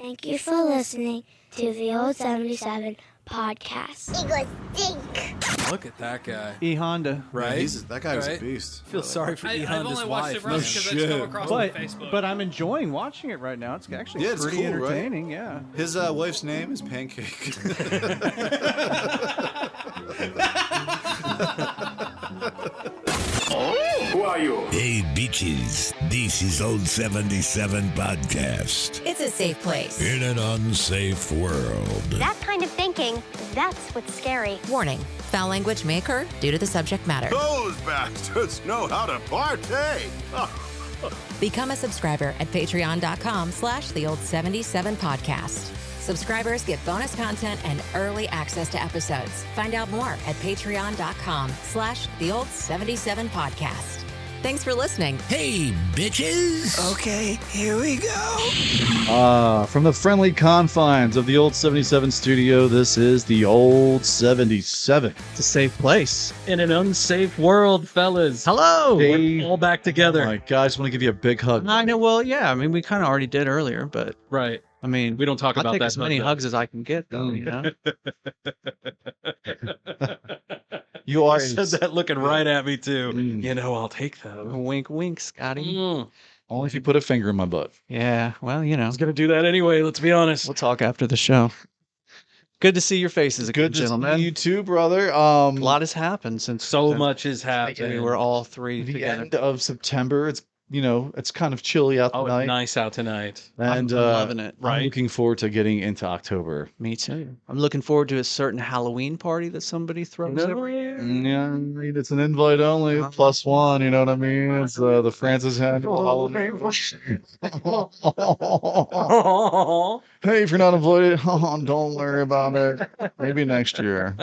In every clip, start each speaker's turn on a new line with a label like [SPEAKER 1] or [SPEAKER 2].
[SPEAKER 1] Thank you for listening to the Old 77 podcast.
[SPEAKER 2] It goes stink.
[SPEAKER 3] Look at that guy.
[SPEAKER 4] E Honda.
[SPEAKER 3] Right?
[SPEAKER 5] Yeah, that guy was a
[SPEAKER 3] Right?
[SPEAKER 5] beast.
[SPEAKER 3] I feel sorry for E
[SPEAKER 6] I've
[SPEAKER 3] Honda's
[SPEAKER 6] only watched
[SPEAKER 3] wife.
[SPEAKER 6] it once because it's come across on Facebook.
[SPEAKER 4] But I'm enjoying watching it right now. It's actually
[SPEAKER 5] Yeah, it's
[SPEAKER 4] pretty
[SPEAKER 5] cool, right?
[SPEAKER 4] entertaining. Yeah.
[SPEAKER 5] His wife's name is Pancake.
[SPEAKER 7] Who are you?
[SPEAKER 8] Hey, bitches. This is Old 77 Podcast.
[SPEAKER 9] It's a safe place.
[SPEAKER 8] In an unsafe world.
[SPEAKER 2] That kind of thinking, that's what's scary.
[SPEAKER 9] Warning, foul language may occur due to the subject matter.
[SPEAKER 7] Those bastards know how to partay.
[SPEAKER 9] Become a subscriber at patreon.com/theold77podcast. Subscribers get bonus content and early access to episodes. Find out more at patreon.com/theold77podcast. Thanks for listening.
[SPEAKER 8] Hey, bitches.
[SPEAKER 10] Okay, here we go.
[SPEAKER 11] From the friendly confines of the Old 77 studio, this is the Old 77.
[SPEAKER 4] It's a safe place. In an unsafe world, fellas.
[SPEAKER 11] Hello.
[SPEAKER 4] We're all back together.
[SPEAKER 11] Oh my God, I just want to give you a big hug.
[SPEAKER 10] I know, well, yeah, I mean, we kind of already did earlier, but,
[SPEAKER 4] Right.
[SPEAKER 10] I mean,
[SPEAKER 4] We don't talk
[SPEAKER 10] I'll
[SPEAKER 4] about
[SPEAKER 10] take
[SPEAKER 4] that
[SPEAKER 10] as many
[SPEAKER 4] much,
[SPEAKER 10] hugs as I can get, though, you know?
[SPEAKER 11] You are
[SPEAKER 4] said that looking right at me, too.
[SPEAKER 11] Mm.
[SPEAKER 4] You know, I'll take those.
[SPEAKER 10] Wink, wink, Scotty.
[SPEAKER 11] only if you put a finger in my butt.
[SPEAKER 10] Yeah, well, you know,
[SPEAKER 4] I was going to do that anyway, let's be honest.
[SPEAKER 10] we'll talk after the show. Good to see your faces again,
[SPEAKER 11] Good to
[SPEAKER 10] gentlemen.
[SPEAKER 11] see you too, brother.
[SPEAKER 10] A lot has happened since
[SPEAKER 4] So much has happened.
[SPEAKER 10] we were all three
[SPEAKER 11] the
[SPEAKER 10] together.
[SPEAKER 11] end of September. It's it's kind of chilly out
[SPEAKER 4] Oh,
[SPEAKER 11] tonight,
[SPEAKER 4] it's nice out tonight.
[SPEAKER 11] and
[SPEAKER 10] I'm loving it.
[SPEAKER 11] I'm looking forward to getting into October.
[SPEAKER 10] Me too. I'm looking forward to a certain Halloween party that somebody throws every year.
[SPEAKER 11] Yeah, I mean, it's an invite only, +1. You know what I mean? It's the Francis Handel Halloween. Hey, if you're not invited, don't worry about it. Maybe next year.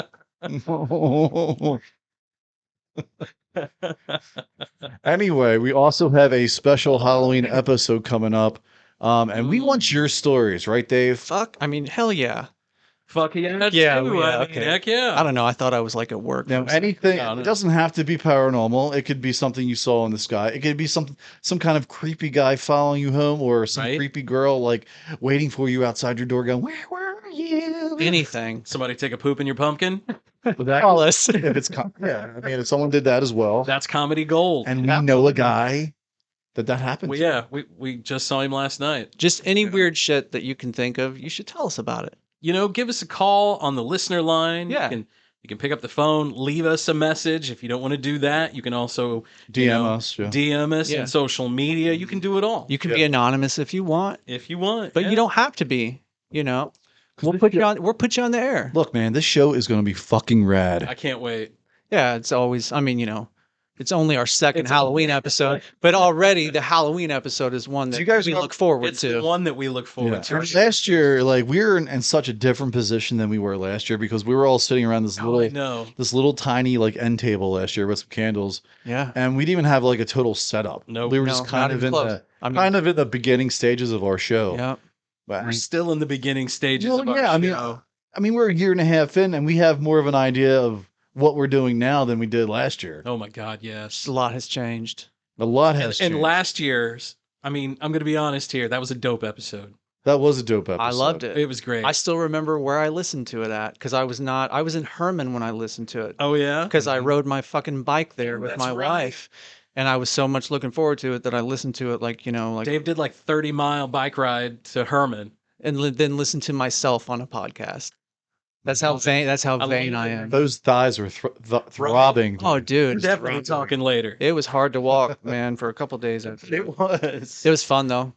[SPEAKER 11] Anyway, we also have a special Halloween episode coming up, and we want your stories, right, Dave?
[SPEAKER 10] Fuck, I mean, hell yeah.
[SPEAKER 4] Fuck yeah. That's
[SPEAKER 10] Yeah,
[SPEAKER 4] too.
[SPEAKER 10] yeah,
[SPEAKER 4] I mean,
[SPEAKER 10] okay.
[SPEAKER 4] Heck yeah.
[SPEAKER 10] I don't know. I thought I was like at work.
[SPEAKER 11] Now, anything,
[SPEAKER 4] No, no.
[SPEAKER 11] it doesn't have to be paranormal. It could be something you saw in the sky. It could be some kind of creepy guy following you home, or some
[SPEAKER 4] Right.
[SPEAKER 11] creepy girl like waiting for you outside your door, going, "Where were you?"
[SPEAKER 10] Anything.
[SPEAKER 4] Somebody take a poop in your pumpkin?
[SPEAKER 11] But that,
[SPEAKER 10] Call us.
[SPEAKER 11] if it's yeah, I mean, if someone did that as well,
[SPEAKER 4] That's comedy gold.
[SPEAKER 11] and we know a guy that happened.
[SPEAKER 4] Well,
[SPEAKER 11] to.
[SPEAKER 4] yeah, we just saw him last night.
[SPEAKER 10] Just any weird shit that you can think of, you should tell us about it.
[SPEAKER 4] You know, give us a call on the listener line.
[SPEAKER 10] Yeah.
[SPEAKER 4] You can pick up the phone, leave us a message. If you don't want to do that, you can also
[SPEAKER 11] DM us. Yeah.
[SPEAKER 4] DM us
[SPEAKER 10] Yeah.
[SPEAKER 4] on social media. You can do it all
[SPEAKER 10] You can be anonymous if you want,
[SPEAKER 4] if you want.
[SPEAKER 10] but
[SPEAKER 4] yeah.
[SPEAKER 10] you don't have to be. You know, we'll put you on the air.
[SPEAKER 11] Look, man, this show is going to be fucking rad.
[SPEAKER 4] I can't wait.
[SPEAKER 10] Yeah, it's always. I mean, it's only our second Halloween episode, but already the Halloween episode is one that
[SPEAKER 11] you guys
[SPEAKER 10] we
[SPEAKER 11] know-
[SPEAKER 10] look forward
[SPEAKER 4] It's
[SPEAKER 10] to.
[SPEAKER 4] the one that we look forward to.
[SPEAKER 11] Last year, like, we were in such a different position than we were last year, because we were all sitting around this
[SPEAKER 4] Oh, I know.
[SPEAKER 11] little tiny like end table last year with some candles,
[SPEAKER 10] Yeah.
[SPEAKER 11] and we didn't even have like a total setup.
[SPEAKER 4] Nope.
[SPEAKER 11] We were
[SPEAKER 10] No,
[SPEAKER 11] just
[SPEAKER 10] not
[SPEAKER 11] kind of
[SPEAKER 10] even
[SPEAKER 11] in
[SPEAKER 10] close. I mean-
[SPEAKER 11] the beginning stages of our show.
[SPEAKER 10] Yeah.
[SPEAKER 11] But
[SPEAKER 4] We're still in the beginning stages
[SPEAKER 11] well,
[SPEAKER 4] of our
[SPEAKER 11] yeah,
[SPEAKER 4] show.
[SPEAKER 11] I mean, we're a year and a half in, and we have more of an idea of what we're doing now than we did last year.
[SPEAKER 4] Oh my God, yes.
[SPEAKER 10] Just a lot has changed.
[SPEAKER 11] A lot has
[SPEAKER 4] And
[SPEAKER 11] changed.
[SPEAKER 4] last year's, I mean, I'm going to be honest here. That was a dope episode.
[SPEAKER 11] That was a dope episode.
[SPEAKER 10] I loved it.
[SPEAKER 4] It was great.
[SPEAKER 10] I still remember where I listened to it at because I was in Herman when I listened to it
[SPEAKER 4] Oh, yeah?
[SPEAKER 10] because I rode my fucking bike there with
[SPEAKER 4] That's
[SPEAKER 10] my
[SPEAKER 4] right.
[SPEAKER 10] wife, and I was so much looking forward to it that I listened to it like
[SPEAKER 4] Dave did like 30-mile bike ride to Herman.
[SPEAKER 10] and then listened to myself on a podcast. That's how vain. That's how vain I am.
[SPEAKER 11] Those thighs were throbbing.
[SPEAKER 10] Oh, dude,
[SPEAKER 4] We're definitely talking later.
[SPEAKER 10] it was hard to walk, man, for a couple days. It
[SPEAKER 11] was.
[SPEAKER 10] was fun though.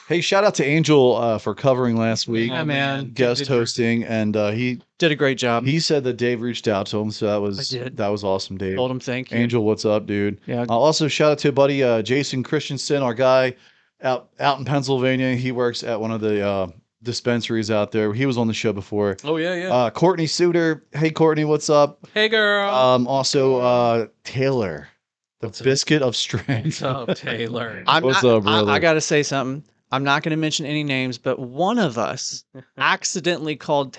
[SPEAKER 11] Hey, shout out to Angel for covering last week.
[SPEAKER 10] Yeah, man.
[SPEAKER 11] Guest hosting, and he
[SPEAKER 10] Did a great job.
[SPEAKER 11] said that Dave reached out to him, so
[SPEAKER 10] I did.
[SPEAKER 11] that was awesome, Dave.
[SPEAKER 10] Told him thank you.
[SPEAKER 11] Angel, what's up, dude?
[SPEAKER 10] Yeah.
[SPEAKER 11] Also, shout out to buddy Jason Christensen, our guy out in Pennsylvania. He works at one of the dispensaries out there. He was on the show before.
[SPEAKER 4] Oh, yeah, yeah.
[SPEAKER 11] Courtney Suter. Hey, Courtney, what's up?
[SPEAKER 4] Hey, girl.
[SPEAKER 11] Also, Taylor, the biscuit of strength.
[SPEAKER 4] What's up, Taylor?
[SPEAKER 11] What's up, brother?
[SPEAKER 10] I got to say something. I'm not going to mention any names, but one of us accidentally called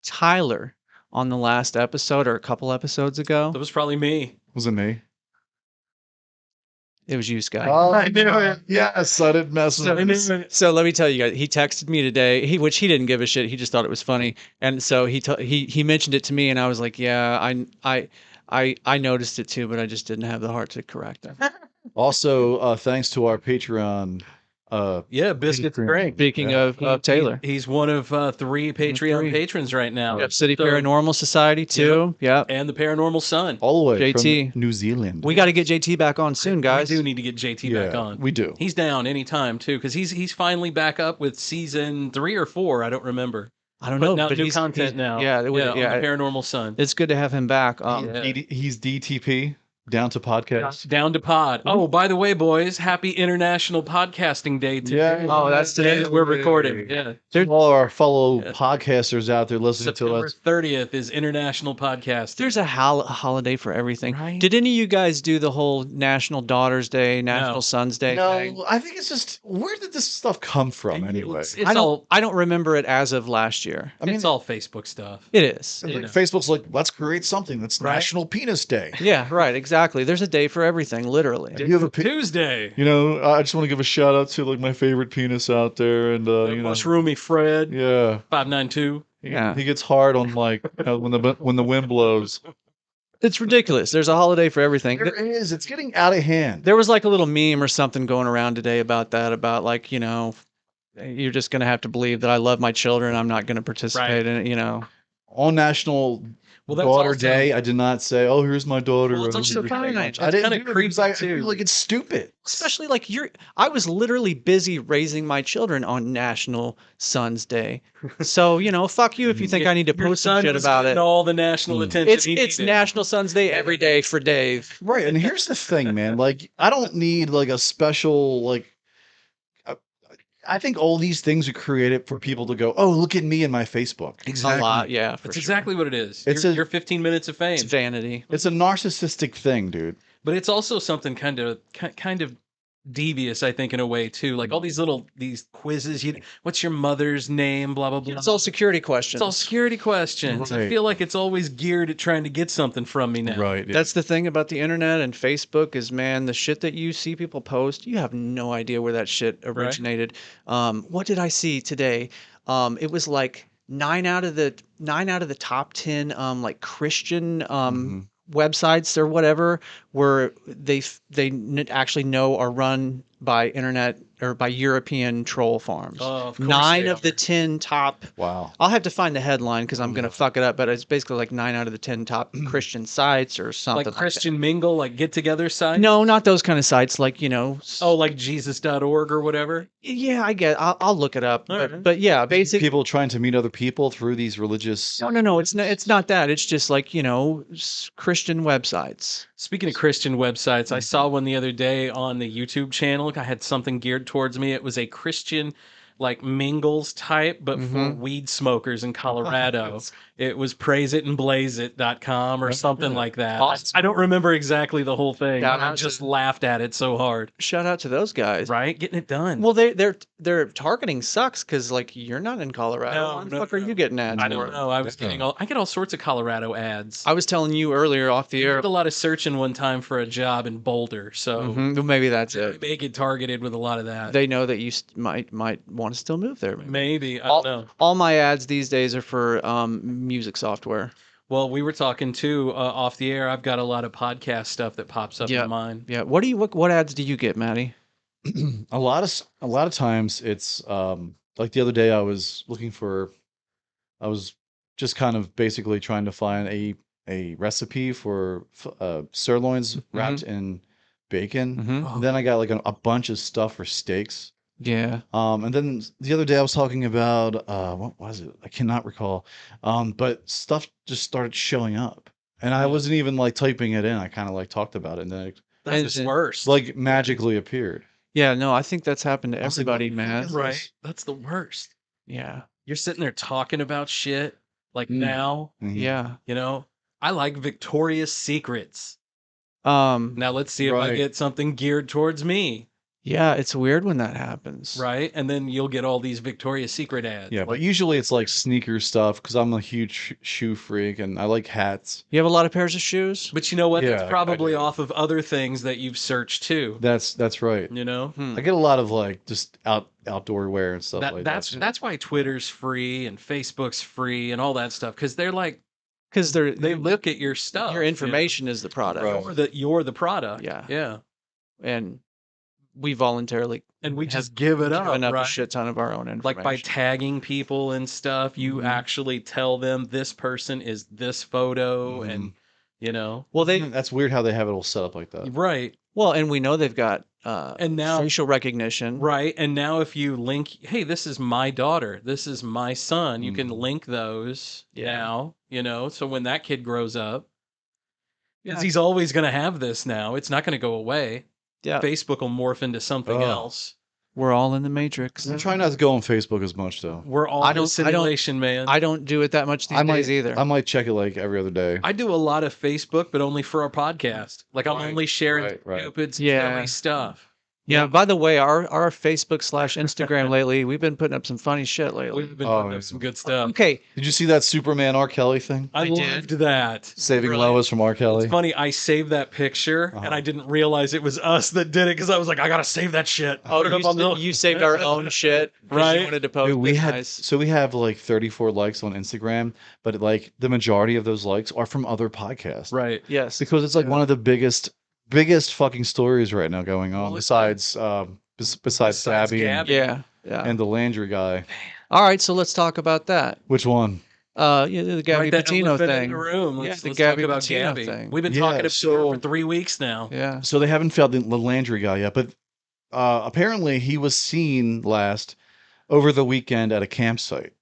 [SPEAKER 10] Tyler on the last episode or a couple episodes ago.
[SPEAKER 4] That was probably me.
[SPEAKER 11] Was it me?
[SPEAKER 10] It was you, Scott.
[SPEAKER 11] Oh, I knew it. Yes, I didn't mess with it.
[SPEAKER 10] So let me tell you guys, he texted me today, which he didn't give a shit. He just thought it was funny. And so he mentioned it to me and I was like, yeah, I noticed it too, but I just didn't have the heart to correct him.
[SPEAKER 11] Also, thanks to our Patreon.
[SPEAKER 4] Yeah, Biscuits Greg.
[SPEAKER 10] Speaking of Taylor.
[SPEAKER 4] He's one of 3 Patreon patrons right now.
[SPEAKER 10] Yep, City Paranormal Society too. Yep.
[SPEAKER 4] And the Paranormal Sun.
[SPEAKER 11] All the way
[SPEAKER 10] JT.
[SPEAKER 11] from New Zealand.
[SPEAKER 10] We got to get JT back on soon, guys.
[SPEAKER 4] We do need to get JT back on.
[SPEAKER 11] We do.
[SPEAKER 4] He's down anytime too, because he's finally back up with season 3 or 4. I don't remember.
[SPEAKER 10] I don't know,
[SPEAKER 4] Putting out
[SPEAKER 10] but
[SPEAKER 4] new
[SPEAKER 10] he's
[SPEAKER 4] content now.
[SPEAKER 10] Yeah,
[SPEAKER 4] on the Paranormal Sun.
[SPEAKER 10] It's good to have him back.
[SPEAKER 11] He's DTP, down to podcast.
[SPEAKER 4] Down to pod. Oh, by the way, boys, happy International Podcasting Day today.
[SPEAKER 11] Yeah.
[SPEAKER 10] Oh, that's today
[SPEAKER 4] that we're recording. Yeah.
[SPEAKER 11] All our fellow podcasters out there listening to
[SPEAKER 4] September
[SPEAKER 11] us.
[SPEAKER 4] 30th is International Podcast.
[SPEAKER 10] There's a holiday for everything.
[SPEAKER 4] Right?
[SPEAKER 10] Did any of you guys do the whole National Daughters Day, National Sons Day thing?
[SPEAKER 11] No, I think it's just, where did this stuff come from anyway?
[SPEAKER 4] It's
[SPEAKER 10] I
[SPEAKER 4] all
[SPEAKER 10] don't remember it as of last year.
[SPEAKER 11] I mean,
[SPEAKER 4] it's all Facebook stuff.
[SPEAKER 10] It is.
[SPEAKER 11] like, Facebook's like, let's create something that's National Penis Day.
[SPEAKER 10] Yeah, right, exactly. There's a day for everything, literally.
[SPEAKER 11] You have a
[SPEAKER 4] Tuesday.
[SPEAKER 11] You know, I just want to give a shout out to like my favorite penis out there, and you know,
[SPEAKER 4] Mushroomy Fred.
[SPEAKER 11] yeah,
[SPEAKER 4] 592.
[SPEAKER 10] Yeah.
[SPEAKER 11] he gets hard on like when the wind blows.
[SPEAKER 10] It's ridiculous. There's a holiday for everything.
[SPEAKER 11] There is. It's getting out of hand.
[SPEAKER 10] There was like a little meme or something going around today about that, about like, you know, you're just going to have to believe that I love my children. I'm not going to participate in it, you know.
[SPEAKER 11] On National
[SPEAKER 4] that's
[SPEAKER 11] Daughter
[SPEAKER 4] also-
[SPEAKER 11] Day, I did not say, "Oh, here's my daughter."
[SPEAKER 10] Well, it's
[SPEAKER 11] or,
[SPEAKER 10] also kind of
[SPEAKER 11] I
[SPEAKER 10] nice.
[SPEAKER 11] didn't
[SPEAKER 4] kinda
[SPEAKER 11] do it
[SPEAKER 4] creepy,
[SPEAKER 11] because I
[SPEAKER 4] too.
[SPEAKER 11] feel like it's stupid.
[SPEAKER 10] Especially like I was literally busy raising my children on National Sons Day. So, you know, fuck you if you think I need to
[SPEAKER 4] Your
[SPEAKER 10] post some
[SPEAKER 4] son
[SPEAKER 10] shit
[SPEAKER 4] was
[SPEAKER 10] about
[SPEAKER 4] getting
[SPEAKER 10] it.
[SPEAKER 4] all the national attention.
[SPEAKER 10] It's
[SPEAKER 4] he
[SPEAKER 10] it's
[SPEAKER 4] needed.
[SPEAKER 10] National Sons Day every day for Dave.
[SPEAKER 11] Right, and here's the thing, man. Like, I don't need like a special like. I think all these things are created for people to go, "Oh, look at me and my Facebook."
[SPEAKER 10] A lot, yeah.
[SPEAKER 4] That's exactly what it is.
[SPEAKER 11] It's
[SPEAKER 4] your 15 minutes of fame.
[SPEAKER 10] It's vanity.
[SPEAKER 11] It's a narcissistic thing, dude.
[SPEAKER 4] But it's also something kind of devious, I think, in a way too. Like all these quizzes. What's your mother's name? Blah blah blah.
[SPEAKER 10] It's all security questions.
[SPEAKER 4] It's all security questions. I
[SPEAKER 11] Right.
[SPEAKER 4] feel like it's always geared at trying to get something from me now.
[SPEAKER 11] Right.
[SPEAKER 10] That's the thing about the internet and Facebook is, man, the shit that you see people post, you have no idea where that shit originated. What did I see today? It was like 9 out of the top 10 like Christian websites or whatever where they actually know are run by internet or by European troll farms.
[SPEAKER 4] Oh, of course
[SPEAKER 10] 9
[SPEAKER 4] they
[SPEAKER 10] of the 10 top.
[SPEAKER 11] Wow.
[SPEAKER 10] I'll have to find the headline because I'm gonna fuck it up, but it's basically like 9 out of the 10 top Christian sites or something.
[SPEAKER 4] Like Christian Mingle, like get together site.
[SPEAKER 10] No, not those kind of sites. Like, you know.
[SPEAKER 4] Oh, like Jesus.org or whatever.
[SPEAKER 10] Yeah, I get. I'll look it up.
[SPEAKER 4] All
[SPEAKER 10] But,
[SPEAKER 4] right.
[SPEAKER 10] but yeah, basically.
[SPEAKER 11] People trying to meet other people through these religious.
[SPEAKER 10] No. It's not that. It's just like, you know, Christian websites.
[SPEAKER 4] Speaking of Christian websites, I saw one the other day on the YouTube channel. I had something geared towards me. It was a Christian, like mingles type, but for weed smokers in Colorado. It was praiseitandblazeit.com or something like that.
[SPEAKER 10] Awesome.
[SPEAKER 4] I don't remember exactly the whole thing.
[SPEAKER 10] Shout
[SPEAKER 4] I
[SPEAKER 10] out
[SPEAKER 4] just laughed at it so hard.
[SPEAKER 10] Shout out to those guys.
[SPEAKER 4] Right? Getting it done.
[SPEAKER 10] Well, their targeting sucks because like you're not in Colorado.
[SPEAKER 4] No,
[SPEAKER 10] Why the
[SPEAKER 4] no,
[SPEAKER 10] fuck are
[SPEAKER 4] no.
[SPEAKER 10] you getting ads
[SPEAKER 4] I
[SPEAKER 10] for?
[SPEAKER 4] don't know. I was getting I get all sorts of Colorado ads.
[SPEAKER 10] I was telling you earlier off the
[SPEAKER 4] I
[SPEAKER 10] air.
[SPEAKER 4] did a lot of searching one time for a job in Boulder, so
[SPEAKER 10] Well, maybe that's
[SPEAKER 4] I
[SPEAKER 10] it.
[SPEAKER 4] may get targeted with a lot of that.
[SPEAKER 10] They know that you might want to still move there.
[SPEAKER 4] Maybe. I don't know.
[SPEAKER 10] All my ads these days are for music software.
[SPEAKER 4] Well, we were talking too off the air. I've got a lot of podcast stuff that pops up
[SPEAKER 10] Yeah.
[SPEAKER 4] in mine.
[SPEAKER 10] Yeah. What ads do you get, Maddie?
[SPEAKER 11] A lot of times it's like the other day I was just kind of basically trying to find a recipe for sirloins wrapped in bacon.
[SPEAKER 10] Mm-hmm.
[SPEAKER 11] And then I got like a bunch of stuff for steaks.
[SPEAKER 10] Yeah.
[SPEAKER 11] And then the other day I was talking about what was it? I cannot recall. But stuff just started showing up, and I wasn't even like typing it in. I kind of like talked about it, and then it
[SPEAKER 4] That's the worst.
[SPEAKER 11] like magically appeared.
[SPEAKER 10] Yeah. No, I think that's happened to
[SPEAKER 11] I was like,
[SPEAKER 10] everybody,
[SPEAKER 11] what the
[SPEAKER 10] man.
[SPEAKER 11] fuck is
[SPEAKER 4] Right. That's the worst.
[SPEAKER 10] Yeah.
[SPEAKER 4] You're sitting there talking about shit like now,
[SPEAKER 11] Mhm.
[SPEAKER 10] Yeah.
[SPEAKER 4] you know. I like Victoria's Secrets.
[SPEAKER 10] Um.
[SPEAKER 4] Now let's see if I
[SPEAKER 11] Right.
[SPEAKER 4] get something geared towards me.
[SPEAKER 10] Yeah, it's weird when that happens.
[SPEAKER 4] right? And then you'll get all these Victoria's Secret ads.
[SPEAKER 11] Yeah, but usually it's like sneaker stuff because I'm a huge shoe freak and I like hats.
[SPEAKER 10] You have a lot of pairs of shoes?
[SPEAKER 4] But you know what?
[SPEAKER 11] Yeah,
[SPEAKER 4] That's
[SPEAKER 11] I
[SPEAKER 4] probably
[SPEAKER 11] do.
[SPEAKER 4] off of other things that you've searched too.
[SPEAKER 11] That's right.
[SPEAKER 4] You know,
[SPEAKER 11] I get a lot of like just outdoor wear and stuff like that.
[SPEAKER 4] that's why Twitter's free and Facebook's free and all that stuff because they're like
[SPEAKER 10] Because
[SPEAKER 4] they look at your stuff.
[SPEAKER 10] your information is the product.
[SPEAKER 11] Right.
[SPEAKER 4] You're the product.
[SPEAKER 10] Yeah.
[SPEAKER 4] Yeah.
[SPEAKER 10] And we voluntarily
[SPEAKER 4] And we
[SPEAKER 10] have
[SPEAKER 4] just give it up,
[SPEAKER 10] given up a
[SPEAKER 4] right?
[SPEAKER 10] shit ton of our own information.
[SPEAKER 4] Like by tagging people and stuff, you
[SPEAKER 10] Mhm.
[SPEAKER 4] actually tell them this person is this photo and you know.
[SPEAKER 10] Well,
[SPEAKER 11] That's weird how they have it all set up like that.
[SPEAKER 4] Right.
[SPEAKER 10] well, and we know they've got
[SPEAKER 4] And now
[SPEAKER 10] facial recognition.
[SPEAKER 4] right. And now if you link, hey, this is my daughter, this is my son, you can link those now, you know, so when that kid grows up, because he's always going to have this now. It's not going to go away.
[SPEAKER 10] Yeah.
[SPEAKER 4] Facebook will morph into something else.
[SPEAKER 10] We're all in the matrix.
[SPEAKER 11] I try not to go on Facebook as much though.
[SPEAKER 4] We're all in a simulation, man.
[SPEAKER 10] I don't do it that much these days either.
[SPEAKER 11] I might check it like every other day.
[SPEAKER 4] I do a lot of Facebook, but only for our podcast. Like I'm only sharing stupid, silly stuff.
[SPEAKER 10] Yeah. By the way, our Facebook/Instagram lately, we've been putting up some funny shit lately.
[SPEAKER 4] We've been putting up some good stuff.
[SPEAKER 10] Okay.
[SPEAKER 11] Did you see that Superman R. Kelly thing?
[SPEAKER 4] I loved that.
[SPEAKER 11] Saving Lois from R. Kelly.
[SPEAKER 4] It's funny. I saved that picture and I didn't realize it was us that did it because I was like, I gotta save that shit.
[SPEAKER 10] Oh, you saved our own shit, 'cause
[SPEAKER 4] right?
[SPEAKER 10] You wanted to post.
[SPEAKER 11] Dude, we had
[SPEAKER 10] nice.
[SPEAKER 11] so we have like 34 likes on Instagram, but like the majority of those likes are from other podcasts.
[SPEAKER 4] Right.
[SPEAKER 10] Yes.
[SPEAKER 11] Because it's like one of the biggest fucking stories right now going on besides besides Sabby and,
[SPEAKER 10] Yeah.
[SPEAKER 11] and the Landry guy.
[SPEAKER 10] All right, so let's talk about that.
[SPEAKER 11] Which one?
[SPEAKER 10] Yeah, the Gabby
[SPEAKER 4] Right, that
[SPEAKER 10] Petito
[SPEAKER 4] elephant in
[SPEAKER 10] thing.
[SPEAKER 4] the room.
[SPEAKER 10] Yeah,
[SPEAKER 4] Let's
[SPEAKER 10] the
[SPEAKER 4] talk
[SPEAKER 10] Gabby
[SPEAKER 4] about
[SPEAKER 10] Petito
[SPEAKER 4] Gabby.
[SPEAKER 10] thing.
[SPEAKER 4] We've been
[SPEAKER 11] Yeah,
[SPEAKER 4] talking about
[SPEAKER 11] so-
[SPEAKER 4] her for 3 weeks now.
[SPEAKER 10] Yeah.
[SPEAKER 11] So they haven't found the Landry guy yet, but apparently he was seen last over the weekend at a campsite.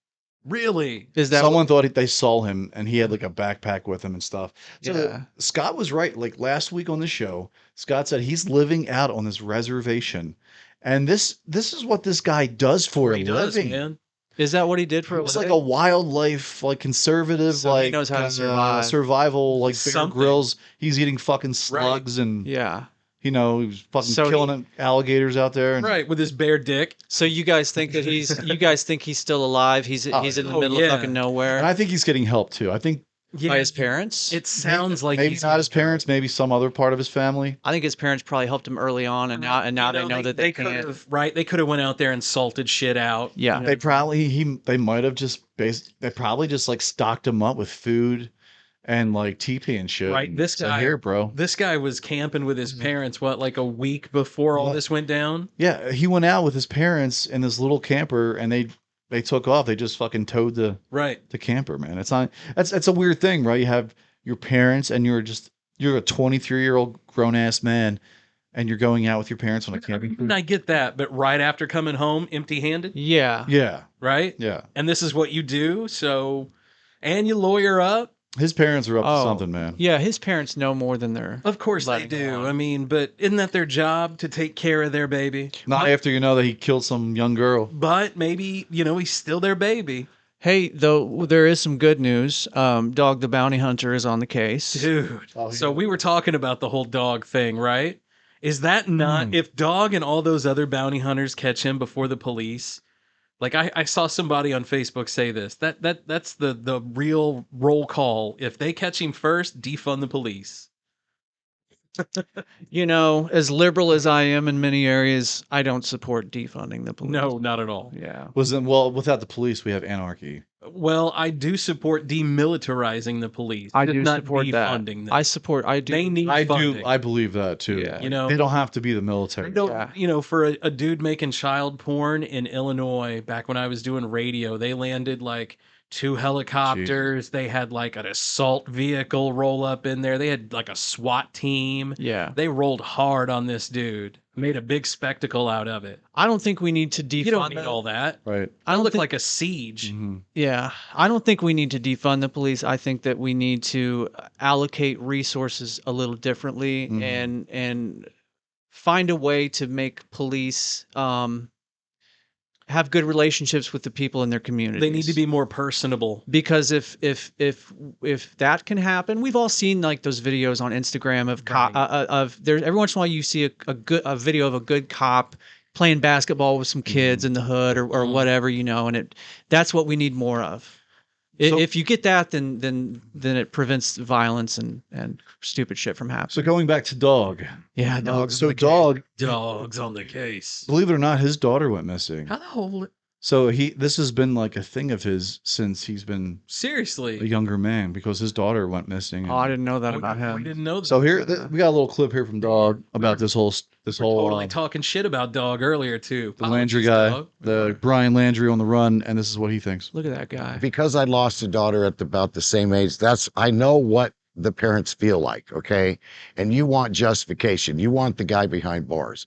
[SPEAKER 4] Really?
[SPEAKER 10] Is that
[SPEAKER 11] Someone thought they saw him and he had like a backpack with him and stuff. So
[SPEAKER 10] Yeah.
[SPEAKER 11] Scott was right. Like last week on the show, Scott said he's living out on this reservation. And this is what this guy does for a
[SPEAKER 4] He does,
[SPEAKER 11] living.
[SPEAKER 4] man.
[SPEAKER 10] Is that what he did for a
[SPEAKER 11] It's
[SPEAKER 10] living?
[SPEAKER 11] like a wildlife, like conservative,
[SPEAKER 10] So he
[SPEAKER 11] like
[SPEAKER 10] knows how to survive.
[SPEAKER 11] survival, like Bear
[SPEAKER 4] Something.
[SPEAKER 11] Grylls. He's eating fucking slugs and
[SPEAKER 10] Yeah.
[SPEAKER 11] you know, he was fucking
[SPEAKER 10] So
[SPEAKER 11] killing alligators out there. And,
[SPEAKER 4] Right, with his bare dick.
[SPEAKER 10] So you guys think that he's still alive? He's in the middle of fucking nowhere
[SPEAKER 11] And I think he's getting help too. I think
[SPEAKER 10] by his parents.
[SPEAKER 4] It sounds like
[SPEAKER 11] maybe
[SPEAKER 4] he's
[SPEAKER 11] not his parents, maybe some other part of his family.
[SPEAKER 10] I think his parents probably helped him early on, and now they know that they
[SPEAKER 4] could
[SPEAKER 10] can't.
[SPEAKER 4] have right. They could have went out there and salted shit out.
[SPEAKER 10] Yeah.
[SPEAKER 11] They probably they might have just they probably just like stocked him up with food and like TP and shit.
[SPEAKER 4] Right,
[SPEAKER 11] and
[SPEAKER 4] this
[SPEAKER 11] said,
[SPEAKER 4] guy
[SPEAKER 11] here, bro.
[SPEAKER 4] This guy was camping with his parents. What, like a week before all this went down?
[SPEAKER 11] Yeah, he went out with his parents in this little camper, and they took off. They just fucking towed the camper, man. It's not that's a weird thing, right? You have your parents, and you're a 23-year-old grown ass man, and you're going out with your parents on a camping trip.
[SPEAKER 4] And I get that, but right after coming home empty-handed,
[SPEAKER 10] Yeah.
[SPEAKER 11] Yeah,
[SPEAKER 4] right?
[SPEAKER 11] yeah.
[SPEAKER 4] And this is what you do. So, and you lawyer up.
[SPEAKER 11] His parents are up to something, man.
[SPEAKER 10] Yeah, his parents know more than their.
[SPEAKER 4] Of course they do. I mean, but isn't that their job to take care of their baby?
[SPEAKER 11] Not after you know that he killed some young girl.
[SPEAKER 4] But maybe he's still their baby.
[SPEAKER 10] Hey, though, there is some good news. Dog the Bounty Hunter is on the case.
[SPEAKER 4] Dude. So we were talking about the whole dog thing, right? Is that not if Dog and all those other bounty hunters catch him before the police? Like I saw somebody on Facebook say this. That's the real roll call. If they catch him first, defund the police.
[SPEAKER 10] You know, as liberal as I am in many areas, I don't support defunding the police.
[SPEAKER 4] No, not at all.
[SPEAKER 10] Yeah.
[SPEAKER 11] Without the police, we have anarchy.
[SPEAKER 4] Well, I do support demilitarizing the police.
[SPEAKER 10] I
[SPEAKER 4] just
[SPEAKER 10] do
[SPEAKER 4] not
[SPEAKER 10] support that.
[SPEAKER 4] defunding them.
[SPEAKER 10] I do.
[SPEAKER 4] They need funding.
[SPEAKER 11] I believe that too.
[SPEAKER 10] Yeah.
[SPEAKER 4] You know,
[SPEAKER 11] They don't have to be the military.
[SPEAKER 4] For a dude making child porn in Illinois back when I was doing radio, they landed like 2 helicopters. They had like an assault vehicle roll up in there. They had like a SWAT team.
[SPEAKER 10] Yeah.
[SPEAKER 4] They rolled hard on this dude. Made a big spectacle out of it.
[SPEAKER 10] I don't think we need to defund.
[SPEAKER 4] You don't need all that.
[SPEAKER 11] Right.
[SPEAKER 10] I don't
[SPEAKER 4] look
[SPEAKER 10] think-
[SPEAKER 4] like a siege.
[SPEAKER 10] Yeah, I don't think we need to defund the police. I think that we need to allocate resources a little differently and find a way to make police have good relationships with the people in their community.
[SPEAKER 4] They need to be more personable.
[SPEAKER 10] Because if that can happen, we've all seen like those videos on Instagram of there. Every once in a while, you see a video of a good cop playing basketball with some kids in the hood or whatever, and that's what we need more of. If you get that, then it prevents violence and stupid shit from happening.
[SPEAKER 11] So going back to Dog.
[SPEAKER 10] Yeah, dogs.
[SPEAKER 11] So Dog.
[SPEAKER 4] Dogs on the case.
[SPEAKER 11] Believe it or not, his daughter went missing.
[SPEAKER 4] How the whole...
[SPEAKER 11] So this has been like a thing of his since he's been
[SPEAKER 4] seriously
[SPEAKER 11] a younger man because his daughter went missing.
[SPEAKER 10] Oh, I didn't know that about him.
[SPEAKER 4] We didn't know that.
[SPEAKER 11] So here we got a little clip here from Dog about this whole
[SPEAKER 4] totally talking shit about Dog earlier too.
[SPEAKER 11] The Landry guy, the Brian Landry on the run, and this is what he thinks.
[SPEAKER 10] Look at that guy.
[SPEAKER 3] Because I lost a daughter at about the same age, I know what the parents feel like, okay? And you want justification. You want the guy behind bars.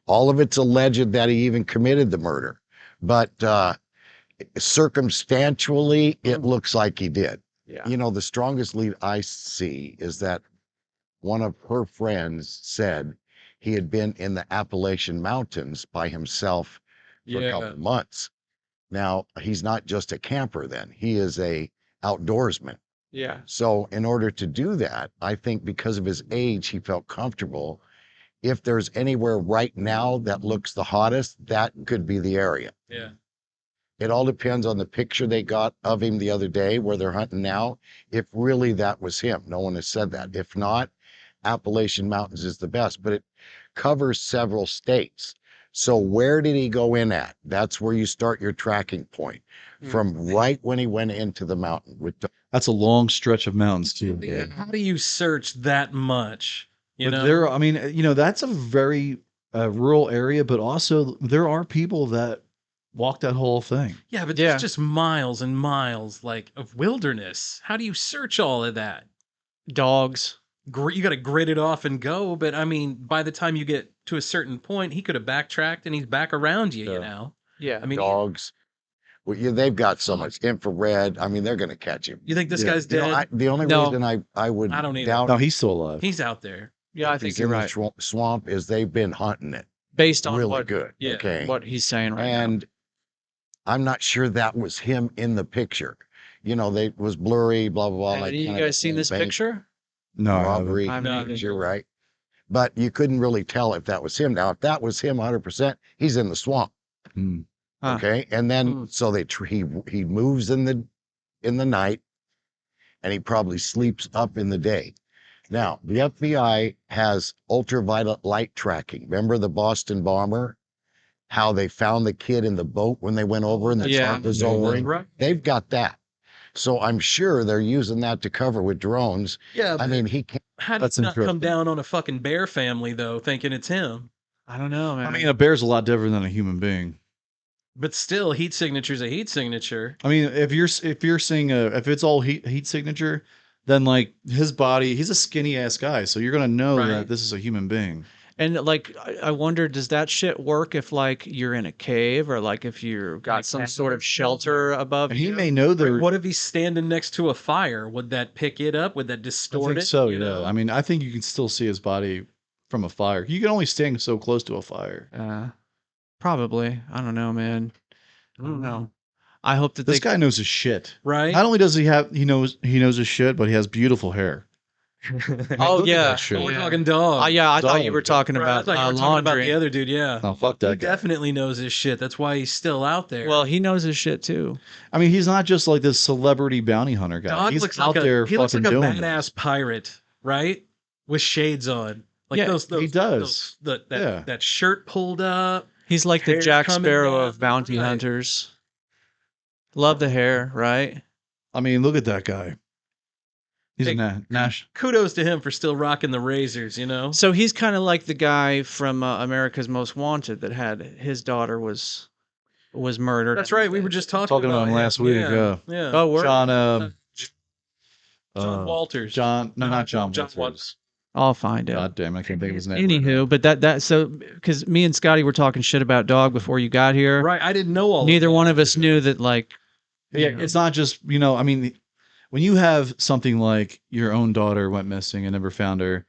[SPEAKER 3] All of it's alleged that he even committed the murder. But circumstantially, it looks like he did.
[SPEAKER 10] Yeah.
[SPEAKER 3] The strongest lead I see is that one of her friends said he had been in the Appalachian Mountains by himself for a couple of months. Now, he's not just a camper then. He is a outdoorsman.
[SPEAKER 10] Yeah.
[SPEAKER 3] So in order to do that, I think because of his age, he felt comfortable. If there's anywhere right now that looks the hottest, that could be the area.
[SPEAKER 4] Yeah.
[SPEAKER 3] It all depends on the picture they got of him the other day where they're hunting now. If really that was him. No one has said that. If not, Appalachian Mountains is the best, but it covers several states. So where did he go in at? That's where you start your tracking point. From right when he went into the mountain.
[SPEAKER 11] That's a long stretch of mountains too.
[SPEAKER 4] Yeah. How do you search that much?
[SPEAKER 11] That's a very rural area, but also there are people that walk that whole thing.
[SPEAKER 4] Yeah, but there's just miles and miles of wilderness. How do you search all of that?
[SPEAKER 10] Dogs.
[SPEAKER 4] You got to grit it off and go. But I mean, by the time you get to a certain point, he could have backtracked and he's back around you.
[SPEAKER 10] Yeah.
[SPEAKER 4] I mean,
[SPEAKER 3] dogs. Well, they've got so much infrared. I mean, they're going to catch him.
[SPEAKER 4] You think this guy's dead?
[SPEAKER 3] The only reason I would
[SPEAKER 4] I don't either.
[SPEAKER 3] doubt.
[SPEAKER 11] No, he's still alive.
[SPEAKER 4] He's out there.
[SPEAKER 10] Yeah, I think you're right.
[SPEAKER 3] The swamp is they've been hunting it.
[SPEAKER 10] Based on
[SPEAKER 3] really good.
[SPEAKER 10] Yeah,
[SPEAKER 3] okay.
[SPEAKER 10] what he's saying right now.
[SPEAKER 3] And I'm not sure that was him in the picture. They was blurry, blah blah blah.
[SPEAKER 10] Have you guys seen this picture?
[SPEAKER 11] No,
[SPEAKER 3] robbery picture, right? But you couldn't really tell if that was him. Now, if that was him, 100%, he's in the swamp. Okay, and then so he moves in the night, and he probably sleeps up in the day. Now, the FBI has ultraviolet light tracking. Remember the Boston bomber? How they found the kid in the boat when they went over and the tarp was over him?
[SPEAKER 4] Right.
[SPEAKER 3] They've got that. So I'm sure they're using that to cover with drones.
[SPEAKER 4] Yeah.
[SPEAKER 3] I mean, he can't.
[SPEAKER 4] How did he not come down on a fucking bear family, though, thinking it's him?
[SPEAKER 10] I don't know, man.
[SPEAKER 11] I mean, a bear's a lot different than a human being.
[SPEAKER 4] But still, heat signature's a heat signature.
[SPEAKER 11] I mean, if you're seeing if it's all heat signature, then like his body, he's a skinny ass guy, so you're gonna know that this is a human being.
[SPEAKER 10] And like, I wonder, does that shit work if like you're in a cave or like if you've got some sort of shelter above?
[SPEAKER 11] And he may know there.
[SPEAKER 4] What if he's standing next to a fire? Would that pick it up? Would that distort it?
[SPEAKER 11] So yeah. I mean, I think you can still see his body from a fire. You can only stand so close to a fire.
[SPEAKER 10] Probably. I don't know, man. I don't know. I hope that
[SPEAKER 11] this guy knows his shit.
[SPEAKER 4] Right?
[SPEAKER 11] Not only does he knows his shit, but he has beautiful hair.
[SPEAKER 10] Oh yeah,
[SPEAKER 4] we're talking dog.
[SPEAKER 10] I thought you were talking about
[SPEAKER 4] I thought you were talking about the other dude. Yeah.
[SPEAKER 11] Oh fuck that
[SPEAKER 4] he
[SPEAKER 11] guy.
[SPEAKER 4] Definitely knows his shit. That's why he's still out there.
[SPEAKER 10] Well, he knows his shit too.
[SPEAKER 11] I mean, he's not just like this celebrity bounty hunter guy.
[SPEAKER 4] Dog
[SPEAKER 11] He's
[SPEAKER 4] looks
[SPEAKER 11] out
[SPEAKER 4] like
[SPEAKER 11] there
[SPEAKER 4] he looks
[SPEAKER 11] fucking
[SPEAKER 4] like a
[SPEAKER 11] doing
[SPEAKER 4] badass pirate, right? With shades on. Like
[SPEAKER 10] Yeah,
[SPEAKER 4] those
[SPEAKER 11] he does.
[SPEAKER 4] That shirt pulled up.
[SPEAKER 10] He's like the
[SPEAKER 4] hair
[SPEAKER 10] Jack
[SPEAKER 4] coming
[SPEAKER 10] Sparrow
[SPEAKER 4] down.
[SPEAKER 10] of bounty hunters. Love the hair, right?
[SPEAKER 11] I mean, look at that guy. He's a Nash.
[SPEAKER 4] Kudos to him for still rocking the razors, you know?
[SPEAKER 10] So he's kind of like the guy from America's Most Wanted that had his daughter was murdered.
[SPEAKER 4] That's right. We were just talking
[SPEAKER 11] about him
[SPEAKER 4] him.
[SPEAKER 11] last week.
[SPEAKER 4] Yeah.
[SPEAKER 10] Oh, we're
[SPEAKER 4] John Walters.
[SPEAKER 11] John
[SPEAKER 4] John
[SPEAKER 11] Walters.
[SPEAKER 10] I'll find it.
[SPEAKER 11] God damn, I can't think of his name.
[SPEAKER 10] Anywho, but so because me and Scotty were talking shit about Dog before you got here.
[SPEAKER 4] Right. I didn't know all
[SPEAKER 10] Neither one of us knew that, like.
[SPEAKER 11] Yeah, it's not just, I mean, when you have something like your own daughter went missing and never found her,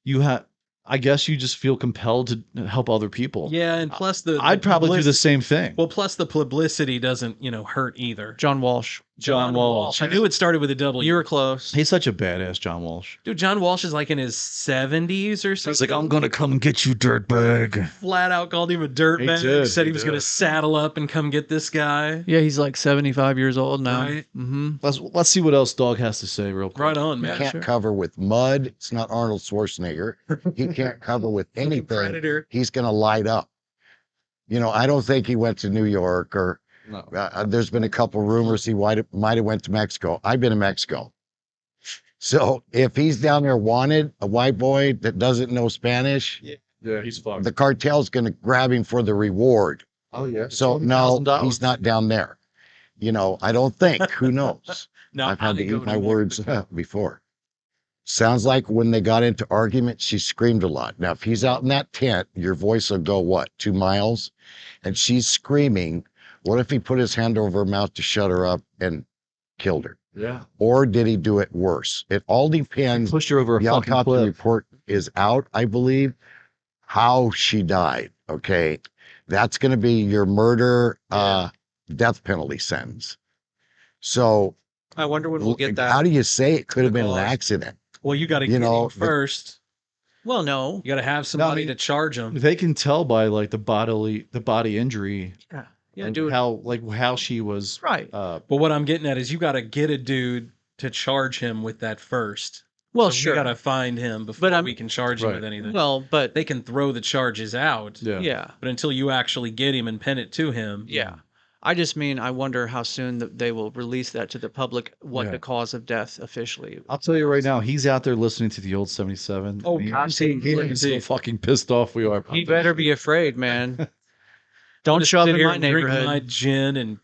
[SPEAKER 11] you have, I guess you just feel compelled to help other people.
[SPEAKER 4] Yeah, and plus
[SPEAKER 11] I'd probably do the same thing.
[SPEAKER 4] Well, plus the publicity doesn't, hurt either.
[SPEAKER 10] John Walsh.
[SPEAKER 11] John Walsh.
[SPEAKER 4] I knew it started with a W.
[SPEAKER 10] You were close.
[SPEAKER 11] He's such a badass, John Walsh.
[SPEAKER 4] Dude, John Walsh is like in his 70s or something.
[SPEAKER 11] He's like, I'm gonna come get you, dirtbag.
[SPEAKER 4] Flat out called him a dirtbag. Said he was going to saddle up and come get this guy.
[SPEAKER 10] Yeah, he's like 75 years old now.
[SPEAKER 4] Right.
[SPEAKER 10] Mm-hmm.
[SPEAKER 11] Let's see what else Dog has to say real quick.
[SPEAKER 4] Right on, man.
[SPEAKER 3] He can't cover with mud. It's not Arnold Schwarzenegger. He can't cover with anything.
[SPEAKER 4] Predator.
[SPEAKER 3] He's going to light up. I don't think he went to New York or there's been a couple rumors he might have went to Mexico. I've been to Mexico. So if he's down there wanted, a white boy that doesn't know Spanish,
[SPEAKER 11] yeah, he's fucked.
[SPEAKER 3] the cartel's going to grab him for the reward.
[SPEAKER 11] Oh, yeah.
[SPEAKER 3] So no, he's not down there. I don't think. Who knows?
[SPEAKER 4] No,
[SPEAKER 3] I've had to eat my words before. Sounds like when they got into arguments, she screamed a lot. Now, if he's out in that tent, your voice will go, what, 2 miles? And she's screaming. What if he put his hand over her mouth to shut her up and killed her?
[SPEAKER 11] Yeah.
[SPEAKER 3] Or did he do it worse? It all depends.
[SPEAKER 11] Pushed her over a
[SPEAKER 3] The
[SPEAKER 11] fucking
[SPEAKER 3] autopsy
[SPEAKER 11] cliff.
[SPEAKER 3] report is out, I believe, how she died. Okay. That's going to be your murder, death penalty sentence. So
[SPEAKER 10] I wonder when we'll get that.
[SPEAKER 3] how do you say it could have been an accident?
[SPEAKER 4] Well, you got to get him first.
[SPEAKER 10] Well, no.
[SPEAKER 4] You got to have somebody to charge him.
[SPEAKER 11] They can tell by like the body injury.
[SPEAKER 10] Yeah,
[SPEAKER 11] and
[SPEAKER 10] dude.
[SPEAKER 11] how she was
[SPEAKER 10] right.
[SPEAKER 4] But what I'm getting at is you got to get a dude to charge him with that first.
[SPEAKER 10] Well,
[SPEAKER 4] so
[SPEAKER 10] sure.
[SPEAKER 4] we got to find him before we can charge him with anything.
[SPEAKER 10] Well, but
[SPEAKER 4] they can throw the charges out.
[SPEAKER 10] Yeah.
[SPEAKER 4] But until you actually get him and pin it to him.
[SPEAKER 10] Yeah. I just mean, I wonder how soon they will release that to the public, what the cause of death officially.
[SPEAKER 11] I'll tell you right now, he's out there listening to the old 77.
[SPEAKER 10] Oh,
[SPEAKER 11] he's so fucking pissed off we are.
[SPEAKER 10] He better be afraid, man. Don't shove in my neighborhood.
[SPEAKER 4] Drink my gin and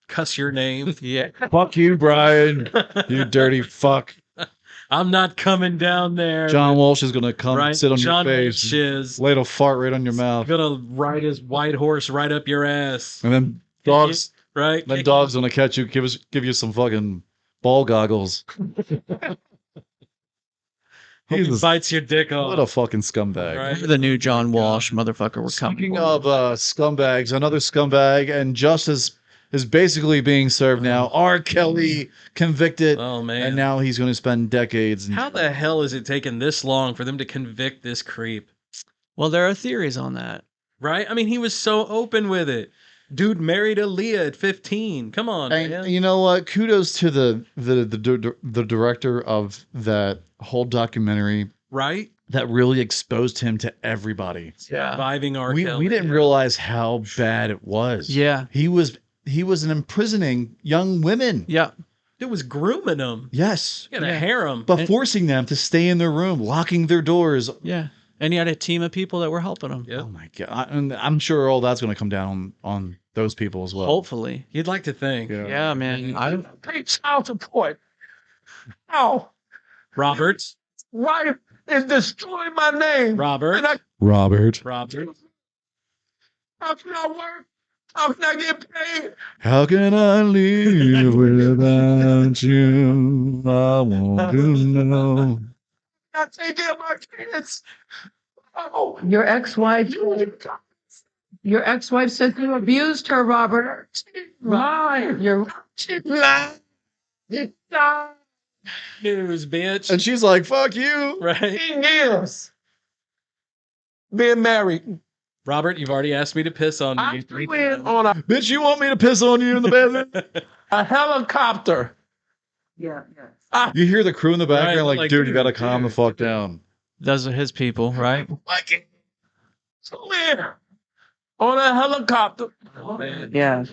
[SPEAKER 4] cuss your name.
[SPEAKER 10] Yeah.
[SPEAKER 11] Fuck you, Brian. You dirty fuck.
[SPEAKER 4] I'm not coming down there.
[SPEAKER 11] John Walsh is gonna come and sit on
[SPEAKER 4] John
[SPEAKER 11] your
[SPEAKER 4] Walsh
[SPEAKER 11] face.
[SPEAKER 4] is
[SPEAKER 11] Lay a fart right on your mouth.
[SPEAKER 4] Gonna ride his white horse right up your ass.
[SPEAKER 11] And then dogs,
[SPEAKER 4] right?
[SPEAKER 11] Then dogs gonna catch you, give you some fucking ball goggles.
[SPEAKER 4] He bites your dick off.
[SPEAKER 11] What a fucking scumbag.
[SPEAKER 10] Right? The new John Walsh motherfucker we're coming.
[SPEAKER 11] Speaking of scumbags, another scumbag, and justice is basically being served now. R. Kelly convicted.
[SPEAKER 4] Oh, man.
[SPEAKER 11] And now he's going to spend decades.
[SPEAKER 4] How the hell is it taking this long for them to convict this creep?
[SPEAKER 10] Well, there are theories on that.
[SPEAKER 4] Right? I mean, he was so open with it. Dude married Aaliyah at 15. Come on,
[SPEAKER 11] and
[SPEAKER 4] man.
[SPEAKER 11] You know what? Kudos to the director of that whole documentary.
[SPEAKER 4] Right?
[SPEAKER 11] That really exposed him to everybody.
[SPEAKER 10] Yeah.
[SPEAKER 4] Surviving R. Kelly.
[SPEAKER 11] We didn't realize how bad it was.
[SPEAKER 10] Yeah.
[SPEAKER 11] He was imprisoning young women.
[SPEAKER 10] Yeah.
[SPEAKER 4] It was grooming them.
[SPEAKER 11] Yes.
[SPEAKER 4] He had a harem.
[SPEAKER 11] But forcing them to stay in their room, locking their doors.
[SPEAKER 10] Yeah. And he had a team of people that were helping him.
[SPEAKER 4] Yep.
[SPEAKER 11] Oh my God. I'm sure all that's going to come down on those people as well.
[SPEAKER 10] Hopefully.
[SPEAKER 4] You'd like to think.
[SPEAKER 10] Yeah, man. I
[SPEAKER 12] paid child support. How?
[SPEAKER 4] Robert.
[SPEAKER 12] Wife is destroying my name.
[SPEAKER 4] Robert.
[SPEAKER 12] And
[SPEAKER 11] Robert.
[SPEAKER 12] how can I work? How can I get paid?
[SPEAKER 11] How can I live without you? I want to know.
[SPEAKER 12] I take care of my kids. Oh.
[SPEAKER 13] Your ex-wife said you abused her, Robert.
[SPEAKER 12] Lie.
[SPEAKER 13] You're
[SPEAKER 12] lie.
[SPEAKER 4] News, bitch.
[SPEAKER 11] And she's like, fuck you.
[SPEAKER 4] Right.
[SPEAKER 12] 10 years being married.
[SPEAKER 4] Robert, you've already asked me to piss on you.
[SPEAKER 12] I went on a
[SPEAKER 11] Bitch, you want me to piss on you in the bathroom?
[SPEAKER 12] a helicopter.
[SPEAKER 13] yeah.
[SPEAKER 11] You hear the crew in the background
[SPEAKER 4] Right,
[SPEAKER 11] like,
[SPEAKER 4] like,
[SPEAKER 11] dude, you got to
[SPEAKER 4] dude,
[SPEAKER 11] calm the fuck down.
[SPEAKER 10] Those are his people, right?
[SPEAKER 12] Somewhere on a helicopter.
[SPEAKER 4] Oh, man.
[SPEAKER 13] Yeah.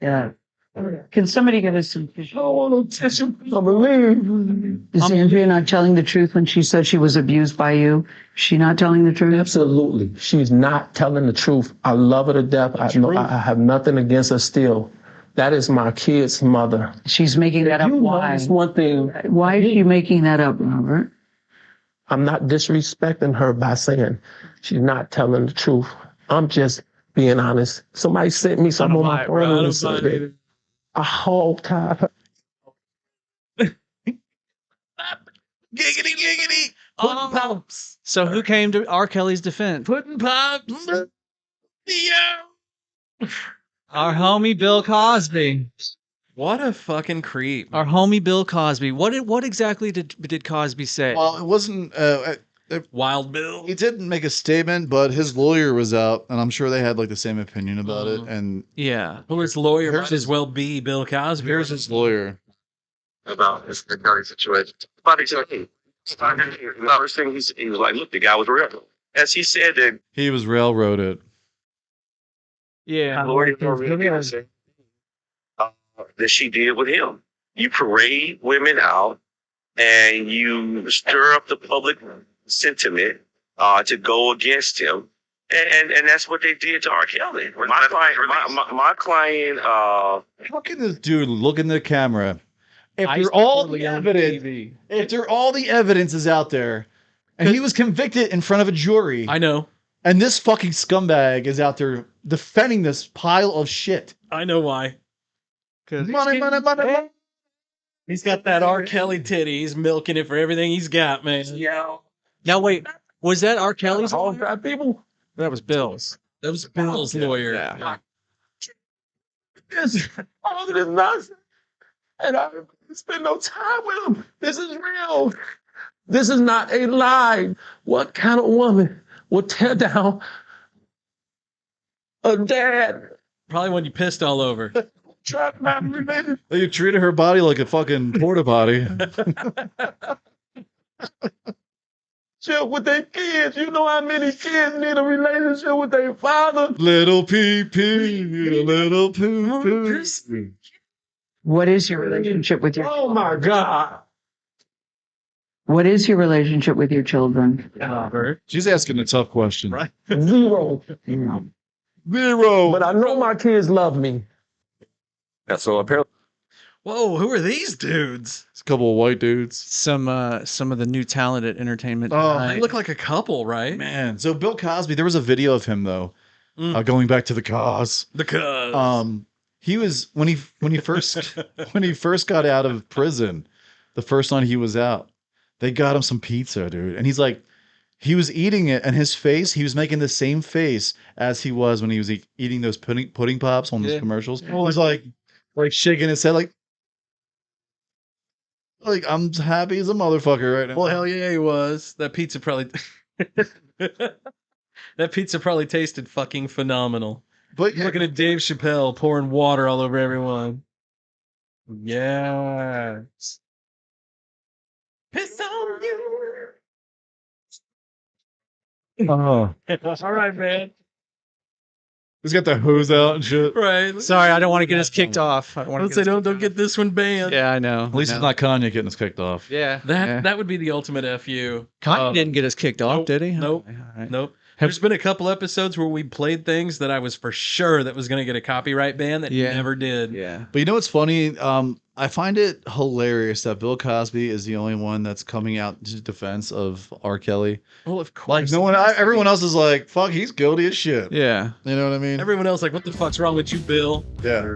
[SPEAKER 13] Yeah. Can somebody get us some tissue?
[SPEAKER 12] I don't want no tissue. I believe.
[SPEAKER 13] Is Andrea not telling the truth when she said she was abused by you? Is she not telling the truth?
[SPEAKER 12] Absolutely. She's not telling the truth. I love her to death. I have nothing against her still. That is my kid's mother.
[SPEAKER 13] She's making that up. Why?
[SPEAKER 12] One thing.
[SPEAKER 13] Why is she making that up, Robert?
[SPEAKER 12] I'm not disrespecting her by saying she's not telling the truth. I'm just being honest. Somebody sent me something on my phone and said a hog tied her.
[SPEAKER 4] Giggity, giggity. Puddin' Pops.
[SPEAKER 10] So who came to R. Kelly's defense?
[SPEAKER 4] Puddin' Pops.
[SPEAKER 10] Our homie Bill Cosby.
[SPEAKER 4] What a fucking creep.
[SPEAKER 10] Our homie Bill Cosby. What exactly did Cosby say?
[SPEAKER 11] Well, it wasn't
[SPEAKER 4] Wild Bill.
[SPEAKER 11] He didn't make a statement, but his lawyer was out, and I'm sure they had like the same opinion about it. And
[SPEAKER 10] yeah,
[SPEAKER 4] well, his lawyer might as well be Bill Cosby.
[SPEAKER 11] Here's his lawyer
[SPEAKER 14] about this Kelly situation. Somebody said, "Hey, the first thing he was like, look, the guy was real." As he said that
[SPEAKER 11] he was railroaded.
[SPEAKER 10] Yeah,
[SPEAKER 14] that she did with him. You parade women out, and you stir up the public sentiment to go against him, and that's what they did to R. Kelly. My client. How
[SPEAKER 11] can this dude look in the camera? If all the evidence is out there, and he was convicted in front of a jury,
[SPEAKER 4] I know,
[SPEAKER 11] and this fucking scumbag is out there defending this pile of shit.
[SPEAKER 4] I know why.
[SPEAKER 11] Money.
[SPEAKER 4] He's got that R. Kelly titty. He's milking it for everything he's got, man.
[SPEAKER 14] Yeah.
[SPEAKER 10] Now wait, was that R. Kelly's?
[SPEAKER 12] All that people.
[SPEAKER 10] That was Bill's.
[SPEAKER 4] That was Bill's lawyer.
[SPEAKER 10] Yeah.
[SPEAKER 12] All of this nonsense, and I spend no time with him. This is real. This is not a lie. What kind of woman will tear down a dad?
[SPEAKER 4] Probably when you pissed all over.
[SPEAKER 11] You treated her body like a fucking porta potty.
[SPEAKER 12] Chill with their kids. You know how many kids need a relationship with their father?
[SPEAKER 11] Little pee-pee, little poo-poo.
[SPEAKER 13] What is your relationship with your
[SPEAKER 12] Oh my God.
[SPEAKER 13] What is your relationship with your children?
[SPEAKER 11] She's asking a tough question.
[SPEAKER 4] Right.
[SPEAKER 12] Zero.
[SPEAKER 11] Zero.
[SPEAKER 12] But I know my kids love me.
[SPEAKER 14] That's so apparently.
[SPEAKER 4] Whoa, who are these dudes?
[SPEAKER 11] It's a couple of white dudes.
[SPEAKER 10] Some of the new talent at Entertainment
[SPEAKER 11] Oh,
[SPEAKER 10] Tonight.
[SPEAKER 4] They look like a couple, right?
[SPEAKER 11] Man, so Bill Cosby, there was a video of him though, going back to the cause.
[SPEAKER 4] The cause.
[SPEAKER 11] He was when he first got out of prison, the first night he was out, they got him some pizza, dude, and he's like, he was eating it, and his face, he was making the same face as he was when he was eating those pudding pops on those commercials. He was like shaking his head, like I'm happy as a motherfucker right now.
[SPEAKER 4] Well, hell yeah, he was. That pizza probably tasted fucking phenomenal.
[SPEAKER 11] But
[SPEAKER 4] looking at Dave Chappelle pouring water all over everyone. Yeah. Piss on you.
[SPEAKER 11] Oh.
[SPEAKER 4] All right, man.
[SPEAKER 11] He's got the hose out and shit.
[SPEAKER 4] Right.
[SPEAKER 10] Sorry, I don't want to get us kicked off. I don't want to
[SPEAKER 4] Let's say don't get this one banned.
[SPEAKER 10] Yeah, I know.
[SPEAKER 11] At least it's not Kanye getting us kicked off.
[SPEAKER 10] Yeah.
[SPEAKER 4] That would be the ultimate FU.
[SPEAKER 10] Kanye didn't get us kicked off, did he?
[SPEAKER 4] Nope. Nope. There's been a couple episodes where we played things that I was for sure that was going to get a copyright ban that never did.
[SPEAKER 10] Yeah.
[SPEAKER 11] But you know what's funny? I find it hilarious that Bill Cosby is the only one that's coming out to defense of R. Kelly.
[SPEAKER 4] Well, of course.
[SPEAKER 11] Like no one, everyone else is like, "Fuck, he's guilty as shit."
[SPEAKER 10] Yeah.
[SPEAKER 11] You know what I mean?
[SPEAKER 4] Everyone else like, what the fuck's wrong with you, Bill?
[SPEAKER 11] Yeah.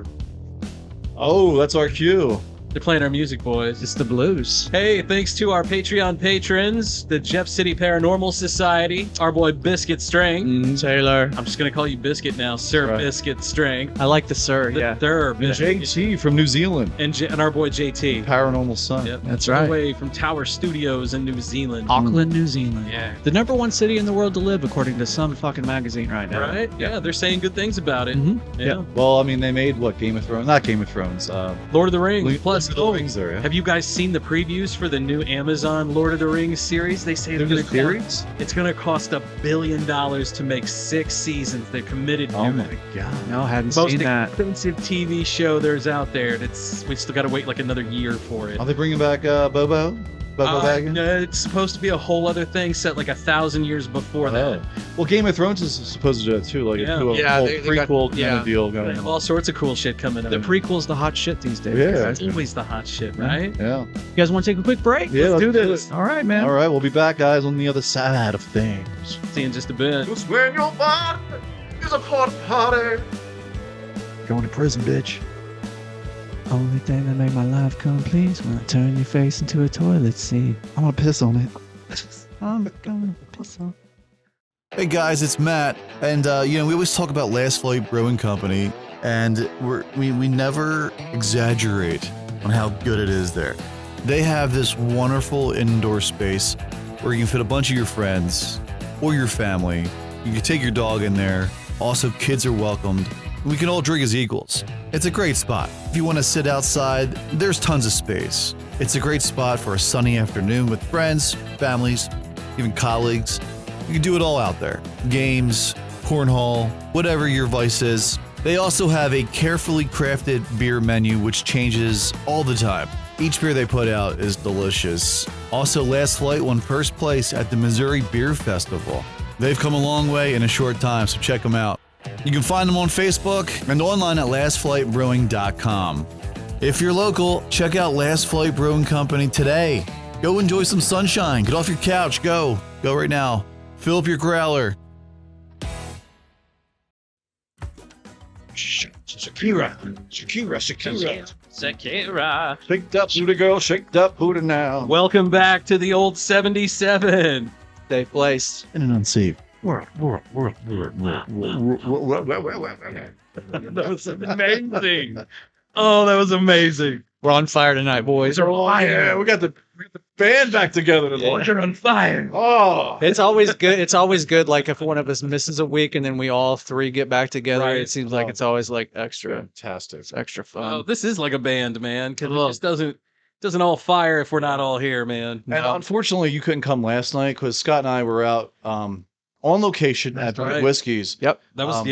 [SPEAKER 11] Oh, that's our cue.
[SPEAKER 4] They're playing our music, boys.
[SPEAKER 10] It's the blues.
[SPEAKER 4] Hey, thanks to our Patreon patrons, the Jeff City Paranormal Society, our boy Biscuit Strength.
[SPEAKER 10] Taylor.
[SPEAKER 4] I'm just going to call you Biscuit now, Sir
[SPEAKER 11] Right.
[SPEAKER 4] Biscuit Strength.
[SPEAKER 10] I like the sir, yeah.
[SPEAKER 4] Sir
[SPEAKER 11] And
[SPEAKER 4] Biscuit.
[SPEAKER 11] JT from New Zealand.
[SPEAKER 4] And our boy JT.
[SPEAKER 11] Paranormal Son.
[SPEAKER 4] Yep.
[SPEAKER 10] That's
[SPEAKER 4] all the
[SPEAKER 10] right.
[SPEAKER 4] way from Tower Studios in New Zealand.
[SPEAKER 10] Auckland, New Zealand.
[SPEAKER 4] Yeah.
[SPEAKER 10] The #1 city in the world to live, according to some fucking magazine right now.
[SPEAKER 4] Right? Yeah, they're saying good things about it.
[SPEAKER 10] Mm-hmm.
[SPEAKER 4] Yeah.
[SPEAKER 11] Well, I mean, they made what Game of Thrones? Not Game of Thrones.
[SPEAKER 4] Lord of the Rings. Plus,
[SPEAKER 11] Lord of the Rings there. Yeah.
[SPEAKER 4] have you guys seen the previews for the new Amazon Lord of the Rings series? They say
[SPEAKER 11] There's a series?
[SPEAKER 4] it's going to cost $1 billion to make 6 seasons. They're committed to
[SPEAKER 11] Oh
[SPEAKER 4] it.
[SPEAKER 11] my god.
[SPEAKER 10] No, I hadn't
[SPEAKER 4] Most
[SPEAKER 10] seen that.
[SPEAKER 4] expensive TV show there's out there. We still got to wait like another year for it.
[SPEAKER 11] Are they bringing back Bobo? Bobo Baggins?
[SPEAKER 4] No, it's supposed to be a whole other thing set like 1,000 years before that.
[SPEAKER 11] Well, Game of Thrones is supposed to do that too, like
[SPEAKER 4] Yeah.
[SPEAKER 11] a whole
[SPEAKER 10] they got-
[SPEAKER 11] prequel kind
[SPEAKER 10] yeah.
[SPEAKER 11] of deal
[SPEAKER 4] They
[SPEAKER 11] going
[SPEAKER 4] have
[SPEAKER 11] on.
[SPEAKER 4] all sorts of cool shit coming up.
[SPEAKER 10] The prequel's the hot shit these days.
[SPEAKER 11] Yeah.
[SPEAKER 4] It's always the hot shit, right?
[SPEAKER 11] Yeah.
[SPEAKER 10] You guys want to take a quick break?
[SPEAKER 11] Yeah,
[SPEAKER 10] Let's do
[SPEAKER 11] let's
[SPEAKER 10] this. All right, man.
[SPEAKER 11] All right, we'll be back, guys, on the other side of things.
[SPEAKER 4] See you in just a bit.
[SPEAKER 12] It's when your body is a party.
[SPEAKER 11] Going to prison, bitch.
[SPEAKER 10] Only thing that made my life complete is when I turn your face into a toilet seat.
[SPEAKER 11] I'm gonna piss on it.
[SPEAKER 10] I'm gonna piss off.
[SPEAKER 11] Hey guys, it's Matt, and we always talk about Last Flight Brewing Company, and we never exaggerate on how good it is there. They have this wonderful indoor space where you can fit a bunch of your friends or your family. You can take your dog in there. Also, kids are welcomed. We can all drink as equals. It's a great spot. If you want to sit outside, there's tons of space. It's a great spot for a sunny afternoon with friends, families, even colleagues. You can do it all out there. Games, cornhole, whatever your vice is. They also have a carefully crafted beer menu which changes all the time. Each beer they put out is delicious. Also, Last Flight won first place at the Missouri Beer Festival. They've come a long way in a short time, so check them out. You can find them on Facebook and online at lastflightbrewing.com. If you're local, check out Last Flight Brewing Company today. Go enjoy some sunshine. Get off your couch. Go right now. Fill up your growler. Shakira. Shaked up booty girl, shaked up booty now.
[SPEAKER 4] Welcome back to the old 77.
[SPEAKER 10] Safe place.
[SPEAKER 11] In an unsafe
[SPEAKER 4] world. That was amazing. Oh, that was amazing.
[SPEAKER 10] We're on fire tonight, boys.
[SPEAKER 11] We're on fire. We got the band back together tonight.
[SPEAKER 4] You're on fire.
[SPEAKER 11] Oh,
[SPEAKER 10] it's always good. It's always good. Like if one of us misses a week and then we all three get back together,
[SPEAKER 4] Right.
[SPEAKER 10] it seems like it's always like extra.
[SPEAKER 11] Fantastic.
[SPEAKER 10] It's extra fun.
[SPEAKER 4] Oh, this is like a band, man, because it just doesn't all fire if we're not all here, man.
[SPEAKER 11] And unfortunately, you couldn't come last night because Scott and I were out on location at
[SPEAKER 4] right.
[SPEAKER 11] Whiskey's.
[SPEAKER 10] Yep.
[SPEAKER 4] That was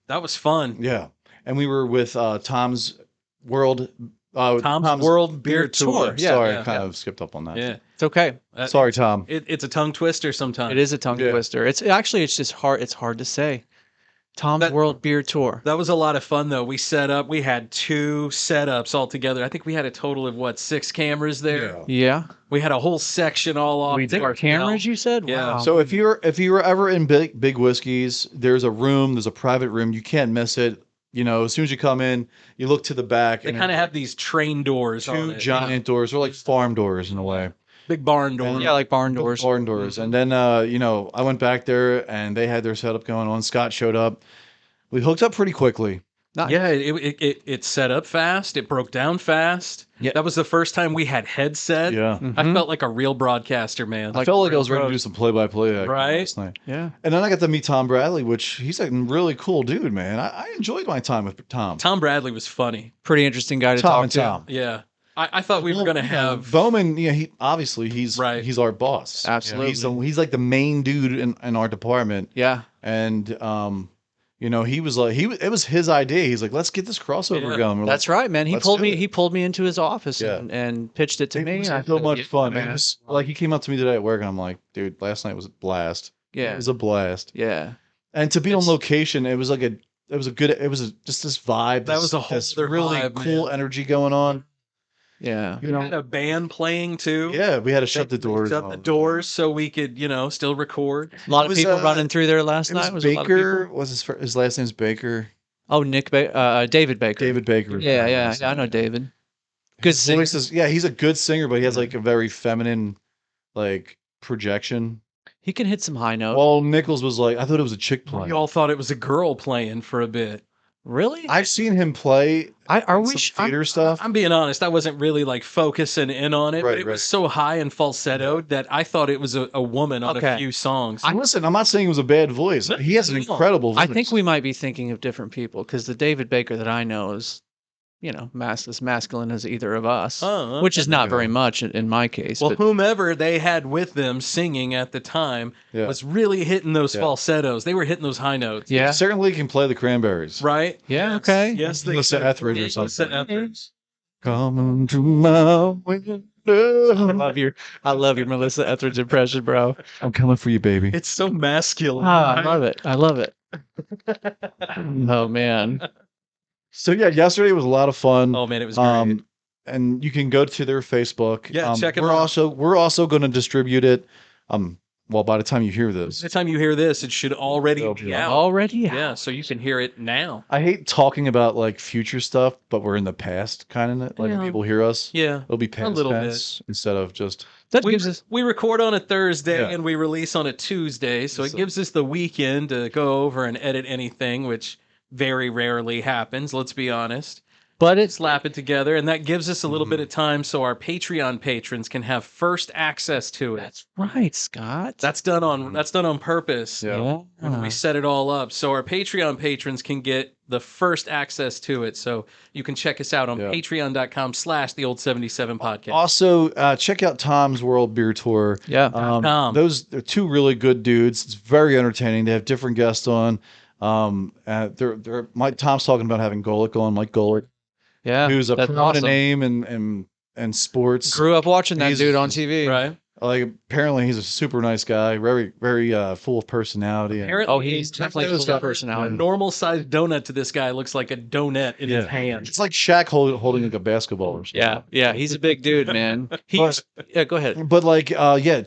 [SPEAKER 4] that was fun.
[SPEAKER 11] Yeah, and we were with Tom's World.
[SPEAKER 4] Tom's World Beer Tour.
[SPEAKER 11] Yeah, sorry, I kind of skipped up on that.
[SPEAKER 4] Yeah,
[SPEAKER 10] it's okay.
[SPEAKER 11] Sorry, Tom.
[SPEAKER 4] It's a tongue twister sometimes.
[SPEAKER 10] It is a tongue twister. It's just hard. It's hard to say. Tom's World Beer Tour.
[SPEAKER 4] That was a lot of fun, though. We had 2 setups all together. I think we had a total of 6 cameras there.
[SPEAKER 10] Yeah.
[SPEAKER 4] We had a whole section all off.
[SPEAKER 10] Cameras, you said?
[SPEAKER 4] Yeah.
[SPEAKER 10] Wow.
[SPEAKER 11] So if you're ever in big Whiskey's, there's a private room. You can't miss it. As soon as you come in, you look to the back.
[SPEAKER 4] They kind of have these train doors.
[SPEAKER 11] 2 giant doors. They're like farm doors in a way.
[SPEAKER 4] Big barn doors.
[SPEAKER 10] Yeah, like barn doors.
[SPEAKER 11] Barn doors. And then, I went back there and they had their setup going on. Scott showed up. We hooked up pretty quickly.
[SPEAKER 10] Nice.
[SPEAKER 4] Yeah, it set up fast. It broke down fast.
[SPEAKER 10] Yeah.
[SPEAKER 4] That was the first time we had headset.
[SPEAKER 11] Yeah.
[SPEAKER 4] I felt like a real broadcaster, man.
[SPEAKER 11] I felt like I was ready to do some play-by-play
[SPEAKER 4] Right?
[SPEAKER 11] last night.
[SPEAKER 10] Yeah.
[SPEAKER 11] And then I got to meet Tom Bradley, which he's a really cool dude, man. I enjoyed my time with Tom.
[SPEAKER 4] Tom Bradley was funny.
[SPEAKER 10] Pretty interesting guy to talk to.
[SPEAKER 11] Tom.
[SPEAKER 4] Yeah. I thought we were going to have
[SPEAKER 11] Bowman. Yeah, he's our boss.
[SPEAKER 10] Absolutely.
[SPEAKER 11] He's like the main dude in our department.
[SPEAKER 10] Yeah.
[SPEAKER 11] And he was like it was his idea. He's like, let's get this crossover going. We're
[SPEAKER 10] That's
[SPEAKER 11] like,
[SPEAKER 10] right, man. He
[SPEAKER 11] let's
[SPEAKER 10] pulled
[SPEAKER 11] do
[SPEAKER 10] me.
[SPEAKER 11] it.
[SPEAKER 10] He pulled me into his office
[SPEAKER 11] Yeah.
[SPEAKER 10] and pitched it to
[SPEAKER 11] It
[SPEAKER 10] me.
[SPEAKER 11] was
[SPEAKER 10] and
[SPEAKER 11] so
[SPEAKER 10] I
[SPEAKER 11] much
[SPEAKER 10] said,
[SPEAKER 11] fun,
[SPEAKER 10] yeah,
[SPEAKER 11] man. It was, like he came up to me today at work, and I'm like, dude, last night was a blast.
[SPEAKER 10] Yeah.
[SPEAKER 11] It was a blast.
[SPEAKER 10] Yeah.
[SPEAKER 11] And to be on location, it was just this vibe.
[SPEAKER 4] That was a whole
[SPEAKER 11] this
[SPEAKER 4] other
[SPEAKER 11] really
[SPEAKER 4] vibe,
[SPEAKER 11] cool
[SPEAKER 4] man.
[SPEAKER 11] energy going on.
[SPEAKER 10] Yeah.
[SPEAKER 4] We had a band playing too.
[SPEAKER 11] Yeah, we had to shut the doors.
[SPEAKER 4] Shut the doors so we could, still record.
[SPEAKER 10] A lot of
[SPEAKER 11] was,
[SPEAKER 10] people running through there last
[SPEAKER 11] It was
[SPEAKER 10] night. Was a lot of
[SPEAKER 11] Baker.
[SPEAKER 10] people?
[SPEAKER 11] Was his last name's Baker?
[SPEAKER 10] Oh, David Baker.
[SPEAKER 11] David Baker.
[SPEAKER 10] Yeah, I know David. Good
[SPEAKER 11] His
[SPEAKER 10] singer.
[SPEAKER 11] voice is, he's a good singer, but he has like a very feminine, like projection.
[SPEAKER 10] He can hit some high notes.
[SPEAKER 11] Well, Nichols was like, I thought it was a chick playing.
[SPEAKER 4] We all thought it was a girl playing for a bit.
[SPEAKER 10] Really?
[SPEAKER 11] I've seen him play. Theater stuff?
[SPEAKER 4] I'm being honest. I wasn't really like focusing in on it, but it was so high and falsettoed that I thought it was a woman on a few songs.
[SPEAKER 11] Listen, I'm not saying it was a bad voice. He has an incredible voice.
[SPEAKER 10] I think we might be thinking of different people because the David Baker that I know is, as masculine as either of us, which is not very much in my case.
[SPEAKER 4] Well,
[SPEAKER 10] but
[SPEAKER 4] whomever they had with them singing at the time was really hitting those falsettos. They were hitting those high notes.
[SPEAKER 10] Yeah.
[SPEAKER 11] Certainly can play the Cranberries.
[SPEAKER 4] Right?
[SPEAKER 10] Yeah, okay.
[SPEAKER 4] Yes, they
[SPEAKER 11] Melissa
[SPEAKER 4] could.
[SPEAKER 11] Etheridge or something.
[SPEAKER 4] Melissa Etheridge.
[SPEAKER 11] Come to my window.
[SPEAKER 10] I love your Melissa Etheridge impression, bro.
[SPEAKER 11] I'm coming for you, baby.
[SPEAKER 4] It's so masculine.
[SPEAKER 10] I love it. I love it. Oh man.
[SPEAKER 11] So yeah, yesterday was a lot of fun.
[SPEAKER 4] Oh man, it was great.
[SPEAKER 11] And you can go to their Facebook.
[SPEAKER 4] Yeah, check it
[SPEAKER 11] we're
[SPEAKER 4] out.
[SPEAKER 11] We're also going to distribute it. Well, by the time you hear
[SPEAKER 4] By
[SPEAKER 11] this,
[SPEAKER 4] the time you hear this, it should already
[SPEAKER 11] It'll
[SPEAKER 4] be
[SPEAKER 11] be
[SPEAKER 4] out.
[SPEAKER 10] Already out.
[SPEAKER 4] Yeah, so you can hear it now.
[SPEAKER 11] I hate talking about like future stuff, but we're in the past kind of. Like when
[SPEAKER 4] Yeah.
[SPEAKER 11] people hear us,
[SPEAKER 4] Yeah,
[SPEAKER 11] it'll be
[SPEAKER 4] a
[SPEAKER 11] past
[SPEAKER 4] little
[SPEAKER 11] tense instead of just.
[SPEAKER 10] That
[SPEAKER 4] we,
[SPEAKER 10] gives us.
[SPEAKER 4] we record on a Thursday
[SPEAKER 11] Yeah.
[SPEAKER 4] and we release on a Tuesday, so it gives us the weekend to go over and edit anything, which very rarely happens, let's be honest.
[SPEAKER 10] But it's
[SPEAKER 4] Slap it together, and that gives us a little bit of time so our Patreon patrons can have first access to it.
[SPEAKER 10] That's right, Scott.
[SPEAKER 4] That's done on purpose.
[SPEAKER 11] Yeah.
[SPEAKER 4] When we set it all up, so our Patreon patrons can get the first access to it. So you can check us out on patreon.com/the old 77 podcast.
[SPEAKER 11] Also, check out Tom's World Beer Tour.
[SPEAKER 10] Yeah.
[SPEAKER 11] Those are two really good dudes. It's very entertaining. They have different guests on. Tom's talking about having Golick on, Mike Golick.
[SPEAKER 10] Yeah,
[SPEAKER 11] who's a
[SPEAKER 10] that's
[SPEAKER 11] prominent
[SPEAKER 10] awesome.
[SPEAKER 11] name in sports.
[SPEAKER 10] Grew up watching that
[SPEAKER 11] He's-
[SPEAKER 10] dude on TV.
[SPEAKER 4] Right.
[SPEAKER 11] Like apparently he's a super nice guy, very full of personality. And,
[SPEAKER 4] Apparently,
[SPEAKER 10] he's definitely full of personality.
[SPEAKER 4] A normal sized donut to this guy looks like a donut in his hand.
[SPEAKER 11] It's like Shaq holding like a basketball or something.
[SPEAKER 10] Yeah, he's a big dude, man. He's go ahead.
[SPEAKER 11] But like,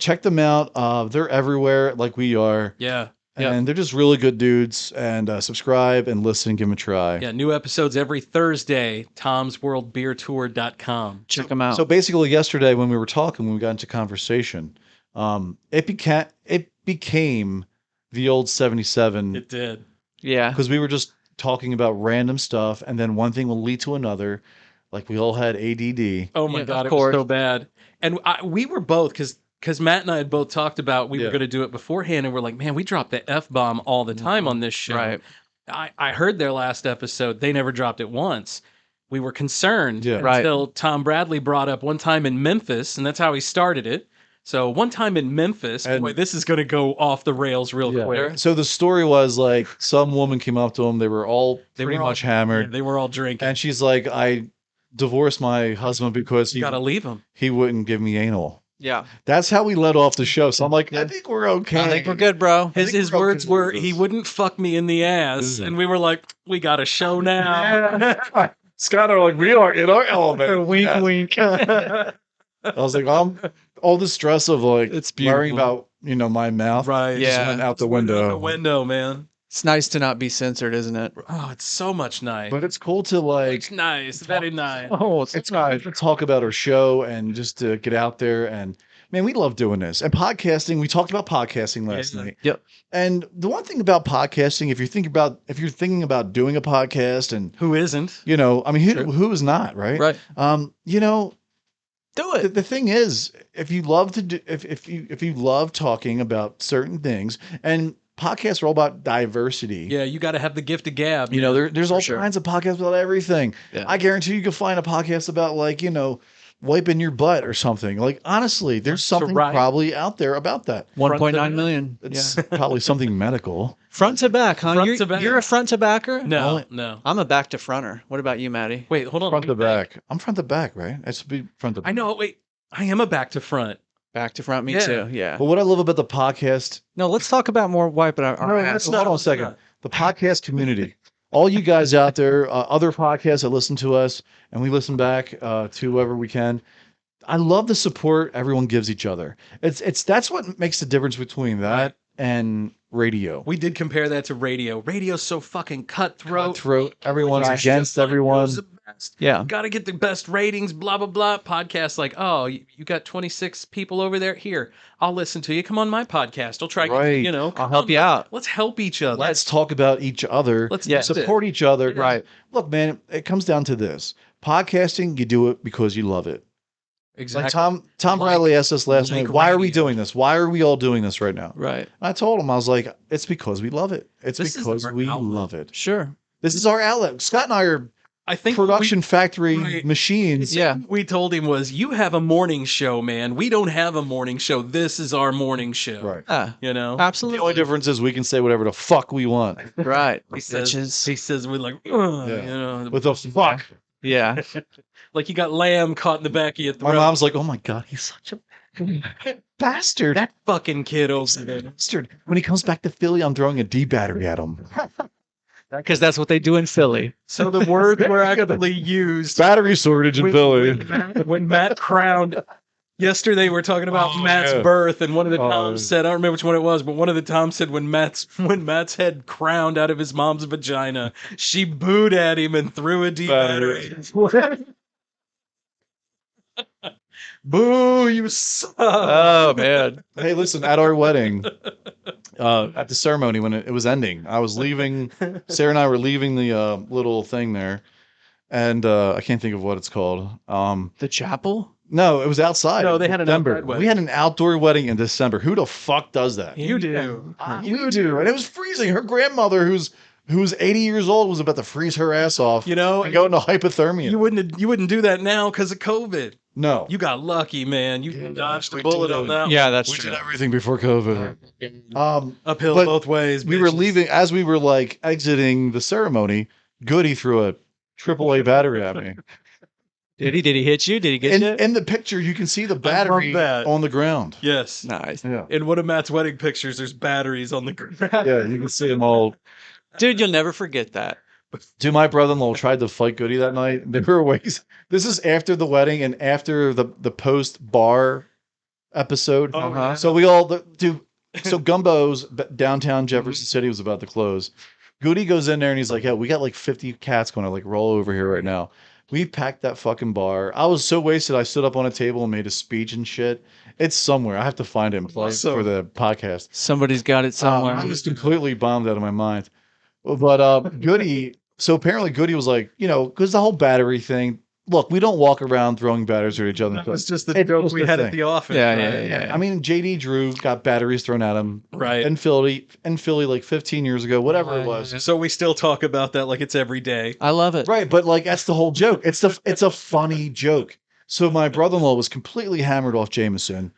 [SPEAKER 11] check them out. They're everywhere, like we are.
[SPEAKER 4] Yeah.
[SPEAKER 11] And they're just really good dudes. And subscribe and listen, give them a try.
[SPEAKER 4] Yeah, new episodes every Thursday. Tom'sWorldBeerTour.com.
[SPEAKER 10] Check them out.
[SPEAKER 11] So basically, yesterday when we were talking, when we got into conversation, it became the old 77.
[SPEAKER 4] It did.
[SPEAKER 10] Yeah,
[SPEAKER 11] because we were just talking about random stuff, and then one thing will lead to another. Like we all had ADD.
[SPEAKER 4] Oh my God, it was so bad. And we were both, because Matt and I had both talked about we were going to do it beforehand, and we're like, man, we drop the F-bomb all the time on this show.
[SPEAKER 10] Right.
[SPEAKER 4] I heard their last episode. They never dropped it once. We were concerned
[SPEAKER 10] Right.
[SPEAKER 4] until Tom Bradley brought up one time in Memphis, and that's how he started it. So one time in Memphis, boy, this is going to go off the rails real quick.
[SPEAKER 11] So the story was like some woman came up to him. They were all pretty much hammered.
[SPEAKER 4] Yeah, they were all drinking.
[SPEAKER 11] And she's like, I divorced my husband because
[SPEAKER 4] You got to leave him.
[SPEAKER 11] he wouldn't give me anal.
[SPEAKER 10] Yeah.
[SPEAKER 11] That's how we let off the show. So I'm like, I think we're okay.
[SPEAKER 10] I think we're good, bro.
[SPEAKER 4] His words were, he wouldn't fuck me in the ass. And we were like, we got a show now.
[SPEAKER 11] Scott are like, we are in our element.
[SPEAKER 10] Wink, wink.
[SPEAKER 11] I was like, all the stress of like
[SPEAKER 10] It's
[SPEAKER 11] worrying
[SPEAKER 10] beautiful.
[SPEAKER 11] about, my mouth.
[SPEAKER 4] Right.
[SPEAKER 11] Just
[SPEAKER 10] Yeah.
[SPEAKER 11] went out the
[SPEAKER 4] Out
[SPEAKER 11] window.
[SPEAKER 4] the window, man.
[SPEAKER 10] It's nice to not be censored, isn't it?
[SPEAKER 4] Oh, it's so much nice.
[SPEAKER 11] But it's cool to like,
[SPEAKER 4] It's nice. Very nice.
[SPEAKER 10] Oh,
[SPEAKER 11] it's nice to talk about our show and just to get out there. And man, we love doing this. And podcasting, we talked about podcasting last night.
[SPEAKER 10] Yep.
[SPEAKER 11] And the one thing about podcasting, if you're thinking about doing a podcast, and
[SPEAKER 4] Who isn't?
[SPEAKER 11] who is not, right?
[SPEAKER 10] Right.
[SPEAKER 11] Do it. The thing is, if you love to do, if you love talking about certain things, and podcasts are all about diversity.
[SPEAKER 4] Yeah, you got to have the gift of gab.
[SPEAKER 11] There's all
[SPEAKER 10] sure.
[SPEAKER 11] kinds of podcasts about everything.
[SPEAKER 10] Yeah.
[SPEAKER 11] I guarantee you can find a podcast about wiping your butt or something. Like honestly, there's something
[SPEAKER 4] right.
[SPEAKER 11] probably out there about that.
[SPEAKER 10] 1.9 million.
[SPEAKER 11] It's probably something medical.
[SPEAKER 10] Front to back, huh?
[SPEAKER 4] Front to back.
[SPEAKER 10] You're a front to backer?
[SPEAKER 4] No.
[SPEAKER 10] I'm a back to fronter. What about you, Maddie?
[SPEAKER 4] Wait, hold on.
[SPEAKER 11] Front to back. I'm front to back, right? I should be front to back.
[SPEAKER 4] I know. Wait, I am a back to front.
[SPEAKER 10] Back to front, me
[SPEAKER 4] Yeah.
[SPEAKER 10] too. Yeah.
[SPEAKER 11] But what I love about the podcast.
[SPEAKER 10] No, let's talk about more wiping our ass.
[SPEAKER 11] Hold on a second. The podcast community. All you guys out there, other podcasts that listen to us, and we listen back to whoever we can. I love the support everyone gives each other. That's what makes the difference between that and radio.
[SPEAKER 4] We did compare that to radio. Radio's so fucking cutthroat.
[SPEAKER 11] Everyone's against everyone.
[SPEAKER 10] Yeah.
[SPEAKER 4] Got to get the best ratings, blah, blah, blah. Podcasts like, oh, you got 26 people over there. Here, I'll listen to you. Come on my podcast. I'll try,
[SPEAKER 11] Right.
[SPEAKER 10] I'll help you out.
[SPEAKER 4] Let's help each other.
[SPEAKER 11] Let's talk about each other.
[SPEAKER 4] Let's
[SPEAKER 11] support each other.
[SPEAKER 10] Yeah. Right.
[SPEAKER 11] Look, man, it comes down to this. Podcasting, you do it because you love it.
[SPEAKER 4] Exactly.
[SPEAKER 11] Like Tom Bradley asked us last night, why are we doing this? Why are we all doing this right now?
[SPEAKER 10] Right.
[SPEAKER 11] I told him, I was like, it's because we love it. It's
[SPEAKER 4] This is
[SPEAKER 11] because
[SPEAKER 4] our
[SPEAKER 11] we
[SPEAKER 4] outlet.
[SPEAKER 11] love it.
[SPEAKER 10] Sure.
[SPEAKER 11] This is our outlet. Scott and I are
[SPEAKER 4] I think
[SPEAKER 11] production factory
[SPEAKER 4] Right.
[SPEAKER 11] machines.
[SPEAKER 10] Yeah.
[SPEAKER 4] we told him was, you have a morning show, man. We don't have a morning show. This is our morning show.
[SPEAKER 11] Right.
[SPEAKER 4] The
[SPEAKER 10] Absolutely.
[SPEAKER 11] The only difference is we can say whatever the fuck we want.
[SPEAKER 10] Right.
[SPEAKER 4] He says,
[SPEAKER 10] Bitches.
[SPEAKER 4] we're like,
[SPEAKER 11] Yeah. With the fuck.
[SPEAKER 10] Yeah.
[SPEAKER 4] like you got lamb caught in the back of your throat.
[SPEAKER 11] My mom's like, oh my God, he's such a bastard.
[SPEAKER 4] That fucking kid over there.
[SPEAKER 11] Bastard. When he comes back to Philly, I'm throwing a D battery at him.
[SPEAKER 10] Because that's what they do in Philly.
[SPEAKER 4] So the words were actually used
[SPEAKER 11] Battery shortage in Philly.
[SPEAKER 4] when Matt crowned Yesterday we're talking about Matt's birth, and one of the Toms said, I don't remember which one it was, but one of the Toms said when Matt's head crowned out of his mom's vagina, she booed at him and threw a deep battery. Boo, you suck.
[SPEAKER 10] Oh man.
[SPEAKER 11] Hey, listen, at our wedding, at the ceremony when it was ending, I was leaving. Sarah and I were leaving the little thing there, and I can't think of what it's called.
[SPEAKER 10] The chapel?
[SPEAKER 11] No, it was outside.
[SPEAKER 4] No, they had an
[SPEAKER 11] December.
[SPEAKER 4] outside wedding.
[SPEAKER 11] We had an outdoor wedding in December. Who the fuck does that?
[SPEAKER 4] You do.
[SPEAKER 11] You do. And it was freezing. Her grandmother, who's 80 years old, was about to freeze her ass off.
[SPEAKER 4] You know,
[SPEAKER 11] and go into hypothermia.
[SPEAKER 4] You wouldn't do that now because of COVID.
[SPEAKER 11] No.
[SPEAKER 4] You got lucky, man. You dodged a bullet on that.
[SPEAKER 10] Yeah, that's
[SPEAKER 11] we
[SPEAKER 10] true.
[SPEAKER 11] did everything before COVID.
[SPEAKER 4] Uphill
[SPEAKER 11] but
[SPEAKER 4] both ways.
[SPEAKER 11] We were leaving as we were like exiting the ceremony. Goody threw a AAA battery at me.
[SPEAKER 10] Did he hit you? Did he get you?
[SPEAKER 11] In the picture, you can see the battery on the ground.
[SPEAKER 4] Yes.
[SPEAKER 10] Nice.
[SPEAKER 11] Yeah.
[SPEAKER 4] In one of Matt's wedding pictures, there's batteries on the ground.
[SPEAKER 11] Yeah, you can see them all.
[SPEAKER 10] Dude, you'll never forget that.
[SPEAKER 11] Dude, my brother-in-law tried to fight Goody that night. There were ways. This is after the wedding and after the post-bar episode. So we all do. So Gumbo's downtown Jefferson City was about to close. Goody goes in there and he's like, "Yeah, we got like 50 cats going to like roll over here right now." We packed that fucking bar. I was so wasted. I stood up on a table and made a speech and shit. It's somewhere. I have to find it and play it for the podcast.
[SPEAKER 10] Somebody's got it somewhere.
[SPEAKER 11] I was completely bombed out of my mind. But Goody, so apparently Goody was like, because the whole battery thing. Look, we don't walk around throwing batteries at each other.
[SPEAKER 4] That was just the joke we had at the office.
[SPEAKER 10] Yeah.
[SPEAKER 11] I mean, JD Drew got batteries thrown at him.
[SPEAKER 4] Right.
[SPEAKER 11] In Philly like 15 years ago, whatever it was.
[SPEAKER 4] So we still talk about that like it's every day.
[SPEAKER 10] I love it.
[SPEAKER 11] Right, but like that's the whole joke. It's a funny joke. So my brother-in-law was completely hammered off Jameson.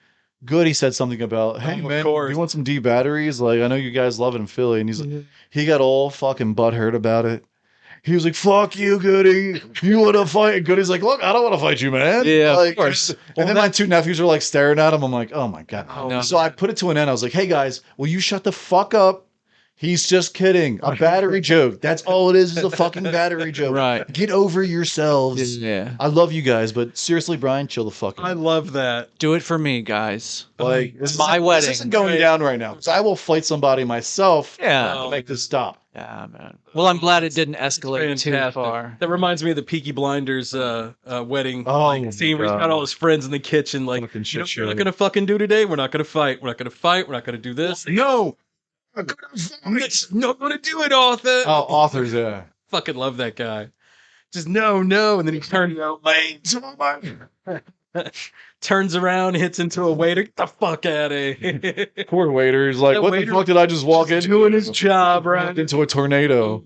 [SPEAKER 11] Goody said something about, "Hey man, do you want some D batteries? Like I know you guys love it in Philly." And he's like, he got all fucking butthurt about it. He was like, "Fuck you, Goody. You want to fight?" And Goody's like, "Look, I don't want to fight you, man."
[SPEAKER 10] Yeah,
[SPEAKER 11] like,
[SPEAKER 10] of course.
[SPEAKER 11] And then my two nephews are like staring at him. I'm like, "Oh my god."
[SPEAKER 10] No.
[SPEAKER 11] So I put it to an end. I was like, "Hey guys, will you shut the fuck up? He's just kidding. A battery joke. That's all it is a fucking battery joke.
[SPEAKER 10] Right.
[SPEAKER 11] Get over yourselves."
[SPEAKER 10] Yeah.
[SPEAKER 11] I love you guys, but seriously, Brian, chill the fuck out.
[SPEAKER 4] I love that.
[SPEAKER 10] Do it for me, guys.
[SPEAKER 11] Like this
[SPEAKER 10] my
[SPEAKER 11] is,
[SPEAKER 10] wedding.
[SPEAKER 11] This isn't going down right now. So I will fight somebody myself
[SPEAKER 10] Yeah.
[SPEAKER 11] to make this stop.
[SPEAKER 10] Yeah, man. Well, I'm glad it didn't escalate too
[SPEAKER 4] Fantastic.
[SPEAKER 10] far.
[SPEAKER 4] That reminds me of the Peaky Blinders wedding
[SPEAKER 11] Oh,
[SPEAKER 4] scene where he's got all his friends in the kitchen like,
[SPEAKER 11] Fucking
[SPEAKER 4] you
[SPEAKER 11] shit
[SPEAKER 4] know what
[SPEAKER 11] show.
[SPEAKER 4] we're not going to fucking do today? We're not going to fight. We're not going to fight. We're not going to do this. No! I'm not going to do it, Arthur.
[SPEAKER 11] Oh, authors, yeah.
[SPEAKER 4] Fucking love that guy. Just no. And then he turns around, hits into a waiter. Get the fuck out of here.
[SPEAKER 11] Poor waiter. He's like,
[SPEAKER 4] That
[SPEAKER 11] what
[SPEAKER 4] waiter
[SPEAKER 11] the fuck did I just walk into?
[SPEAKER 4] Doing his job, right?
[SPEAKER 11] Walked into a tornado.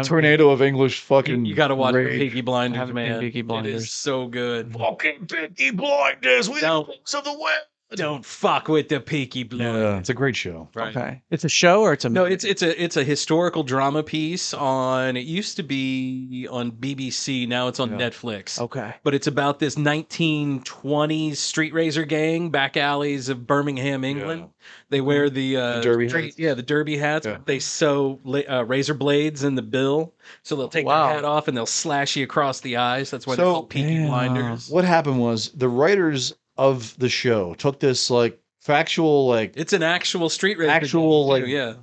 [SPEAKER 11] Tornado of English fucking
[SPEAKER 4] You got to watch
[SPEAKER 11] rage.
[SPEAKER 4] Peaky Blinders,
[SPEAKER 10] Haven't seen
[SPEAKER 4] man.
[SPEAKER 10] Peaky
[SPEAKER 4] It
[SPEAKER 10] Blinders.
[SPEAKER 4] is so good.
[SPEAKER 11] Fucking Peaky Blinders. We
[SPEAKER 4] Don't-
[SPEAKER 11] of the West.
[SPEAKER 4] Don't fuck with the Peaky Blinders.
[SPEAKER 11] Yeah, it's a great show.
[SPEAKER 4] Right.
[SPEAKER 10] Okay. It's a show or it's a
[SPEAKER 4] No,
[SPEAKER 10] movie?
[SPEAKER 4] it's a historical drama piece on. It used to be on BBC. Now it's on Netflix.
[SPEAKER 10] Okay.
[SPEAKER 4] But it's about this 1920s street racer gang, back alleys of Birmingham, England. They wear the
[SPEAKER 11] derby
[SPEAKER 4] straight-
[SPEAKER 11] hats.
[SPEAKER 4] Yeah, the derby hats.
[SPEAKER 11] Yeah.
[SPEAKER 4] They sew razor blades in the bill, so they'll take
[SPEAKER 10] Wow.
[SPEAKER 4] the hat off and they'll slash you across the eyes. That's why they're
[SPEAKER 11] So-
[SPEAKER 4] called Peaky Blinders.
[SPEAKER 11] What happened was the writers of the show took this like factual like
[SPEAKER 4] It's an actual street racer.
[SPEAKER 11] actual
[SPEAKER 4] gang,
[SPEAKER 11] like
[SPEAKER 4] too,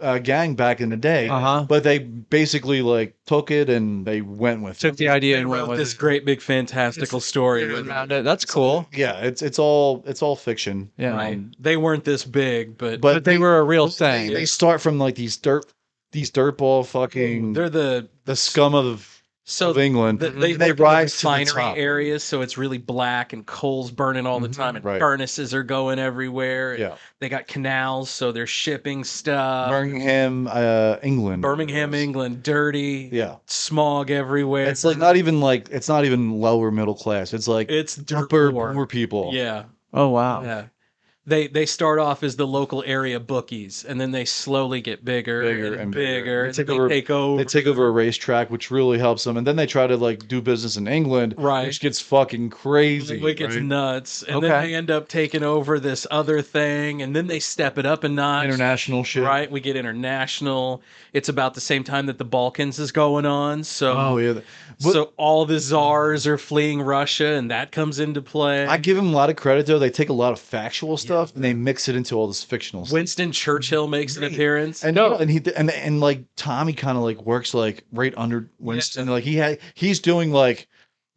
[SPEAKER 4] yeah.
[SPEAKER 11] gang back in the day.
[SPEAKER 10] Uh-huh.
[SPEAKER 11] But they basically like took it and they went with
[SPEAKER 10] Took
[SPEAKER 11] it.
[SPEAKER 10] the idea
[SPEAKER 4] They
[SPEAKER 10] and went
[SPEAKER 4] wrote
[SPEAKER 10] with
[SPEAKER 4] this
[SPEAKER 10] it.
[SPEAKER 4] great big fantastical story. with it.
[SPEAKER 10] Around it. That's cool.
[SPEAKER 11] Yeah, it's all fiction.
[SPEAKER 10] Yeah.
[SPEAKER 4] Right. They weren't this big, but
[SPEAKER 10] But they were a real thing.
[SPEAKER 11] They start from like these dirtball fucking
[SPEAKER 4] they're the
[SPEAKER 11] scum of England.
[SPEAKER 4] They
[SPEAKER 11] rise to the
[SPEAKER 4] refinery
[SPEAKER 11] top.
[SPEAKER 4] areas, so it's really black and coal's burning all the time, and
[SPEAKER 11] Right.
[SPEAKER 4] furnaces are going everywhere. and
[SPEAKER 11] Yeah.
[SPEAKER 4] They got canals, so they're shipping stuff.
[SPEAKER 11] Birmingham, England.
[SPEAKER 4] Birmingham, England, dirty.
[SPEAKER 11] Yeah.
[SPEAKER 4] Smog everywhere.
[SPEAKER 11] It's like it's not even lower middle class. It's like
[SPEAKER 4] It's dirt
[SPEAKER 11] upper
[SPEAKER 4] poor.
[SPEAKER 11] poor people.
[SPEAKER 4] Yeah.
[SPEAKER 10] Oh wow.
[SPEAKER 4] Yeah. they start off as the local area bookies, and then they slowly get bigger and bigger.
[SPEAKER 11] They take over. They take over a racetrack, which really helps them. And then they try to like do business in England,
[SPEAKER 4] Right.
[SPEAKER 11] which gets fucking crazy.
[SPEAKER 4] It gets
[SPEAKER 11] right?
[SPEAKER 4] nuts, and then they end up taking over this other thing, and then they step it up a notch.
[SPEAKER 11] International shit.
[SPEAKER 4] Right, we get international. It's about the same time that the Balkans is going on, so so all the czars are fleeing Russia, and that comes into play.
[SPEAKER 11] I give them a lot of credit though. They take a lot of factual stuff and they mix it into all this fictional stuff.
[SPEAKER 4] Winston Churchill makes an appearance,
[SPEAKER 11] And and like Tommy kind of like works like right under Winston. Like he's doing like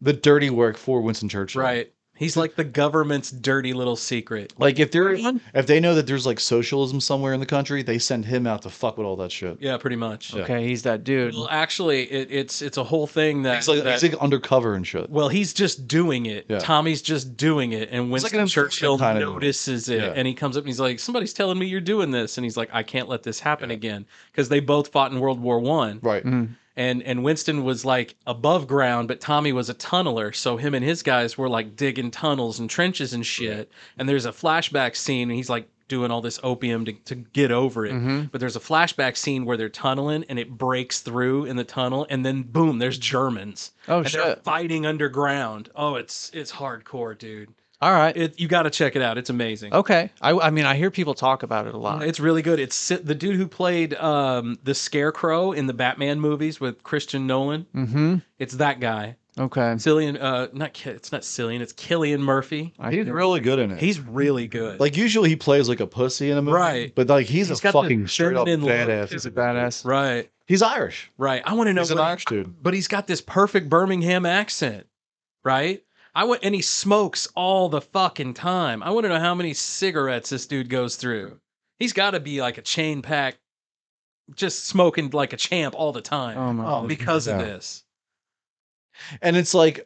[SPEAKER 11] the dirty work for Winston Churchill.
[SPEAKER 4] right? He's like the government's dirty little secret.
[SPEAKER 11] Like if they know that there's like socialism somewhere in the country, they send him out to fuck with all that shit.
[SPEAKER 4] Yeah, pretty much.
[SPEAKER 11] Yeah.
[SPEAKER 10] Okay, he's that dude.
[SPEAKER 4] Well, actually, it's a whole thing that
[SPEAKER 11] He's like undercover and shit.
[SPEAKER 4] well, he's just doing it.
[SPEAKER 11] Yeah.
[SPEAKER 4] Tommy's just doing it, and
[SPEAKER 11] It's like
[SPEAKER 4] Winston
[SPEAKER 11] an
[SPEAKER 4] Churchill
[SPEAKER 11] enforcement kind of
[SPEAKER 4] notices it,
[SPEAKER 11] Yeah.
[SPEAKER 4] and he comes up and he's like, "Somebody's telling me you're doing this," and he's like, "I can't let this happen again," because they both fought in World War One,
[SPEAKER 11] Right.
[SPEAKER 4] and Winston was like above ground, but Tommy was a tunneler, so him and his guys were like digging tunnels and trenches and shit. And there's a flashback scene, and he's like doing all this opium to get over it. But there's a flashback scene where they're tunneling, and it breaks through in the tunnel, and then boom, there's Germans.
[SPEAKER 10] Oh,
[SPEAKER 4] and they're
[SPEAKER 10] shit.
[SPEAKER 4] fighting underground. Oh, it's hardcore, dude.
[SPEAKER 10] All right.
[SPEAKER 4] You got to check it out. It's amazing.
[SPEAKER 10] Okay. I mean, I hear people talk about it a lot.
[SPEAKER 4] It's really good. It's the dude who played the Scarecrow in the Batman movies with Christian Nolan.
[SPEAKER 10] Mm-hmm.
[SPEAKER 4] It's that guy.
[SPEAKER 10] Okay.
[SPEAKER 4] Cillian, it's not Cillian, it's Cillian Murphy.
[SPEAKER 11] He's really good in it.
[SPEAKER 4] He's really good.
[SPEAKER 11] Like usually he plays like a pussy in a movie,
[SPEAKER 4] Right.
[SPEAKER 11] But like he's a
[SPEAKER 4] got the
[SPEAKER 11] fucking straight up
[SPEAKER 4] feminine look.
[SPEAKER 11] badass.
[SPEAKER 10] He's a badass.
[SPEAKER 4] Right.
[SPEAKER 11] He's Irish.
[SPEAKER 4] Right. I want to know
[SPEAKER 11] He's an
[SPEAKER 4] what-
[SPEAKER 11] Irish dude.
[SPEAKER 4] but he's got this perfect Birmingham accent. Right? And he smokes all the fucking time. I want to know how many cigarettes this dude goes through. He's got to be like a chain pack, just smoking like a champ all the time.
[SPEAKER 10] Oh my
[SPEAKER 4] because of
[SPEAKER 11] Yeah.
[SPEAKER 4] this.
[SPEAKER 11] And it's like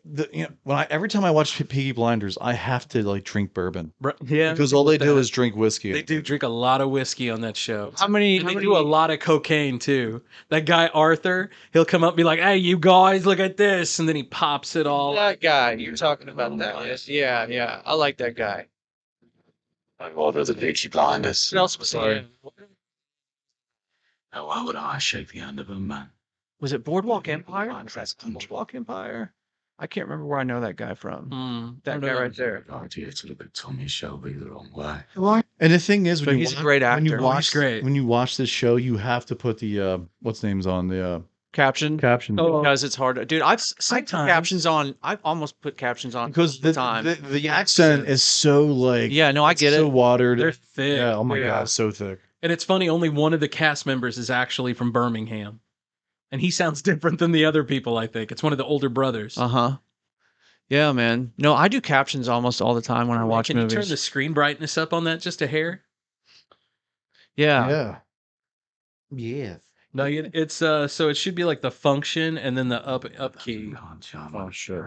[SPEAKER 11] every time I watch Peaky Blinders, I have to like drink bourbon.
[SPEAKER 4] Yeah.
[SPEAKER 11] Because all they do is drink whiskey.
[SPEAKER 4] They do drink a lot of whiskey on that show.
[SPEAKER 10] How many?
[SPEAKER 4] And they do a lot of cocaine too. That guy Arthur, he'll come up and be like, "Hey, you guys, look at this," and then he pops it all.
[SPEAKER 10] That guy you're talking about that? Yeah, yeah. I like that guy.
[SPEAKER 15] I order the Peaky Blinders.
[SPEAKER 10] What else was he?
[SPEAKER 15] Now, why would I shake the hand of a man?
[SPEAKER 10] Was it Boardwalk Empire? Boardwalk Empire. I can't remember where I know that guy from. That guy right there.
[SPEAKER 15] Idea to look at Tommy Shelby the wrong way.
[SPEAKER 11] And the thing is,
[SPEAKER 10] But he's a great
[SPEAKER 11] when you
[SPEAKER 10] actor.
[SPEAKER 11] watch,
[SPEAKER 4] He's great.
[SPEAKER 11] when you watch this show, you have to put the what's names on the
[SPEAKER 10] Caption. Because it's hard. Dude, I've put captions on. I've almost put captions on
[SPEAKER 11] because
[SPEAKER 10] the time.
[SPEAKER 11] the accent is so like
[SPEAKER 10] Yeah, no, I get
[SPEAKER 11] so
[SPEAKER 10] it.
[SPEAKER 11] watered.
[SPEAKER 4] They're thick.
[SPEAKER 11] Yeah. Oh my god, so thick.
[SPEAKER 4] And it's funny, only one of the cast members is actually from Birmingham. And he sounds different than the other people, I think. It's one of the older brothers.
[SPEAKER 10] Uh-huh. Yeah, man. No, I do captions almost all the time when I watch
[SPEAKER 4] Can
[SPEAKER 10] movies.
[SPEAKER 4] you turn the screen brightness up on that just a hair?
[SPEAKER 10] Yeah.
[SPEAKER 11] Yeah.
[SPEAKER 4] No, it's so it should be like the function and then the up key.
[SPEAKER 11] Oh shit.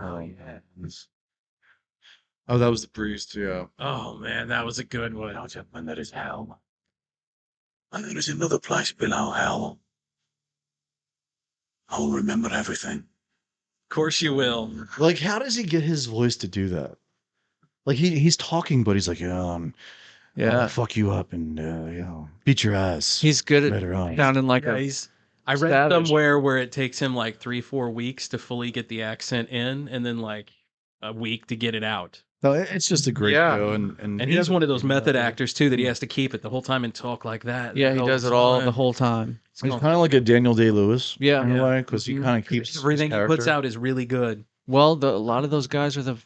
[SPEAKER 11] Oh, that was the priest. Yeah.
[SPEAKER 4] Oh man, that was a good one.
[SPEAKER 15] And there is hell. And there is another place below hell. I'll remember everything.
[SPEAKER 4] Of course you will.
[SPEAKER 11] Like, how does he get his voice to do that? Like he's talking, but he's like, I'll fuck you up and beat your ass.
[SPEAKER 10] He's good
[SPEAKER 11] later on.
[SPEAKER 10] at sounding like a
[SPEAKER 4] I read
[SPEAKER 10] savage.
[SPEAKER 4] somewhere where it takes him like 3-4 weeks to fully get the accent in, and then like a week to get it out.
[SPEAKER 11] No, it's just a great show, and
[SPEAKER 4] he's one of those method actors too that he has to keep it the whole time and talk like that.
[SPEAKER 10] Yeah, he does it all the whole time.
[SPEAKER 11] He's kind of like a Daniel Day-Lewis.
[SPEAKER 10] Yeah.
[SPEAKER 11] in a way, because he kind of keeps
[SPEAKER 4] Everything
[SPEAKER 11] his
[SPEAKER 4] he puts
[SPEAKER 11] character.
[SPEAKER 4] out is really good.
[SPEAKER 10] Well, a lot of those guys are the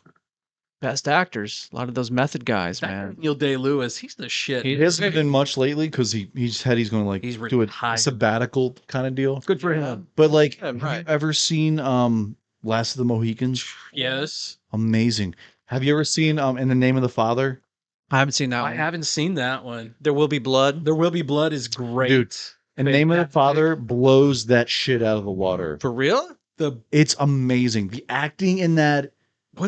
[SPEAKER 10] best actors. A lot of those method guys, man.
[SPEAKER 4] Daniel Day-Lewis, he's the shit.
[SPEAKER 11] He hasn't been much lately because he's going to like do a sabbatical kind of deal.
[SPEAKER 4] Good for him.
[SPEAKER 11] But like,
[SPEAKER 4] Yeah,
[SPEAKER 11] have
[SPEAKER 4] right.
[SPEAKER 11] you ever seen Last of the Mohicans?
[SPEAKER 4] Yes.
[SPEAKER 11] Amazing. Have you ever seen In the Name of the Father?
[SPEAKER 10] I haven't seen that
[SPEAKER 4] I
[SPEAKER 10] one.
[SPEAKER 4] haven't seen that one.
[SPEAKER 10] There Will Be Blood.
[SPEAKER 4] There Will Be Blood is great.
[SPEAKER 11] Dude, In the Name of the Father blows that shit out of the water.
[SPEAKER 10] For real?
[SPEAKER 11] It's amazing. The acting in that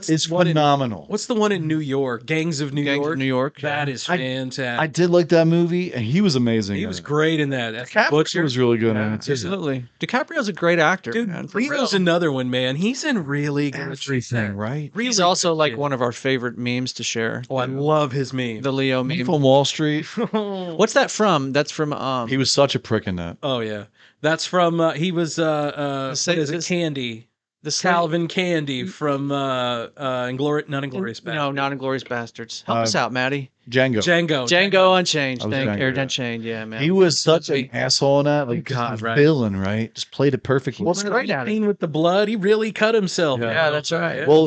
[SPEAKER 11] is phenomenal.
[SPEAKER 4] What's the one in New York? Gangs of New York. That is fantastic.
[SPEAKER 11] I did like that movie, and he was amazing.
[SPEAKER 4] He was great in that.
[SPEAKER 11] DiCaprio was really good in it too.
[SPEAKER 10] Absolutely. DiCaprio's a great actor.
[SPEAKER 4] Dude,
[SPEAKER 10] man,
[SPEAKER 4] Leo's another one, man. He's in really good
[SPEAKER 11] everything, right?
[SPEAKER 4] Really
[SPEAKER 10] He's also like one of our favorite memes to share.
[SPEAKER 4] Oh, I love his meme.
[SPEAKER 10] The Leo meme.
[SPEAKER 11] From Wall Street.
[SPEAKER 10] What's that from? That's from
[SPEAKER 11] He was such a prick in that.
[SPEAKER 4] Oh yeah. That's from he was what is it? Candy.
[SPEAKER 10] The
[SPEAKER 4] Calvin Candy from not Inglourious Bastards.
[SPEAKER 10] No, not Inglourious Bastards. Help us out, Maddie.
[SPEAKER 11] Django
[SPEAKER 10] Unchained. Unchained. Yeah, man.
[SPEAKER 11] He was such an asshole in that. Like,
[SPEAKER 4] God, right.
[SPEAKER 11] villain, right? Just played it perfectly.
[SPEAKER 4] What's great at it? With the blood, he really cut himself.
[SPEAKER 10] Yeah, that's right.
[SPEAKER 11] Well,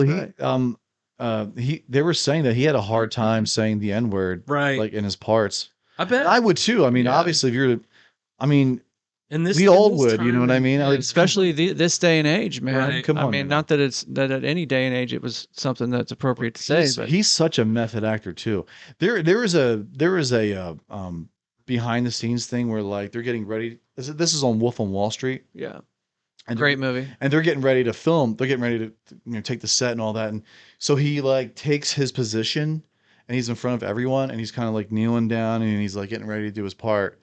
[SPEAKER 11] they were saying that he had a hard time saying the N-word,
[SPEAKER 4] right?
[SPEAKER 11] Like in his parts.
[SPEAKER 4] I bet
[SPEAKER 11] I would too. I mean, obviously, if you're,
[SPEAKER 4] in this,
[SPEAKER 11] we all would. You know what I mean? Like,
[SPEAKER 10] especially this day and age, man.
[SPEAKER 4] Right.
[SPEAKER 11] Come on,
[SPEAKER 10] I mean, not that it's that at any day and age it was something that's appropriate to say. But
[SPEAKER 11] He's such a method actor too. There is a behind the scenes thing where like they're getting ready. This is on Wolf on Wall Street.
[SPEAKER 10] Yeah.
[SPEAKER 11] And
[SPEAKER 10] great movie.
[SPEAKER 11] And they're getting ready to film. They're getting ready to take the set and all that. And so he like takes his position and he's in front of everyone and he's kind of like kneeling down and he's like getting ready to do his part.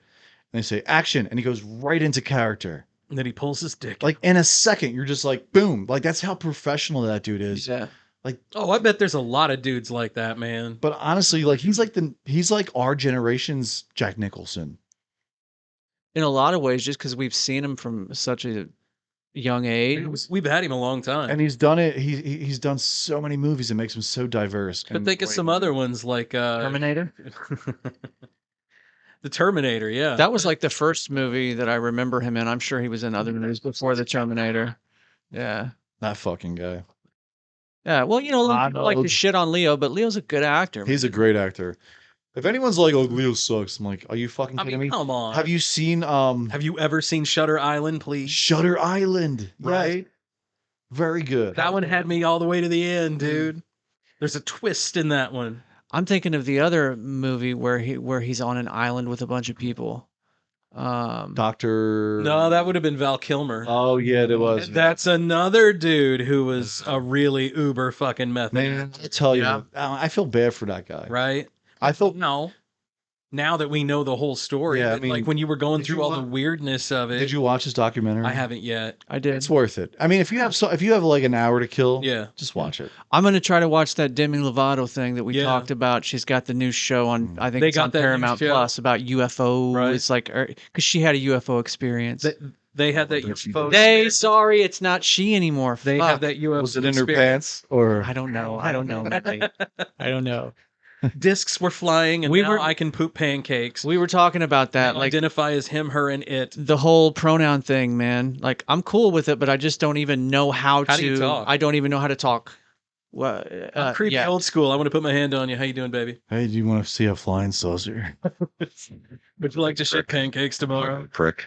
[SPEAKER 11] And they say action and he goes right into character.
[SPEAKER 4] And then he pulls his dick.
[SPEAKER 11] Like in a second, you're just like boom. Like that's how professional that dude is.
[SPEAKER 10] Yeah.
[SPEAKER 11] Like,
[SPEAKER 4] oh, I bet there's a lot of dudes like that, man.
[SPEAKER 11] But honestly, like he's like our generation's Jack Nicholson.
[SPEAKER 10] In a lot of ways, just because we've seen him from such a young age.
[SPEAKER 4] We've had him a long time.
[SPEAKER 11] And he's done it. He's done so many movies that makes him so diverse.
[SPEAKER 4] But think of some other ones like
[SPEAKER 10] Terminator.
[SPEAKER 4] The Terminator, yeah.
[SPEAKER 10] That was like the first movie that I remember him in. I'm sure he was in other movies before the Terminator. Yeah.
[SPEAKER 11] That fucking guy.
[SPEAKER 10] Yeah. Well, you know, a lot of people like to shit on Leo, but Leo's a good actor.
[SPEAKER 11] He's a great actor. If anyone's like, "Oh, Leo sucks," I'm like, "Are you fucking kidding me?"
[SPEAKER 4] Come on.
[SPEAKER 11] Have you seen?
[SPEAKER 4] Have you ever seen Shutter Island? Please.
[SPEAKER 11] Shutter Island, right? Very good.
[SPEAKER 4] That one had me all the way to the end, dude. There's a twist in that one.
[SPEAKER 10] I'm thinking of the other movie where he's on an island with a bunch of people.
[SPEAKER 11] Doctor.
[SPEAKER 4] No, that would have been Val Kilmer.
[SPEAKER 11] Oh yeah, it was.
[SPEAKER 4] That's another dude who was a really uber fucking method.
[SPEAKER 11] Man, I tell you, I feel bad for that guy.
[SPEAKER 4] Right?
[SPEAKER 11] I felt
[SPEAKER 4] no. Now that we know the whole story,
[SPEAKER 11] Yeah, I mean,
[SPEAKER 4] like when you were going through all the weirdness of it.
[SPEAKER 11] Did you watch his documentary?
[SPEAKER 4] I haven't yet.
[SPEAKER 10] I did.
[SPEAKER 11] It's worth it. I mean, if you have like an hour to kill,
[SPEAKER 4] yeah,
[SPEAKER 11] just watch it.
[SPEAKER 10] I'm gonna try to watch that Demi Lovato thing that we talked about. She's got the new show on. I think
[SPEAKER 4] They
[SPEAKER 10] it's
[SPEAKER 4] got
[SPEAKER 10] on
[SPEAKER 4] that new
[SPEAKER 10] Paramount
[SPEAKER 4] show.
[SPEAKER 10] Plus about UFO.
[SPEAKER 4] Right.
[SPEAKER 10] It's like because she had a UFO experience.
[SPEAKER 4] They had that UFO.
[SPEAKER 10] Sorry, it's not she anymore.
[SPEAKER 4] They
[SPEAKER 10] Fuck.
[SPEAKER 4] have that UFO.
[SPEAKER 11] Was it in her
[SPEAKER 4] experience.
[SPEAKER 11] pants or?
[SPEAKER 10] I don't know. I don't know. I don't know.
[SPEAKER 4] Discs were flying, and now I can poop pancakes.
[SPEAKER 10] We were talking about that.
[SPEAKER 4] I
[SPEAKER 10] Like
[SPEAKER 4] identify as him, her, and it.
[SPEAKER 10] the whole pronoun thing, man. Like I'm cool with it, but I just don't even know how
[SPEAKER 4] How
[SPEAKER 10] to.
[SPEAKER 4] do you talk?
[SPEAKER 10] I don't even know how to talk. Well,
[SPEAKER 4] I'm creepy old school. I want to put my hand on you. How you doing, baby?
[SPEAKER 11] Hey, do you want to see a flying saucer?
[SPEAKER 4] Would you like to ship pancakes tomorrow?
[SPEAKER 3] Prick.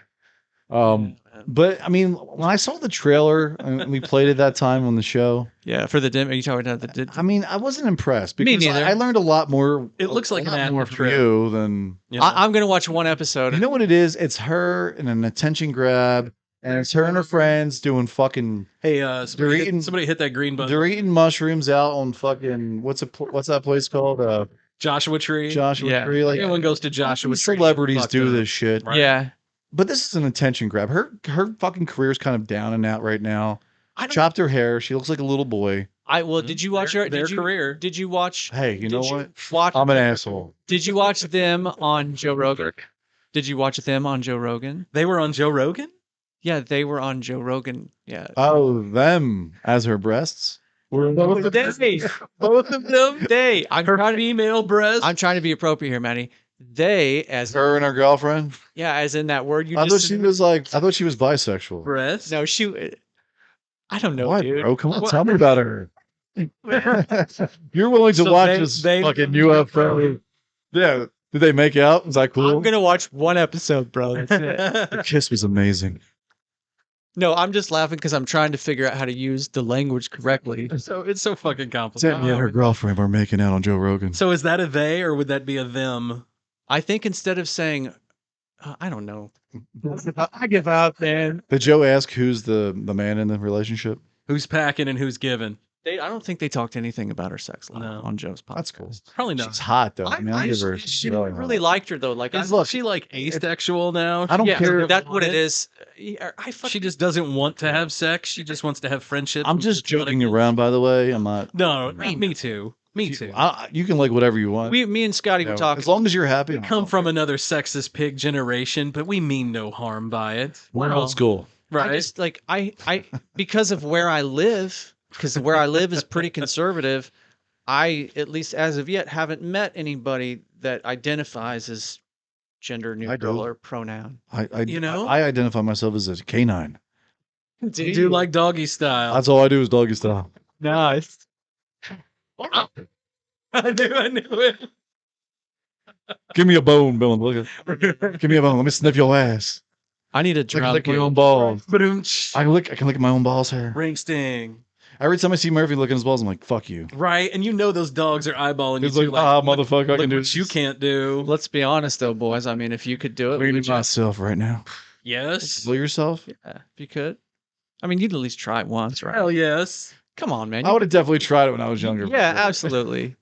[SPEAKER 11] But I mean, when I saw the trailer and we played it that time on the show,
[SPEAKER 10] Yeah, for the dim. Are you talking about the?
[SPEAKER 11] I mean, I wasn't impressed
[SPEAKER 10] Me
[SPEAKER 11] because
[SPEAKER 10] neither.
[SPEAKER 11] I learned a lot more.
[SPEAKER 4] It looks like
[SPEAKER 11] a
[SPEAKER 4] an
[SPEAKER 11] lot
[SPEAKER 4] ad
[SPEAKER 11] more
[SPEAKER 4] for
[SPEAKER 11] from
[SPEAKER 4] trip.
[SPEAKER 11] you than.
[SPEAKER 10] I'm gonna watch one episode.
[SPEAKER 11] You know what it is? It's her and an attention grab, and it's her and her friends doing fucking.
[SPEAKER 4] Hey,
[SPEAKER 11] eating-
[SPEAKER 4] somebody hit that green button.
[SPEAKER 11] They're eating mushrooms out on fucking what's that place called?
[SPEAKER 4] Joshua Tree.
[SPEAKER 11] Joshua Tree. Like
[SPEAKER 4] everyone goes to Joshua Tree.
[SPEAKER 11] celebrities do this shit.
[SPEAKER 4] Right.
[SPEAKER 10] Yeah.
[SPEAKER 11] But this is an attention grab. Her fucking career's kind of down and out right now. Chopped her hair. She looks like a little boy.
[SPEAKER 10] Did you watch
[SPEAKER 4] their career?
[SPEAKER 10] Did you watch?
[SPEAKER 11] Hey, you know what?
[SPEAKER 10] Watch.
[SPEAKER 11] I'm an asshole.
[SPEAKER 10] Did you watch them on Joe Rogan? Did you watch them on Joe Rogan?
[SPEAKER 4] They were on Joe Rogan?
[SPEAKER 10] Yeah, they were on Joe Rogan. Yeah.
[SPEAKER 11] Oh, them as her breasts.
[SPEAKER 10] Both of them. Both of them. They.
[SPEAKER 4] Her female breast.
[SPEAKER 10] I'm trying to be appropriate here, Manny. They as
[SPEAKER 11] Her and her girlfriend.
[SPEAKER 10] yeah, as in that word you
[SPEAKER 11] I
[SPEAKER 10] just.
[SPEAKER 11] thought she was bisexual.
[SPEAKER 4] breast.
[SPEAKER 10] No, she. I don't know,
[SPEAKER 11] What,
[SPEAKER 10] dude.
[SPEAKER 11] bro? Come on, tell me about her. You're willing to
[SPEAKER 4] So
[SPEAKER 11] watch
[SPEAKER 4] they-
[SPEAKER 11] this
[SPEAKER 4] they-
[SPEAKER 11] fucking UFO? Yeah. Did they make out? Was that cool?
[SPEAKER 10] I'm gonna watch one episode, bro. That's it.
[SPEAKER 11] The kiss was amazing.
[SPEAKER 10] No, I'm just laughing because I'm trying to figure out how to use the language correctly.
[SPEAKER 4] So it's so fucking complicated.
[SPEAKER 11] Sam and her girlfriend were making out on Joe Rogan.
[SPEAKER 4] So is that a they or would that be a them?
[SPEAKER 10] I think instead of saying, I don't know. I give up, man.
[SPEAKER 11] Did Joe ask who's the man in the relationship?
[SPEAKER 4] Who's packing and who's giving?
[SPEAKER 10] I don't think they talked anything about her sex life on Joe's podcast.
[SPEAKER 11] That's cool.
[SPEAKER 4] Probably not.
[SPEAKER 11] She's hot though. I mean, I'll give her.
[SPEAKER 10] She really liked her though. Like,
[SPEAKER 4] Is she like asexual now?
[SPEAKER 11] I don't care.
[SPEAKER 10] That's what it is.
[SPEAKER 4] She just doesn't want to have sex. She just wants to have friendships.
[SPEAKER 11] I'm just joking around, by the way. I'm not.
[SPEAKER 4] No, me too. Me too.
[SPEAKER 11] You can like whatever you want.
[SPEAKER 10] Me and Scotty were talking.
[SPEAKER 11] As long as you're happy.
[SPEAKER 4] We come from another sexist pig generation, but we mean no harm by it.
[SPEAKER 11] We're old school.
[SPEAKER 4] Right.
[SPEAKER 10] I just like I because of where I live, because where I live is pretty conservative. I, at least as of yet, haven't met anybody that identifies as gender neutral or pronoun.
[SPEAKER 11] I identify myself as a canine.
[SPEAKER 4] You do like doggy style.
[SPEAKER 11] That's all I do is doggy style.
[SPEAKER 10] Nice.
[SPEAKER 4] I knew it.
[SPEAKER 11] Give me a bone, Bill. Look at. Give me a bone. Let me sniff your ass.
[SPEAKER 10] I need a
[SPEAKER 11] I can
[SPEAKER 10] drop.
[SPEAKER 11] lick my own balls. I can lick my own balls hair.
[SPEAKER 4] Ring sting.
[SPEAKER 11] Every time I see Murphy licking his balls, I'm like, "Fuck you."
[SPEAKER 4] Right, and you know those dogs are eyeballing
[SPEAKER 11] He's
[SPEAKER 4] you.
[SPEAKER 11] like, motherfucker, I can do
[SPEAKER 4] what you can't do.
[SPEAKER 10] Let's be honest, though, boys. I mean, if you could do it,
[SPEAKER 11] Cleaning
[SPEAKER 10] would you?
[SPEAKER 11] myself right now.
[SPEAKER 4] Yes.
[SPEAKER 11] Blow yourself?
[SPEAKER 10] Yeah, if you could. I mean, you'd at least try it once, right?
[SPEAKER 4] Hell yes.
[SPEAKER 10] Come on, man.
[SPEAKER 11] I would have definitely tried it when I was younger.
[SPEAKER 10] Yeah, absolutely.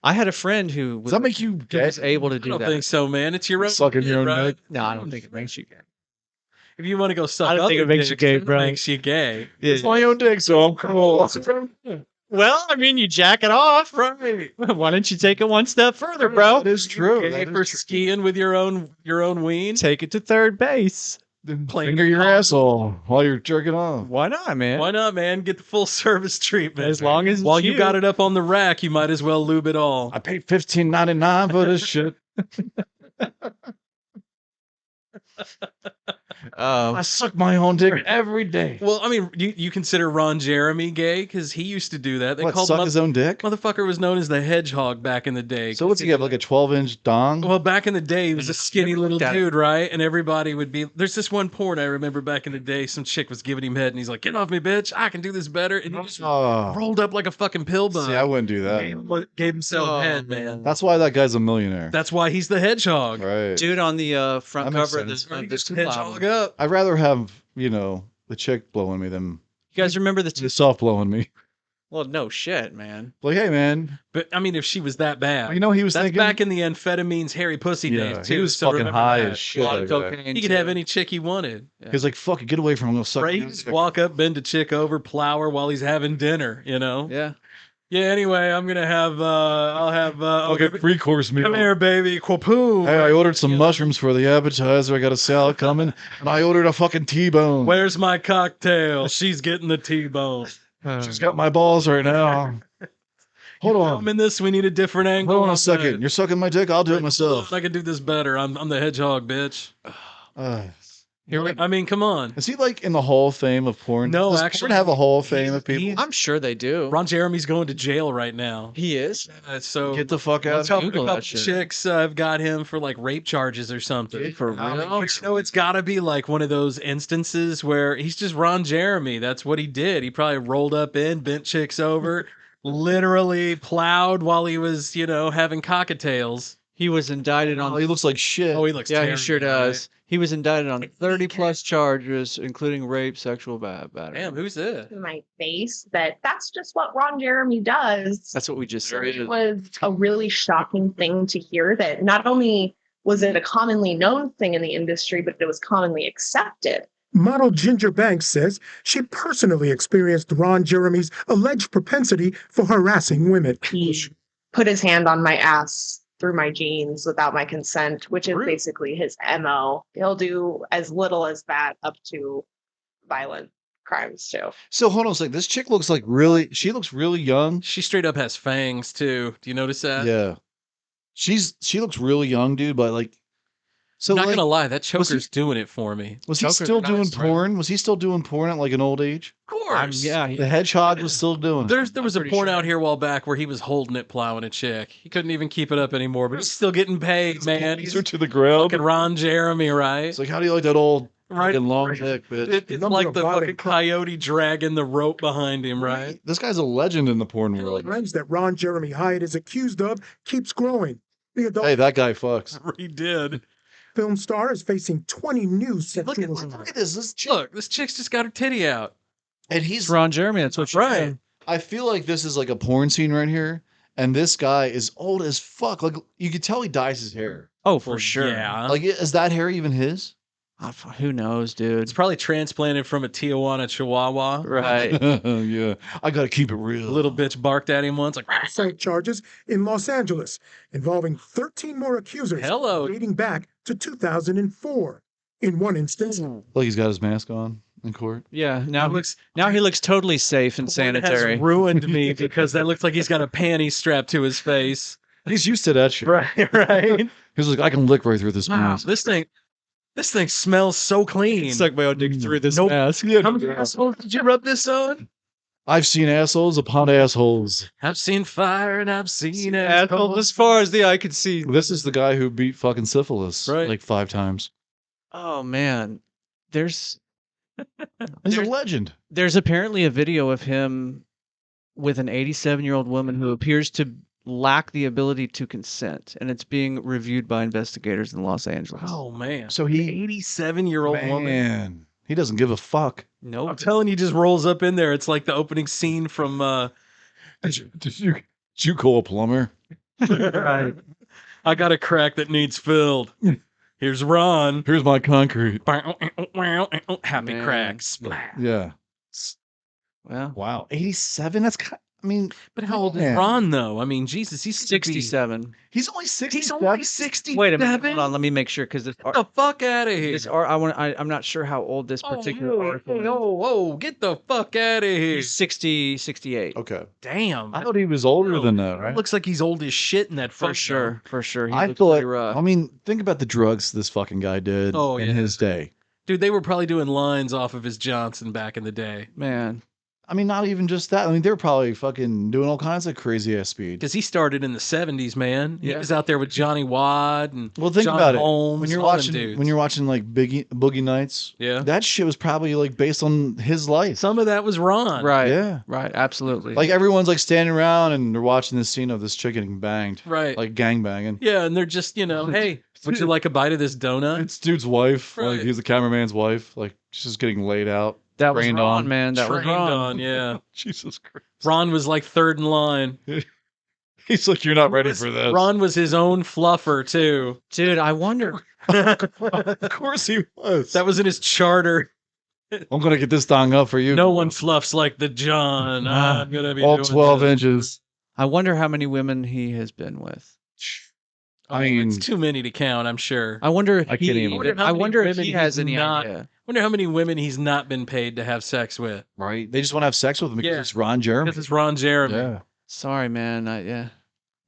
[SPEAKER 10] I had a friend who
[SPEAKER 11] Does that make you gay?
[SPEAKER 10] was able to do
[SPEAKER 4] I don't
[SPEAKER 10] that.
[SPEAKER 4] think so, man. It's your own.
[SPEAKER 11] Sucking your own
[SPEAKER 4] right?
[SPEAKER 11] neck?
[SPEAKER 10] No, I don't think it makes you gay.
[SPEAKER 4] If you want to go suck
[SPEAKER 10] I don't think
[SPEAKER 4] other
[SPEAKER 10] it makes you
[SPEAKER 4] dicks,
[SPEAKER 10] gay,
[SPEAKER 4] it
[SPEAKER 10] bro.
[SPEAKER 4] makes you gay.
[SPEAKER 11] It's my own dick, so I'm cool.
[SPEAKER 10] Well, I mean, you jack it off,
[SPEAKER 4] right?
[SPEAKER 10] Why don't you take it one step further, bro?
[SPEAKER 11] That is true.
[SPEAKER 4] Gay for skiing with your own ween.
[SPEAKER 10] Take it to third base.
[SPEAKER 11] Finger your asshole while you're jerking off.
[SPEAKER 10] Why not, man?
[SPEAKER 4] Why not, man? Get the full service treatment.
[SPEAKER 10] As long as
[SPEAKER 4] while you got it up on the rack, you might as well lube it all.
[SPEAKER 11] I paid $15.99 for this shit. I suck my own dick every day.
[SPEAKER 4] Well, I mean, you consider Ron Jeremy gay because he used to do that. They
[SPEAKER 11] What,
[SPEAKER 4] called
[SPEAKER 11] suck his own dick?
[SPEAKER 4] Motherfucker was known as the Hedgehog back in the day.
[SPEAKER 11] So what's he have, like a 12-inch dong?
[SPEAKER 4] Well, back in the day, he was a skinny little dude, right? And everybody would be. There's this one porn I remember back in the day. Some chick was giving him head, and he's like, "Get off me, bitch! I can do this better." And he just rolled up like a fucking pill bug.
[SPEAKER 11] See, I wouldn't do that.
[SPEAKER 4] Gave himself head, man.
[SPEAKER 11] That's why that guy's a millionaire.
[SPEAKER 4] That's why he's the Hedgehog.
[SPEAKER 11] Right.
[SPEAKER 10] Dude on the front
[SPEAKER 11] That makes
[SPEAKER 10] cover of
[SPEAKER 11] sense.
[SPEAKER 10] this
[SPEAKER 4] Hedgehog
[SPEAKER 10] album.
[SPEAKER 4] up.
[SPEAKER 11] I'd rather have, the chick blowing me than
[SPEAKER 10] You guys remember the
[SPEAKER 11] the soft blowing me.
[SPEAKER 10] Well, no shit, man.
[SPEAKER 11] Like, hey, man.
[SPEAKER 4] But I mean, if she was that bad,
[SPEAKER 11] He was
[SPEAKER 4] that's
[SPEAKER 11] thinking.
[SPEAKER 4] back in the amphetamines, hairy pussy
[SPEAKER 11] Yeah,
[SPEAKER 4] days too.
[SPEAKER 11] he was
[SPEAKER 4] so
[SPEAKER 11] fucking
[SPEAKER 4] remember
[SPEAKER 11] high
[SPEAKER 4] that.
[SPEAKER 11] as shit.
[SPEAKER 10] A lot
[SPEAKER 11] like
[SPEAKER 10] of
[SPEAKER 11] that.
[SPEAKER 10] cocaine.
[SPEAKER 4] He could have any chick he wanted.
[SPEAKER 11] He's like, fuck it, get away from him. I'll suck
[SPEAKER 4] Right?
[SPEAKER 11] your
[SPEAKER 4] You just
[SPEAKER 11] dick.
[SPEAKER 4] walk up, bend a chick over, plow her while he's having dinner.
[SPEAKER 10] Yeah.
[SPEAKER 4] Yeah. Anyway, I'm gonna have. I'll have.
[SPEAKER 11] I'll get 3-course meal.
[SPEAKER 4] Come here, baby. Quapoom.
[SPEAKER 11] Hey, I ordered some mushrooms for the appetizer. I got a salad coming, and I ordered a fucking T-bone.
[SPEAKER 4] Where's my cocktail? She's getting the T-bone.
[SPEAKER 11] She's got my balls right now. Hold on.
[SPEAKER 4] I'm in this. We need a different angle.
[SPEAKER 11] Hold on a second. You're sucking my dick? I'll do it myself.
[SPEAKER 4] I can do this better. I'm the hedgehog, bitch.
[SPEAKER 11] Here
[SPEAKER 4] I mean, come on.
[SPEAKER 11] Is he like in the Hall of Fame of porn?
[SPEAKER 4] No,
[SPEAKER 11] Does
[SPEAKER 4] actually,
[SPEAKER 11] porn have a Hall of Fame of people?
[SPEAKER 10] I'm sure they do.
[SPEAKER 4] Ron Jeremy's going to jail right now.
[SPEAKER 10] He is.
[SPEAKER 4] So
[SPEAKER 11] Get the fuck out.
[SPEAKER 10] Let's
[SPEAKER 4] a couple
[SPEAKER 10] Google that shit.
[SPEAKER 4] chicks have got him for like rape charges or something.
[SPEAKER 10] For real?
[SPEAKER 4] But it's got to be like one of those instances where he's just Ron Jeremy. That's what he did. He probably rolled up in, bent chicks over, literally plowed while he was, having cocktails.
[SPEAKER 10] He was indicted on.
[SPEAKER 11] Oh, he looks like shit.
[SPEAKER 4] Oh, he looks
[SPEAKER 10] Yeah, he
[SPEAKER 4] terrible,
[SPEAKER 10] sure does.
[SPEAKER 4] right?
[SPEAKER 10] He was indicted on 30+ charges, including rape, sexual battery.
[SPEAKER 4] Damn, who's this?
[SPEAKER 16] To my face that that's just what Ron Jeremy does.
[SPEAKER 10] That's what we just said.
[SPEAKER 16] It was a really shocking thing to hear that not only was it a commonly known thing in the industry, but it was commonly accepted.
[SPEAKER 17] Model Ginger Banks says she personally experienced Ron Jeremy's alleged propensity for harassing women.
[SPEAKER 16] He put his hand on my ass through my jeans without my consent, which is basically his MO. He'll do as little as that up to violent crimes too.
[SPEAKER 11] So hold on a second. This chick looks like she looks really young.
[SPEAKER 4] She straight up has fangs too. Do you notice that?
[SPEAKER 11] Yeah. She looks really young, dude, but like
[SPEAKER 4] I'm not gonna lie, that choker's doing it for me.
[SPEAKER 11] Was he still doing porn? Was he still doing porn at like an old age?
[SPEAKER 4] Of course.
[SPEAKER 10] Yeah.
[SPEAKER 11] The hedgehog was still doing it.
[SPEAKER 4] There was a porn out here a while back where he was holding it, plowing a chick. He couldn't even keep it up anymore, but he's still getting paid, man.
[SPEAKER 11] These are to the ground.
[SPEAKER 4] Fucking Ron Jeremy, right?
[SPEAKER 11] It's like, how do you like that old
[SPEAKER 4] Right.
[SPEAKER 11] fucking long dick, bitch?
[SPEAKER 4] It's like the fucking coyote dragging the rope behind him, right?
[SPEAKER 11] This guy's a legend in the porn world.
[SPEAKER 17] Friends that Ron Jeremy Hyde is accused of keeps growing. The adult
[SPEAKER 11] Hey, that guy fucks.
[SPEAKER 4] He did.
[SPEAKER 17] film star is facing 20 new sexual
[SPEAKER 11] Look at this.
[SPEAKER 4] Look, this chick's just got her titty out.
[SPEAKER 11] And
[SPEAKER 10] It's Ron Jeremy. That's what you're
[SPEAKER 4] Right.
[SPEAKER 10] saying.
[SPEAKER 11] I feel like this is like a porn scene right here, and this guy is old as fuck. Like you could tell he dyes his hair.
[SPEAKER 10] Oh, for sure.
[SPEAKER 4] Yeah.
[SPEAKER 11] Like is that hair even his?
[SPEAKER 10] Who knows, dude?
[SPEAKER 4] It's probably transplanted from a Tijuana Chihuahua.
[SPEAKER 10] Right.
[SPEAKER 11] Yeah. I gotta keep it real.
[SPEAKER 4] Little bitch barked at him once, like
[SPEAKER 17] assault charges in Los Angeles, involving 13 more accusers dating back to 2004. In one instance,
[SPEAKER 11] Like he's got his mask on in court.
[SPEAKER 10] Yeah. Now he looks totally safe and sanitary.
[SPEAKER 4] Has ruined me because that looks like he's got a panty strapped to his face.
[SPEAKER 11] He's used to that shit.
[SPEAKER 4] Right.
[SPEAKER 11] He's like, I can lick right through this mask.
[SPEAKER 4] This thing smells so clean.
[SPEAKER 10] Suck my own dick through this
[SPEAKER 4] Nope.
[SPEAKER 10] mask.
[SPEAKER 4] How many assholes did you rub this on?
[SPEAKER 11] I've seen assholes upon assholes.
[SPEAKER 4] I've seen fire and I've seen
[SPEAKER 10] Asshole as far as the eye could see.
[SPEAKER 11] This is the guy who beat fucking syphilis
[SPEAKER 4] Right.
[SPEAKER 11] like 5 times.
[SPEAKER 10] Oh man,
[SPEAKER 11] He's a legend.
[SPEAKER 10] There's apparently a video of him with an 87-year-old woman who appears to lack the ability to consent, and it's being reviewed by investigators in Los Angeles.
[SPEAKER 4] Oh man.
[SPEAKER 11] So he
[SPEAKER 4] 87-year-old woman.
[SPEAKER 11] Man, he doesn't give a fuck.
[SPEAKER 10] No,
[SPEAKER 4] I'm telling you, he just rolls up in there. It's like the opening scene from
[SPEAKER 11] Did you call a plumber?
[SPEAKER 4] Right. I got a crack that needs filled. Here's Ron.
[SPEAKER 11] Here's my concrete.
[SPEAKER 4] Happy cracks.
[SPEAKER 11] Yeah.
[SPEAKER 10] Well,
[SPEAKER 11] wow. 87? That's I mean,
[SPEAKER 4] but how old is Ron though? I mean, Jesus, he's
[SPEAKER 10] 67.
[SPEAKER 11] He's only 67.
[SPEAKER 4] He's only 67.
[SPEAKER 10] Wait a minute, hold on. Let me make sure because
[SPEAKER 4] Get the fuck out of here.
[SPEAKER 10] I'm not sure how old this particular article is.
[SPEAKER 4] Oh, get the fuck out of here.
[SPEAKER 10] He's 68.
[SPEAKER 11] Okay.
[SPEAKER 4] Damn.
[SPEAKER 11] I thought he was older than that, right?
[SPEAKER 4] Looks like he's old as shit in that photo.
[SPEAKER 10] For sure. He
[SPEAKER 11] I
[SPEAKER 10] looks
[SPEAKER 11] feel like,
[SPEAKER 10] pretty rough.
[SPEAKER 11] I mean, think about the drugs this fucking guy did in his day.
[SPEAKER 4] Dude, they were probably doing lines off of his Johnson back in the day.
[SPEAKER 10] Man.
[SPEAKER 11] I mean, not even just that. I mean, they were probably fucking doing all kinds of crazy ass speed.
[SPEAKER 4] Because he started in the 70s, man. He
[SPEAKER 10] Yeah.
[SPEAKER 4] was out there with Johnny Wad and
[SPEAKER 11] Think
[SPEAKER 4] John
[SPEAKER 11] about
[SPEAKER 4] Holmes,
[SPEAKER 11] it. When you're
[SPEAKER 4] all them
[SPEAKER 11] watching,
[SPEAKER 4] dudes.
[SPEAKER 11] like Boogie Nights,
[SPEAKER 4] Yeah.
[SPEAKER 11] that shit was probably like based on his life.
[SPEAKER 4] Some of that was Ron.
[SPEAKER 10] Right.
[SPEAKER 11] Yeah.
[SPEAKER 10] Right. Absolutely.
[SPEAKER 11] Like everyone's like standing around and they're watching this scene of this chick getting banged.
[SPEAKER 4] Right.
[SPEAKER 11] Like gang banging.
[SPEAKER 4] Yeah, and they're just, hey, would you like a bite of this donut?
[SPEAKER 11] It's dude's wife.
[SPEAKER 4] Right.
[SPEAKER 11] Like he's the cameraman's wife. Like she's just getting laid out.
[SPEAKER 10] That was
[SPEAKER 11] trained
[SPEAKER 10] Ron,
[SPEAKER 11] on.
[SPEAKER 10] man. That was
[SPEAKER 4] Trained
[SPEAKER 10] Ron.
[SPEAKER 4] on, yeah.
[SPEAKER 11] Jesus Christ.
[SPEAKER 4] Ron was like third in line.
[SPEAKER 11] He's like, you're not ready for this.
[SPEAKER 4] Ron was his own fluffer, too.
[SPEAKER 10] Dude, I wonder.
[SPEAKER 11] Of course he was.
[SPEAKER 4] That was in his charter.
[SPEAKER 11] I'm gonna get this thong up for you.
[SPEAKER 4] No one fluffs like the John. I'm going to be
[SPEAKER 11] all
[SPEAKER 4] doing
[SPEAKER 11] 12
[SPEAKER 4] this.
[SPEAKER 11] inches.
[SPEAKER 10] I wonder how many women he has been with.
[SPEAKER 4] Oh,
[SPEAKER 11] I mean,
[SPEAKER 4] it's too many to count, I'm sure.
[SPEAKER 10] I wonder if
[SPEAKER 11] I can't even-
[SPEAKER 10] I wonder if he has any idea.
[SPEAKER 4] Wonder how many women he's not been paid to have sex with.
[SPEAKER 11] Right? They just want to have sex with him because
[SPEAKER 4] Yeah.
[SPEAKER 11] it's Ron Jeremy.
[SPEAKER 4] Because it's Ron Jeremy.
[SPEAKER 11] Yeah.
[SPEAKER 10] Sorry, man. Yeah.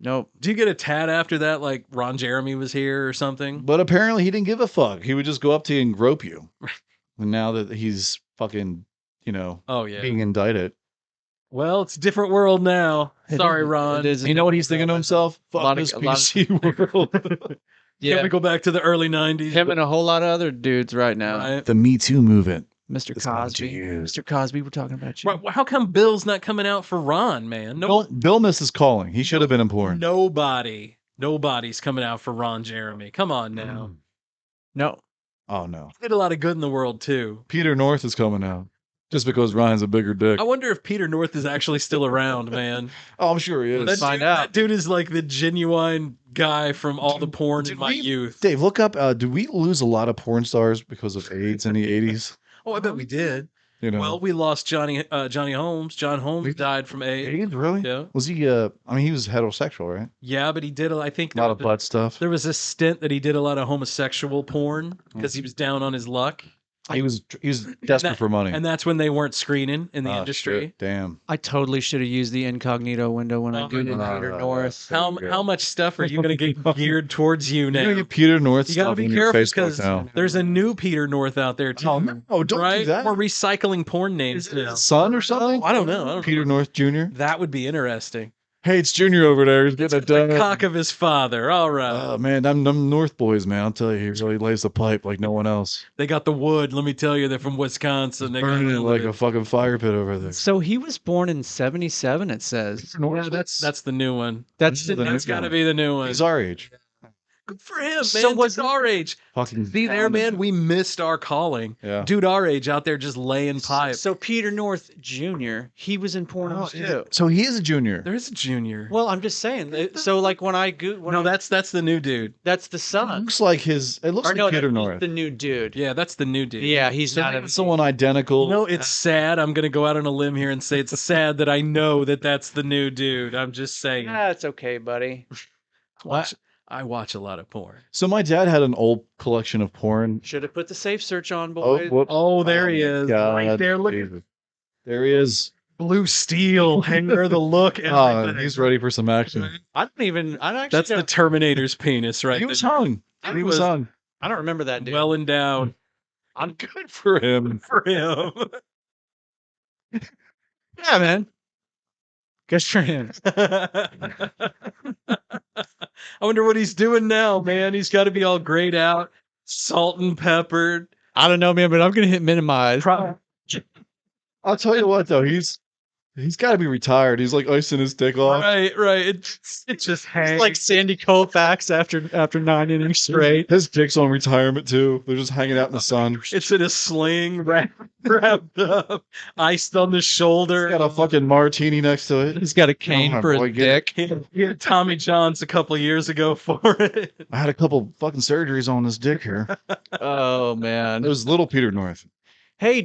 [SPEAKER 10] Nope.
[SPEAKER 4] Do you get a tat after that, like Ron Jeremy was here or something?
[SPEAKER 11] But apparently he didn't give a fuck. He would just go up to you and grope you. And now that he's fucking,
[SPEAKER 4] Oh, yeah.
[SPEAKER 11] being indicted.
[SPEAKER 4] Well, it's a different world now. Sorry, Ron.
[SPEAKER 10] It is.
[SPEAKER 11] You know what he's thinking to himself? Fuck this PC world.
[SPEAKER 10] Yeah.
[SPEAKER 4] Can we go back to the early 90s?
[SPEAKER 10] Him and a whole lot of other dudes right now.
[SPEAKER 4] Right.
[SPEAKER 11] The Me Too movement.
[SPEAKER 10] Mr.
[SPEAKER 11] It's coming to
[SPEAKER 10] Cosby.
[SPEAKER 11] you.
[SPEAKER 10] Mr. Cosby, we're talking about you.
[SPEAKER 4] How come Bill's not coming out for Ron, man?
[SPEAKER 11] Bill missed his calling. He should have been in porn.
[SPEAKER 4] Nobody's coming out for Ron Jeremy. Come on now.
[SPEAKER 10] No.
[SPEAKER 11] Oh, no.
[SPEAKER 4] He did a lot of good in the world, too.
[SPEAKER 11] Peter North is coming out. Just because Ryan's a bigger dick.
[SPEAKER 4] I wonder if Peter North is actually still around, man.
[SPEAKER 11] Oh, I'm sure he is.
[SPEAKER 10] Let's find out.
[SPEAKER 4] That dude is like the genuine guy from all the porn in my youth.
[SPEAKER 11] Dave, look up. Did we lose a lot of porn stars because of AIDS in the 80s?
[SPEAKER 4] Oh, I bet we did. Well, we lost Johnny Holmes. John Holmes died from AIDS.
[SPEAKER 11] AIDS, really?
[SPEAKER 4] Yeah.
[SPEAKER 11] Was he? I mean, he was heterosexual, right?
[SPEAKER 4] Yeah, but he did. I think
[SPEAKER 11] A lot of butt stuff.
[SPEAKER 4] there was a stint that he did a lot of homosexual porn because he was down on his luck.
[SPEAKER 11] He was desperate for money.
[SPEAKER 4] And that's when they weren't screening in the industry.
[SPEAKER 11] Shit. Damn.
[SPEAKER 10] I totally should have used the incognito window when I Googled Peter North.
[SPEAKER 4] How much stuff are you going to get geared towards you now?
[SPEAKER 11] You're gonna get Peter North.
[SPEAKER 4] You got to
[SPEAKER 11] stuff
[SPEAKER 4] be
[SPEAKER 11] on your
[SPEAKER 4] careful
[SPEAKER 11] Facebook
[SPEAKER 4] because
[SPEAKER 11] now.
[SPEAKER 4] there's a new Peter North out there too.
[SPEAKER 11] Oh no! Don't
[SPEAKER 4] right?
[SPEAKER 11] do that.
[SPEAKER 4] We're recycling porn names now.
[SPEAKER 11] Son or something?
[SPEAKER 4] I don't know.
[SPEAKER 11] Peter North Jr.
[SPEAKER 4] That would be interesting.
[SPEAKER 11] Hey, it's Junior over there. He's getting it
[SPEAKER 4] The
[SPEAKER 11] done.
[SPEAKER 4] cock of his father. All right.
[SPEAKER 11] Oh man, them North boys, man. I'll tell you, he really lays the pipe like no one else.
[SPEAKER 4] They got the wood. Let me tell you, they're from Wisconsin. They
[SPEAKER 11] Burning it
[SPEAKER 4] got
[SPEAKER 11] like a fucking fire pit over there.
[SPEAKER 10] So he was born in 77, it says.
[SPEAKER 4] Yeah, that's the new one.
[SPEAKER 10] That's
[SPEAKER 11] the
[SPEAKER 4] That's
[SPEAKER 11] new
[SPEAKER 4] got to
[SPEAKER 11] one.
[SPEAKER 4] be the new one.
[SPEAKER 11] He's our age.
[SPEAKER 4] Good for him, man.
[SPEAKER 10] So
[SPEAKER 4] Dude our age.
[SPEAKER 11] Fucking
[SPEAKER 4] See there, man. We missed our calling.
[SPEAKER 11] Yeah.
[SPEAKER 4] Dude our age out there just laying pipe.
[SPEAKER 10] So Peter North Jr., he was in pornos too.
[SPEAKER 11] So he is a junior.
[SPEAKER 4] There is a junior.
[SPEAKER 10] Well, I'm just saying. So like when I
[SPEAKER 4] no, that's the new dude.
[SPEAKER 10] That's the son.
[SPEAKER 11] Looks like his. It looks
[SPEAKER 10] Or
[SPEAKER 11] like
[SPEAKER 10] no,
[SPEAKER 11] Peter
[SPEAKER 10] that's
[SPEAKER 11] North.
[SPEAKER 10] the new dude.
[SPEAKER 4] Yeah, that's the new dude.
[SPEAKER 10] Yeah, he's
[SPEAKER 11] So
[SPEAKER 10] not.
[SPEAKER 11] someone identical.
[SPEAKER 4] You know, it's sad. I'm gonna go out on a limb here and say it's sad that I know that that's the new dude. I'm just saying.
[SPEAKER 10] That's okay, buddy.
[SPEAKER 4] I watch a lot of porn.
[SPEAKER 11] So my dad had an old collection of porn.
[SPEAKER 10] Should have put the safe search on, boys.
[SPEAKER 11] whoops.
[SPEAKER 4] Oh, there he is.
[SPEAKER 11] God,
[SPEAKER 4] right there. Look
[SPEAKER 11] Jesus. There he is.
[SPEAKER 4] Blue steel, hanger, the look.
[SPEAKER 11] Oh, he's ready for some action.
[SPEAKER 10] I actually.
[SPEAKER 4] That's the Terminator's penis, right?
[SPEAKER 11] He was hung. He was hung.
[SPEAKER 10] I don't remember that dude.
[SPEAKER 4] Well and down.
[SPEAKER 11] I'm good for him.
[SPEAKER 4] For him.
[SPEAKER 10] Yeah, man. Good for him.
[SPEAKER 4] I wonder what he's doing now, man. He's got to be all grayed out, salt and peppered.
[SPEAKER 10] I don't know, man, but I'm gonna hit minimize.
[SPEAKER 11] I'll tell you what, though, he's got to be retired. He's like icing his dick off.
[SPEAKER 4] Right. It just hangs.
[SPEAKER 10] It's like Sandy Koufax after 9 innings straight.
[SPEAKER 11] His dick's on retirement too. They're just hanging out in the sun.
[SPEAKER 4] It's in a sling, wrapped up, iced on the shoulder.
[SPEAKER 11] He's got a fucking martini next to it.
[SPEAKER 10] He's got a cane
[SPEAKER 11] Oh,
[SPEAKER 10] for
[SPEAKER 11] boy,
[SPEAKER 10] a dick.
[SPEAKER 4] He had Tommy John's a couple years ago for it.
[SPEAKER 11] I had a couple fucking surgeries on this dick here.
[SPEAKER 10] Oh man.
[SPEAKER 11] It was little Peter North.
[SPEAKER 10] Hey,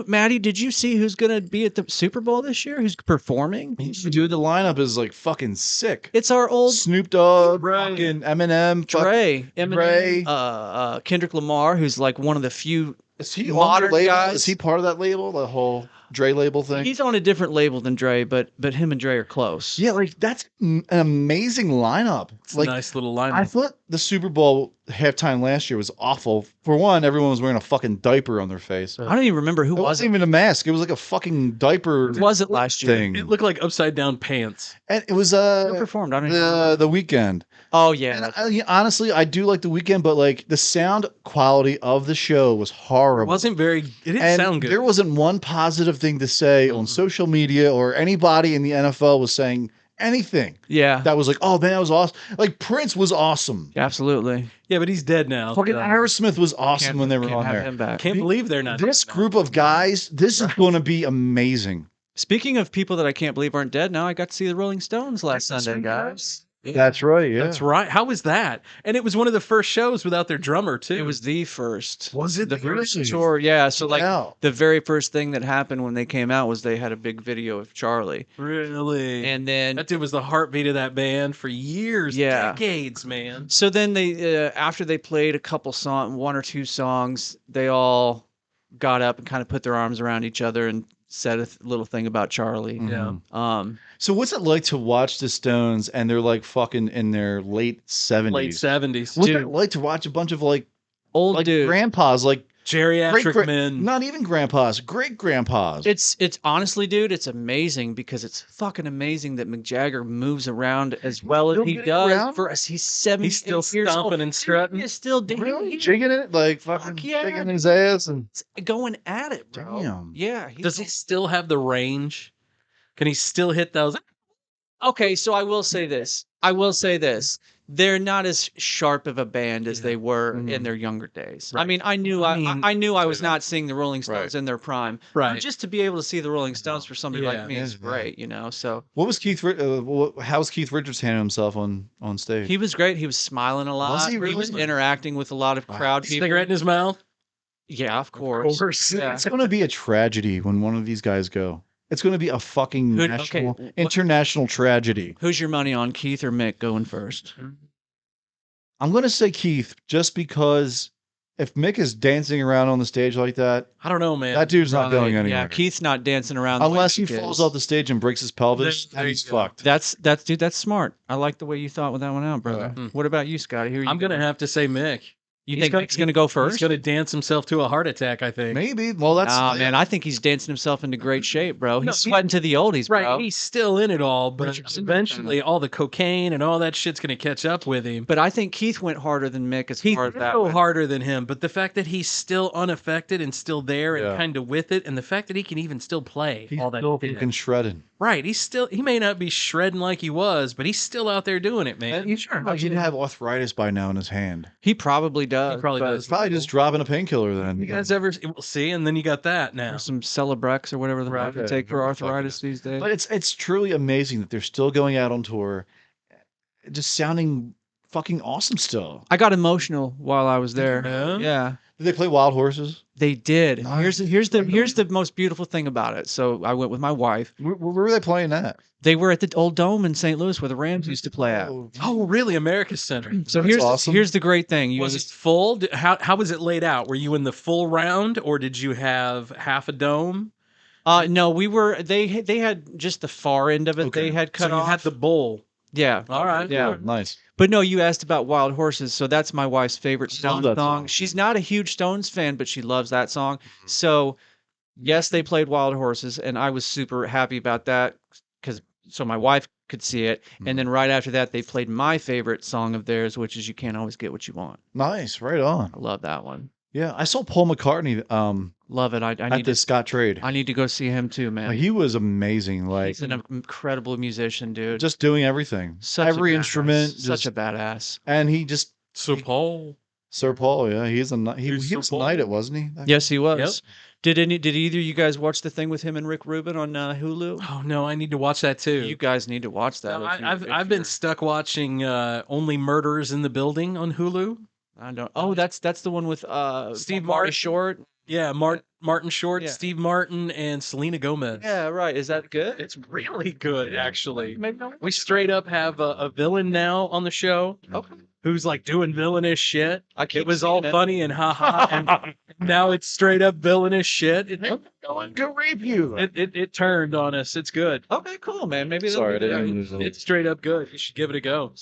[SPEAKER 10] Maddie, did you see who's going to be at the Super Bowl this year? Who's performing?
[SPEAKER 11] Dude, the lineup is like fucking sick.
[SPEAKER 10] It's our old
[SPEAKER 11] Snoop Dogg, fucking Eminem,
[SPEAKER 10] Dre,
[SPEAKER 11] Eminem,
[SPEAKER 10] Kendrick Lamar, who's like one of the few
[SPEAKER 11] Is he
[SPEAKER 10] modern
[SPEAKER 11] on the label?
[SPEAKER 10] guys.
[SPEAKER 11] Is he part of that label? The whole Dre label thing?
[SPEAKER 10] He's on a different label than Dre, but him and Dre are close.
[SPEAKER 11] Yeah, like that's an amazing lineup.
[SPEAKER 4] It's
[SPEAKER 11] Like
[SPEAKER 4] a nice little lineup.
[SPEAKER 11] I thought the Super Bowl halftime last year was awful. For one, everyone was wearing a fucking diaper on their face.
[SPEAKER 10] I don't even remember who
[SPEAKER 11] It
[SPEAKER 10] was
[SPEAKER 11] wasn't even a mask. It was like a fucking diaper.
[SPEAKER 10] Was it last year?
[SPEAKER 11] thing.
[SPEAKER 4] It looked like upside down pants.
[SPEAKER 11] And it was
[SPEAKER 10] Who performed? I don't even
[SPEAKER 11] the Weekend.
[SPEAKER 10] Oh yeah.
[SPEAKER 11] Honestly, I do like the Weekend, but like the sound quality of the show was
[SPEAKER 4] It
[SPEAKER 11] horrible.
[SPEAKER 4] wasn't very. It didn't
[SPEAKER 11] And
[SPEAKER 4] sound good.
[SPEAKER 11] there wasn't one positive thing to say on social media, or anybody in the NFL was saying anything
[SPEAKER 10] Yeah.
[SPEAKER 11] that was like, oh man, that was awesome. Like Prince was awesome.
[SPEAKER 10] Absolutely.
[SPEAKER 4] Yeah, but he's dead now.
[SPEAKER 11] Fucking Aerosmith was awesome
[SPEAKER 10] Can't-
[SPEAKER 11] when they were
[SPEAKER 10] can't
[SPEAKER 11] on
[SPEAKER 10] have
[SPEAKER 11] there.
[SPEAKER 10] him back.
[SPEAKER 4] Can't believe they're not.
[SPEAKER 11] This group of guys, this is going to be amazing.
[SPEAKER 10] Speaking of people that I can't believe aren't dead now, I got to see the Rolling Stones last Sunday, guys.
[SPEAKER 11] That's right. Yeah.
[SPEAKER 4] That's right. How was that? And it was one of the first shows without their drummer too.
[SPEAKER 10] It was the first.
[SPEAKER 11] Was it
[SPEAKER 10] the
[SPEAKER 11] really?
[SPEAKER 10] first tour? Yeah. So like
[SPEAKER 11] Yeah.
[SPEAKER 10] the very first thing that happened when they came out was they had a big video of Charlie,
[SPEAKER 4] really.
[SPEAKER 10] and then
[SPEAKER 4] That dude was the heartbeat of that band for years,
[SPEAKER 10] Yeah.
[SPEAKER 4] decades, man.
[SPEAKER 10] so then they after they played a couple one or two songs, they all got up and kind of put their arms around each other and said a little thing about Charlie.
[SPEAKER 4] Yeah.
[SPEAKER 11] So what's it like to watch the Stones and they're like fucking in their late 70s?
[SPEAKER 4] Late 70s.
[SPEAKER 11] What's
[SPEAKER 10] Dude.
[SPEAKER 11] it like to watch a bunch of like
[SPEAKER 10] Old dude.
[SPEAKER 11] grandpas, like
[SPEAKER 4] Geriatric men.
[SPEAKER 11] not even grandpas, great grandpas.
[SPEAKER 10] It's honestly, dude, it's amazing because it's fucking amazing that Mick Jagger moves around as well as
[SPEAKER 11] Still
[SPEAKER 10] he
[SPEAKER 11] getting
[SPEAKER 10] does.
[SPEAKER 11] around?
[SPEAKER 10] For us, he's 70
[SPEAKER 4] He's still
[SPEAKER 10] years old.
[SPEAKER 4] stomping and strutting.
[SPEAKER 10] He is still
[SPEAKER 11] Really jigging it, like fucking
[SPEAKER 10] yeah.
[SPEAKER 11] jigging his ass, and
[SPEAKER 10] going at it, bro.
[SPEAKER 11] Damn.
[SPEAKER 10] Yeah.
[SPEAKER 4] Does he still have the range? Can he still hit those?
[SPEAKER 10] Okay, so I will say this. They're not as sharp of a band as they were in their younger days. I mean, I knew I was not seeing the Rolling Stones in their prime.
[SPEAKER 4] Right.
[SPEAKER 10] But just to be able to see the Rolling Stones for somebody
[SPEAKER 4] Yeah.
[SPEAKER 10] like me is great, you know. So
[SPEAKER 11] what was how's Keith Richards handling himself on stage?
[SPEAKER 10] he was great. He was smiling a lot.
[SPEAKER 11] Was he
[SPEAKER 10] was
[SPEAKER 11] really?
[SPEAKER 10] interacting with a lot of crowd people.
[SPEAKER 4] Cigarette in his mouth?
[SPEAKER 10] Yeah, of course. Yeah.
[SPEAKER 11] It's going to be a tragedy when one of these guys go. It's going to be a fucking international tragedy.
[SPEAKER 10] Who's your money on, Keith or Mick going first?
[SPEAKER 11] I'm going to say Keith, just because if Mick is dancing around on the stage like that,
[SPEAKER 4] I don't know, man.
[SPEAKER 11] that dude's not going anywhere.
[SPEAKER 10] Yeah, Keith's not dancing around the way
[SPEAKER 11] Unless he
[SPEAKER 10] Mick
[SPEAKER 11] falls
[SPEAKER 10] is.
[SPEAKER 11] off the stage and breaks his pelvis,
[SPEAKER 4] There
[SPEAKER 11] and
[SPEAKER 4] you
[SPEAKER 11] he's
[SPEAKER 4] go.
[SPEAKER 11] fucked.
[SPEAKER 10] That's dude. That's smart. I like the way you thought with that one out, brother. What about you, Scotty? Who are you
[SPEAKER 4] I'm gonna
[SPEAKER 10] going?
[SPEAKER 4] have to say Mick.
[SPEAKER 10] You think Nick's going to go first?
[SPEAKER 4] He's going to dance himself to a heart attack, I think.
[SPEAKER 11] Maybe. Well, that's...
[SPEAKER 10] man, I think he's dancing himself into great shape, bro. He's
[SPEAKER 4] No,
[SPEAKER 10] sweating to the oldies, bro.
[SPEAKER 4] Right, he's still in it all, but eventually all the cocaine and all that shit's going to catch up with him.
[SPEAKER 10] But I think Keith went harder than Mick as
[SPEAKER 4] He's
[SPEAKER 10] far as that
[SPEAKER 4] still
[SPEAKER 10] went.
[SPEAKER 4] harder than him, but the fact that he's still unaffected and still there and kind of with it, and the fact that he can even still play
[SPEAKER 11] He's
[SPEAKER 4] all that
[SPEAKER 11] still
[SPEAKER 4] shit.
[SPEAKER 11] fucking shredding.
[SPEAKER 4] Right, he may not be shredding like he was, but he's still out there doing it, man.
[SPEAKER 11] Like he'd have arthritis by now in his hand.
[SPEAKER 10] He probably does.
[SPEAKER 4] He probably does.
[SPEAKER 11] Probably just dropping a painkiller then.
[SPEAKER 4] You guys ever see? And then you got that now.
[SPEAKER 10] Some Celebrex or whatever the fuck you take for arthritis these days.
[SPEAKER 11] But it's truly amazing that they're still going out on tour, just sounding fucking awesome still.
[SPEAKER 10] I got emotional while I was there. Yeah.
[SPEAKER 11] Did they play Wild Horses?
[SPEAKER 10] They did. Nice. Here's the most beautiful thing about it. So I went with my wife.
[SPEAKER 11] Where were they playing at?
[SPEAKER 10] They were at the old Dome in St. Louis where the Rams used to play at.
[SPEAKER 4] Oh, really? America Center.
[SPEAKER 10] So
[SPEAKER 11] That's
[SPEAKER 10] here's the great thing.
[SPEAKER 4] Was it full? How was it laid out? Were you in the full round, or did you have half a dome?
[SPEAKER 10] No, we were. They had just the far end of it.
[SPEAKER 11] Okay.
[SPEAKER 10] They had cut
[SPEAKER 4] So you
[SPEAKER 10] off.
[SPEAKER 4] had the bowl.
[SPEAKER 10] Yeah.
[SPEAKER 4] All right.
[SPEAKER 10] Yeah.
[SPEAKER 11] Nice.
[SPEAKER 10] But no, you asked about Wild Horses, so that's my wife's favorite Stones
[SPEAKER 11] that
[SPEAKER 10] song.
[SPEAKER 11] song.
[SPEAKER 10] She's not a huge Stones fan, but she loves that song. So, yes, they played Wild Horses, and I was super happy about that so my wife could see it. And then right after that, they played my favorite song of theirs, which is "You Can't Always Get What You Want."
[SPEAKER 11] Nice. Right on.
[SPEAKER 10] I love that one.
[SPEAKER 11] Yeah, I saw Paul McCartney
[SPEAKER 10] Love it. I
[SPEAKER 11] at
[SPEAKER 10] need
[SPEAKER 11] the
[SPEAKER 10] to,
[SPEAKER 11] Scott Trade.
[SPEAKER 10] I need to go see him too, man.
[SPEAKER 11] He was amazing. Like
[SPEAKER 10] He's an incredible musician, dude.
[SPEAKER 11] just doing everything.
[SPEAKER 10] Such
[SPEAKER 11] Every
[SPEAKER 10] a badass.
[SPEAKER 11] instrument.
[SPEAKER 10] Such
[SPEAKER 11] Just,
[SPEAKER 10] a badass.
[SPEAKER 11] and he just
[SPEAKER 4] Sir Paul.
[SPEAKER 11] Sir Paul, yeah, he was
[SPEAKER 4] Sir Paul.
[SPEAKER 11] Knight it, wasn't he?
[SPEAKER 10] Yes, he was. Did either of you guys watch the thing with him and Rick Rubin on Hulu?
[SPEAKER 4] Oh no, I need to watch that too.
[SPEAKER 10] You guys need to watch that.
[SPEAKER 4] No,
[SPEAKER 10] if you- if
[SPEAKER 4] I've been
[SPEAKER 10] you're-
[SPEAKER 4] stuck watching Only Murders in the Building on Hulu.
[SPEAKER 10] I don't. Oh, that's the one with
[SPEAKER 4] Steve
[SPEAKER 10] Marty
[SPEAKER 4] Martin.
[SPEAKER 10] Short.
[SPEAKER 4] Yeah, Martin Short,
[SPEAKER 10] Yeah.
[SPEAKER 4] Steve Martin, and Selena Gomez.
[SPEAKER 10] Yeah, right. Is that good?
[SPEAKER 4] It's really good, actually.
[SPEAKER 10] Maybe
[SPEAKER 4] We straight up have a villain now on the show.
[SPEAKER 10] Okay.
[SPEAKER 4] Who's like doing villainous shit.
[SPEAKER 10] keep
[SPEAKER 4] It was all
[SPEAKER 10] seeing it.
[SPEAKER 4] funny and haha, and now it's straight up villainous shit. It
[SPEAKER 11] going to rape you.
[SPEAKER 4] it turned on us. It's good.
[SPEAKER 10] Okay, cool, man. Maybe.
[SPEAKER 11] Sorry, I
[SPEAKER 10] that'll be
[SPEAKER 11] didn't
[SPEAKER 10] good.
[SPEAKER 11] mean to-
[SPEAKER 4] It's straight up good. You should give it a go.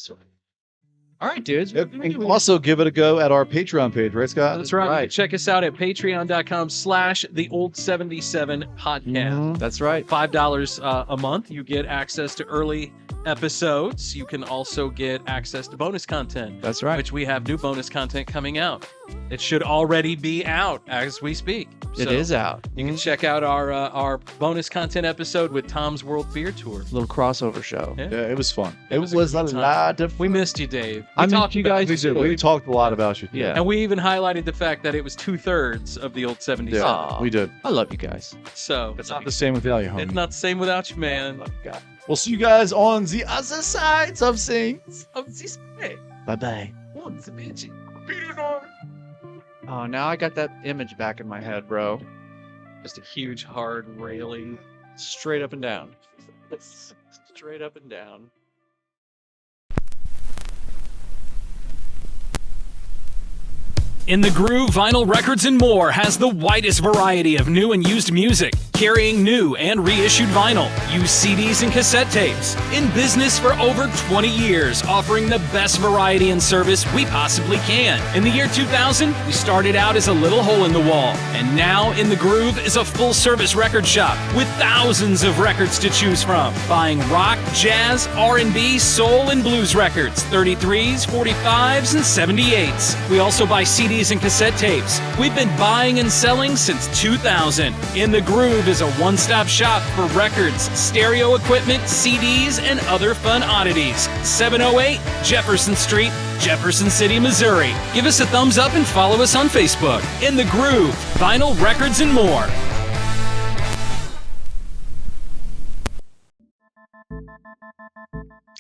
[SPEAKER 10] All right, dudes.
[SPEAKER 11] And also give it a go at our Patreon page, right, Scott?
[SPEAKER 4] That's right. You can check us out at patreon.com/theold77podcast.
[SPEAKER 10] That's right.
[SPEAKER 4] $5 a month. You get access to early episodes. You can also get access to bonus content.
[SPEAKER 10] That's right.
[SPEAKER 4] Which we have new bonus content coming out. It should already be out as we speak.
[SPEAKER 10] It is out.
[SPEAKER 4] You can check out our bonus content episode with Tom's World Beer Tour.
[SPEAKER 10] Little crossover show.
[SPEAKER 11] Yeah, it was fun. It was
[SPEAKER 4] a
[SPEAKER 11] a
[SPEAKER 4] good time.
[SPEAKER 11] lot of fun.
[SPEAKER 4] We missed you, Dave.
[SPEAKER 10] I
[SPEAKER 4] We
[SPEAKER 10] missed
[SPEAKER 4] talked
[SPEAKER 10] you
[SPEAKER 4] about-
[SPEAKER 10] guys.
[SPEAKER 11] We talked a lot about you.
[SPEAKER 10] Yeah.
[SPEAKER 4] And we even highlighted the fact that it was 2/3 of the old 77.
[SPEAKER 11] Yeah, we did.
[SPEAKER 10] I love you guys.
[SPEAKER 4] So
[SPEAKER 11] It's not the same without you, homie.
[SPEAKER 4] it's not the same without you, man.
[SPEAKER 11] God. We'll see you guys on the other sides of things. Bye-bye.
[SPEAKER 10] Oh, now I got that image back in my head, bro.
[SPEAKER 4] Just a huge hard railing.
[SPEAKER 10] Straight up and down. Straight up and down.
[SPEAKER 6] In the Groove, Vinyl Records and More has the widest variety of new and used music, carrying new and reissued vinyl, used CDs and cassette tapes. In business for over 20 years, offering the best variety and service we possibly can. In the year 2000, we started out as a little hole in the wall, and now In the Groove is a full-service record shop with thousands of records to choose from. Buying rock, jazz, R&B, soul, and blues records, 33s, 45s, and 78s. We also buy CDs and cassette tapes. We've been buying and selling since 2000. In the Groove is a one-stop shop for records, stereo equipment, CDs, and other fun oddities. 708 Jefferson Street, Jefferson City, Missouri. Give us a thumbs up and follow us on Facebook. In the Groove, Vinyl Records and More.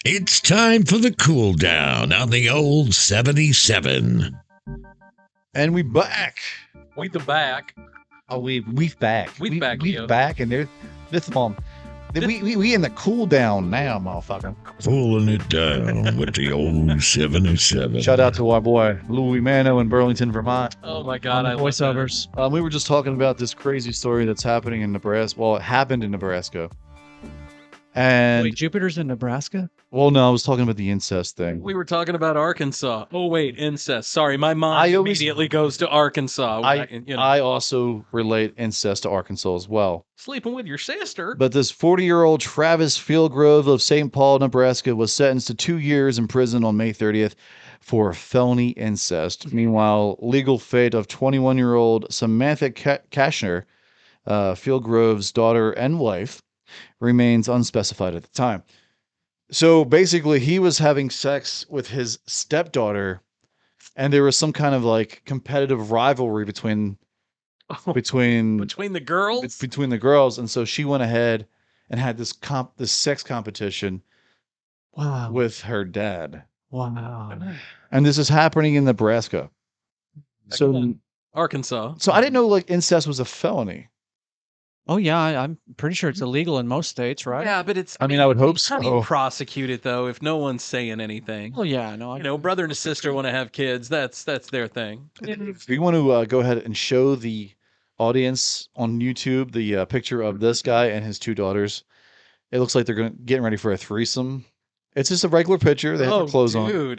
[SPEAKER 8] It's time for the cool down on the old 77.
[SPEAKER 11] And we back.
[SPEAKER 4] We the back.
[SPEAKER 11] Oh, we've back.
[SPEAKER 4] We've back,
[SPEAKER 11] We've
[SPEAKER 4] yo.
[SPEAKER 11] back, and there's this one. We in the cool down now, motherfucker.
[SPEAKER 8] Pulling it down with the old 77.
[SPEAKER 11] Shout out to our boy Louis Mano in Burlington, Vermont.
[SPEAKER 4] Oh my God, I love that.
[SPEAKER 10] Voiceovers.
[SPEAKER 11] We were just talking about this crazy story that's happening in Nebraska. Well, it happened in Nebraska. And
[SPEAKER 10] Wait, Jupiter's in Nebraska?
[SPEAKER 11] well, no, I was talking about the incest thing.
[SPEAKER 4] We were talking about Arkansas. Oh wait, incest. Sorry, my mind immediately goes to Arkansas.
[SPEAKER 11] I also relate incest to Arkansas as well.
[SPEAKER 4] Sleeping with your sister.
[SPEAKER 11] But this 40-year-old Travis Fieldgrove of St. Paul, Nebraska, was sentenced to 2 years in prison on May 30th for felony incest. Meanwhile, legal fate of 21-year-old Samantha Kashner, Fieldgrove's daughter and wife, remains unspecified at the time. So basically, he was having sex with his stepdaughter, and there was some kind of like competitive rivalry between
[SPEAKER 4] the girls.
[SPEAKER 11] Between the girls, and so she went ahead and had this sex competition.
[SPEAKER 10] Wow.
[SPEAKER 11] With her dad.
[SPEAKER 10] Wow.
[SPEAKER 11] And this is happening in Nebraska. So
[SPEAKER 4] Arkansas.
[SPEAKER 11] So I didn't know like incest was a felony.
[SPEAKER 10] Oh yeah, I'm pretty sure it's illegal in most states, right?
[SPEAKER 4] Yeah, but it's.
[SPEAKER 11] I mean, I would hope
[SPEAKER 4] How do you
[SPEAKER 11] so.
[SPEAKER 4] prosecute it though if no one's saying anything?
[SPEAKER 10] Oh yeah, no.
[SPEAKER 4] You know, brother and a sister want to have kids. That's their thing.
[SPEAKER 11] If you want to go ahead and show the audience on YouTube the picture of this guy and his two daughters, it looks like they're getting ready for a threesome. It's just a regular picture. They have their clothes on.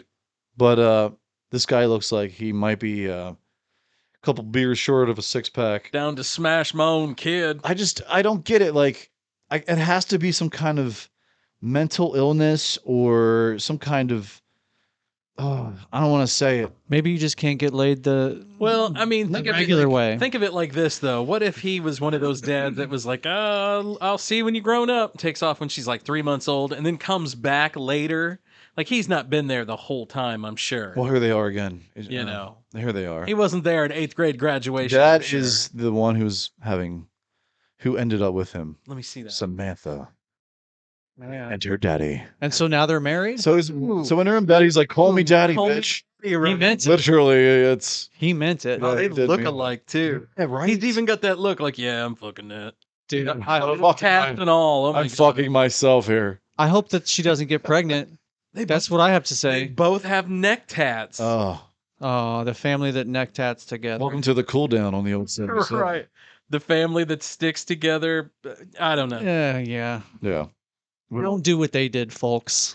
[SPEAKER 11] But this guy looks like he might be a couple beers short of a six-pack.
[SPEAKER 4] Down to smash my own kid.
[SPEAKER 11] I don't get it. Like, it has to be some kind of mental illness or some kind of, I don't want to say it.
[SPEAKER 10] Maybe you just can't get laid
[SPEAKER 4] Well, I mean, think of
[SPEAKER 10] regular way.
[SPEAKER 4] Think of it like this, though. What if he was one of those dads that was like, I'll see you when you're grown up, takes off when she's like 3 months old, and then comes back later? Like, he's not been there the whole time, I'm sure.
[SPEAKER 11] Well, here they are again.
[SPEAKER 4] You know.
[SPEAKER 11] Here they are.
[SPEAKER 4] He wasn't there at 8th grade graduation.
[SPEAKER 11] That is the one who ended up with him.
[SPEAKER 4] Let me see that.
[SPEAKER 11] Samantha.
[SPEAKER 10] Yeah.
[SPEAKER 11] And her daddy.
[SPEAKER 10] And so now they're married?
[SPEAKER 11] So when they're in bed, he's like, call me daddy, bitch.
[SPEAKER 4] He
[SPEAKER 10] meant it.
[SPEAKER 11] Literally,
[SPEAKER 10] He meant it.
[SPEAKER 4] Oh, they
[SPEAKER 11] did
[SPEAKER 4] look
[SPEAKER 11] mean-
[SPEAKER 4] alike, too.
[SPEAKER 11] Yeah, right.
[SPEAKER 4] He's even got that look like, yeah, I'm fucking that.
[SPEAKER 10] Dude,
[SPEAKER 11] I'm
[SPEAKER 4] Tat and all. Oh my
[SPEAKER 11] I'm
[SPEAKER 4] God.
[SPEAKER 11] fucking myself here.
[SPEAKER 10] I hope that she doesn't get pregnant. That's what I have to say.
[SPEAKER 4] They both have neck tats.
[SPEAKER 11] Oh,
[SPEAKER 10] the family that neck tats together.
[SPEAKER 11] welcome to the cool down on the old 77.
[SPEAKER 4] Right. The family that sticks together. I don't know.
[SPEAKER 10] Yeah.
[SPEAKER 11] Yeah.
[SPEAKER 10] Don't do what they did, folks.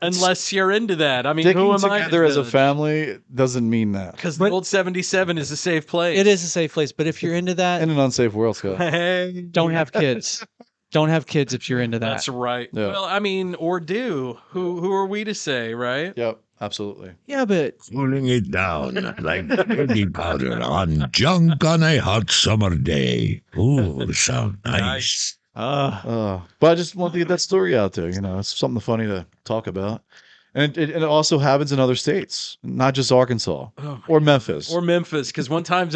[SPEAKER 4] Unless you're into that. I mean,
[SPEAKER 11] Sticking
[SPEAKER 4] who am I?
[SPEAKER 11] together as a family doesn't mean that.
[SPEAKER 4] Because the old 77 is a safe place.
[SPEAKER 10] It is a safe place, but if you're into that,
[SPEAKER 11] In an unsafe world, Scott.
[SPEAKER 4] Hey.
[SPEAKER 10] don't have kids. Don't have kids if you're into that.
[SPEAKER 4] That's right.
[SPEAKER 11] Yeah.
[SPEAKER 4] Well, I mean, or do. Who are we to say, right?
[SPEAKER 11] Yep, absolutely.
[SPEAKER 10] Yeah, but
[SPEAKER 8] Cooling it down like baby powder on junk on a hot summer day. Ooh, sound nice.
[SPEAKER 11] But I just want to get that story out there. You know, it's something funny to talk about. And it also happens in other states, not just Arkansas or Memphis.
[SPEAKER 4] Or Memphis, because one time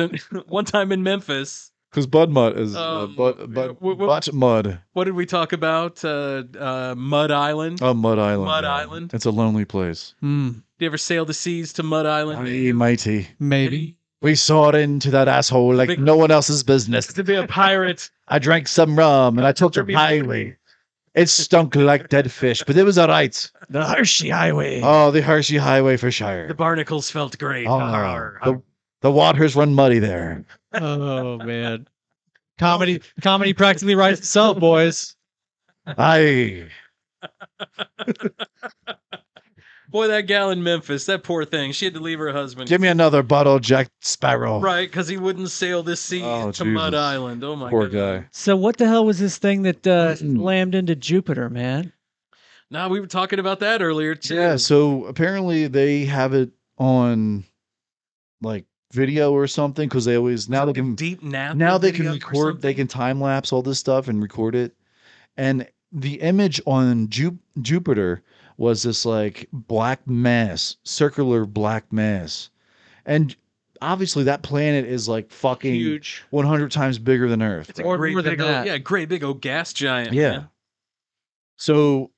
[SPEAKER 4] in Memphis.
[SPEAKER 11] Because Butt Mud is Butt Mud.
[SPEAKER 4] What did we talk about? Mud Island.
[SPEAKER 11] Oh, Mud Island.
[SPEAKER 4] Mud
[SPEAKER 11] yeah.
[SPEAKER 4] Island.
[SPEAKER 11] It's a lonely place.
[SPEAKER 4] Did you ever sail the seas to Mud Island?
[SPEAKER 11] Hey, matey.
[SPEAKER 10] Maybe.
[SPEAKER 11] We soared into that asshole like no one else's business.
[SPEAKER 4] To be a pirate.
[SPEAKER 11] I drank some rum and I took the highway. It stunk like dead fish, but it was all right.
[SPEAKER 10] The Hershey Highway.
[SPEAKER 11] Oh, the Hershey Highway for Shire.
[SPEAKER 4] The barnacles felt great.
[SPEAKER 11] Oh, the waters run muddy there.
[SPEAKER 10] Oh man. Comedy practically writes itself, boys.
[SPEAKER 11] Aye.
[SPEAKER 4] Boy, that gal in Memphis, that poor thing. She had to leave her husband.
[SPEAKER 11] Give me another bottle, Jack Sparrow.
[SPEAKER 4] Right, because he wouldn't sail this sea to Mud
[SPEAKER 11] Jesus.
[SPEAKER 4] Island. Oh my
[SPEAKER 11] Poor
[SPEAKER 4] God.
[SPEAKER 11] guy.
[SPEAKER 10] So what the hell was this thing that slammed into Jupiter, man?
[SPEAKER 4] No, we were talking about that earlier too.
[SPEAKER 11] Yeah, so apparently they have it on like video or something because they always now they can
[SPEAKER 4] deep nap.
[SPEAKER 11] now they can
[SPEAKER 4] video or
[SPEAKER 11] record, they
[SPEAKER 4] something?
[SPEAKER 11] can time lapse all this stuff and record it. And the image on Jupiter was this like black mass, circular black mass. And obviously that planet is like fucking
[SPEAKER 4] Huge.
[SPEAKER 11] 100 times bigger than Earth.
[SPEAKER 4] It's a
[SPEAKER 10] Or
[SPEAKER 4] great
[SPEAKER 10] more than
[SPEAKER 4] big old,
[SPEAKER 10] that.
[SPEAKER 4] yeah, great big old gas giant.
[SPEAKER 11] Yeah.
[SPEAKER 4] man.
[SPEAKER 11] So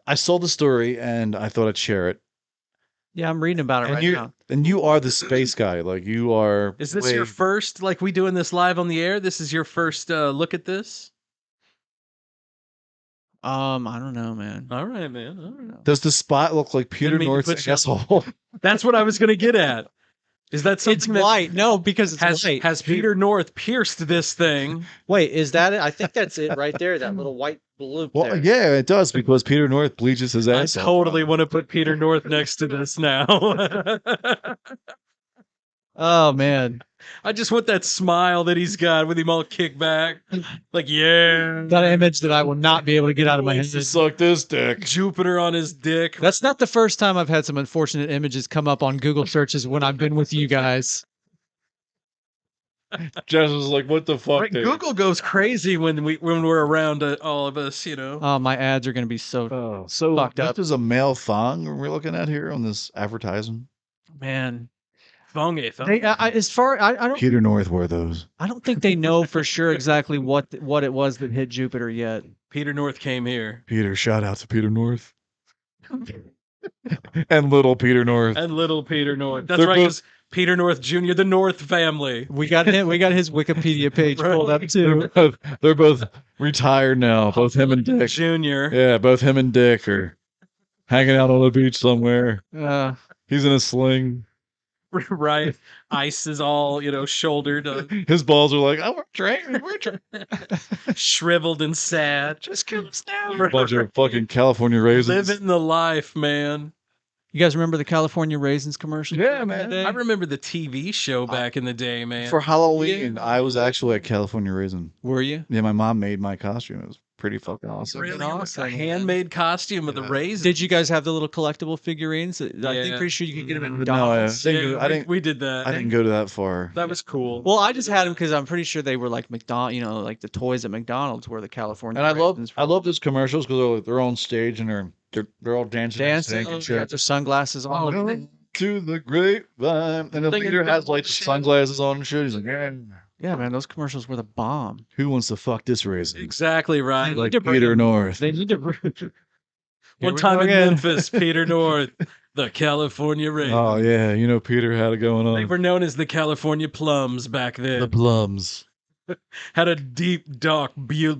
[SPEAKER 11] I saw the story and I thought I'd share it.
[SPEAKER 10] Yeah, I'm reading about it right now.
[SPEAKER 11] And you are the space guy. Like you are.
[SPEAKER 4] Is this your first, like we doing this live on the air? This is your first look at this?
[SPEAKER 10] I don't know, man.
[SPEAKER 4] All right, man. All right.
[SPEAKER 11] Does the spot look like Peter
[SPEAKER 4] Didn't mean to
[SPEAKER 11] North's
[SPEAKER 4] put you on-
[SPEAKER 11] asshole?
[SPEAKER 4] That's what I was going to get at. Is that something
[SPEAKER 10] It's
[SPEAKER 4] that
[SPEAKER 10] white. No, because it's white.
[SPEAKER 4] has Peter North pierced this thing?
[SPEAKER 10] Wait, is that it? I think that's it right there. That little white bloop
[SPEAKER 11] Well,
[SPEAKER 10] there.
[SPEAKER 11] yeah, it does because Peter North bleaches his
[SPEAKER 4] I
[SPEAKER 11] ass off.
[SPEAKER 4] totally want to put Peter North next to this now.
[SPEAKER 10] Oh man,
[SPEAKER 4] I just want that smile that he's got with him all kicked back. Like, yeah.
[SPEAKER 10] that image that I will not be able to get out of my head.
[SPEAKER 11] Suck this dick.
[SPEAKER 4] Jupiter on his dick.
[SPEAKER 10] That's not the first time I've had some unfortunate images come up on Google searches when I've been with you guys.
[SPEAKER 11] Jess was like, "What the fuck?"
[SPEAKER 4] Right,
[SPEAKER 11] dude?
[SPEAKER 4] Google goes crazy when we're around all of us, you know.
[SPEAKER 10] Oh, my ads are going to be so
[SPEAKER 11] So
[SPEAKER 10] fucked
[SPEAKER 11] this
[SPEAKER 10] up.
[SPEAKER 11] is a male thong we're looking at here on this advertisement.
[SPEAKER 10] Man,
[SPEAKER 4] Fungy.
[SPEAKER 10] they, as far I don't
[SPEAKER 11] Peter North wore those.
[SPEAKER 10] I don't think they know for sure exactly what it was that hit Jupiter yet.
[SPEAKER 4] Peter North came here.
[SPEAKER 11] Peter, shout out to Peter North. And little Peter North.
[SPEAKER 4] And little Peter North. That's
[SPEAKER 11] They're
[SPEAKER 4] right,
[SPEAKER 11] both-
[SPEAKER 4] 'cause Peter North Jr., the North family.
[SPEAKER 10] We got his Wikipedia page pulled up too.
[SPEAKER 11] They're both retired now. Both him and Dick.
[SPEAKER 4] Junior.
[SPEAKER 11] Yeah, both him and Dick are hanging out on the beach somewhere. He's in a sling.
[SPEAKER 4] Right. Ice is all, shouldered.
[SPEAKER 11] His balls are like, oh, we're training.
[SPEAKER 4] Shriveled and sad. Just kill us now.
[SPEAKER 11] Bunch of fucking California raisins.
[SPEAKER 4] Living the life, man.
[SPEAKER 10] You guys remember the California Raisins commercial?
[SPEAKER 11] Yeah, man.
[SPEAKER 4] I remember the TV show back in the day, man.
[SPEAKER 11] For Halloween, I was actually a California raisin.
[SPEAKER 10] Were you?
[SPEAKER 11] Yeah, my mom made my costume. It was pretty fucking awesome.
[SPEAKER 4] Really
[SPEAKER 10] awesome.
[SPEAKER 4] a handmade costume of the raisins.
[SPEAKER 10] Did you guys have the little collectible figurines? I think
[SPEAKER 4] Yeah.
[SPEAKER 10] pretty sure you could get them at
[SPEAKER 11] No,
[SPEAKER 10] McDonald's.
[SPEAKER 4] We did that.
[SPEAKER 11] I didn't go to that far.
[SPEAKER 4] That was cool.
[SPEAKER 10] Well, I just had them because I'm pretty sure they were like McDonald, like the toys at McDonald's were the California.
[SPEAKER 11] And I
[SPEAKER 10] Raisins.
[SPEAKER 11] love those commercials because they're on stage and they're all dancing and
[SPEAKER 10] dancing.
[SPEAKER 11] shit.
[SPEAKER 10] Got their sunglasses on.
[SPEAKER 11] To the grapevine, and the leader has like the sunglasses on and shit. He's like,
[SPEAKER 10] Yeah, man, those commercials were the bomb.
[SPEAKER 11] who wants to fuck this raisin?
[SPEAKER 4] Exactly right.
[SPEAKER 11] Like Peter North.
[SPEAKER 10] They need to.
[SPEAKER 4] One time in Memphis, Peter North, the California Raisins.
[SPEAKER 11] Oh yeah, Peter had it going on.
[SPEAKER 4] They were known as the California Plums back then.
[SPEAKER 11] The plums.
[SPEAKER 4] Had a deep, dark blue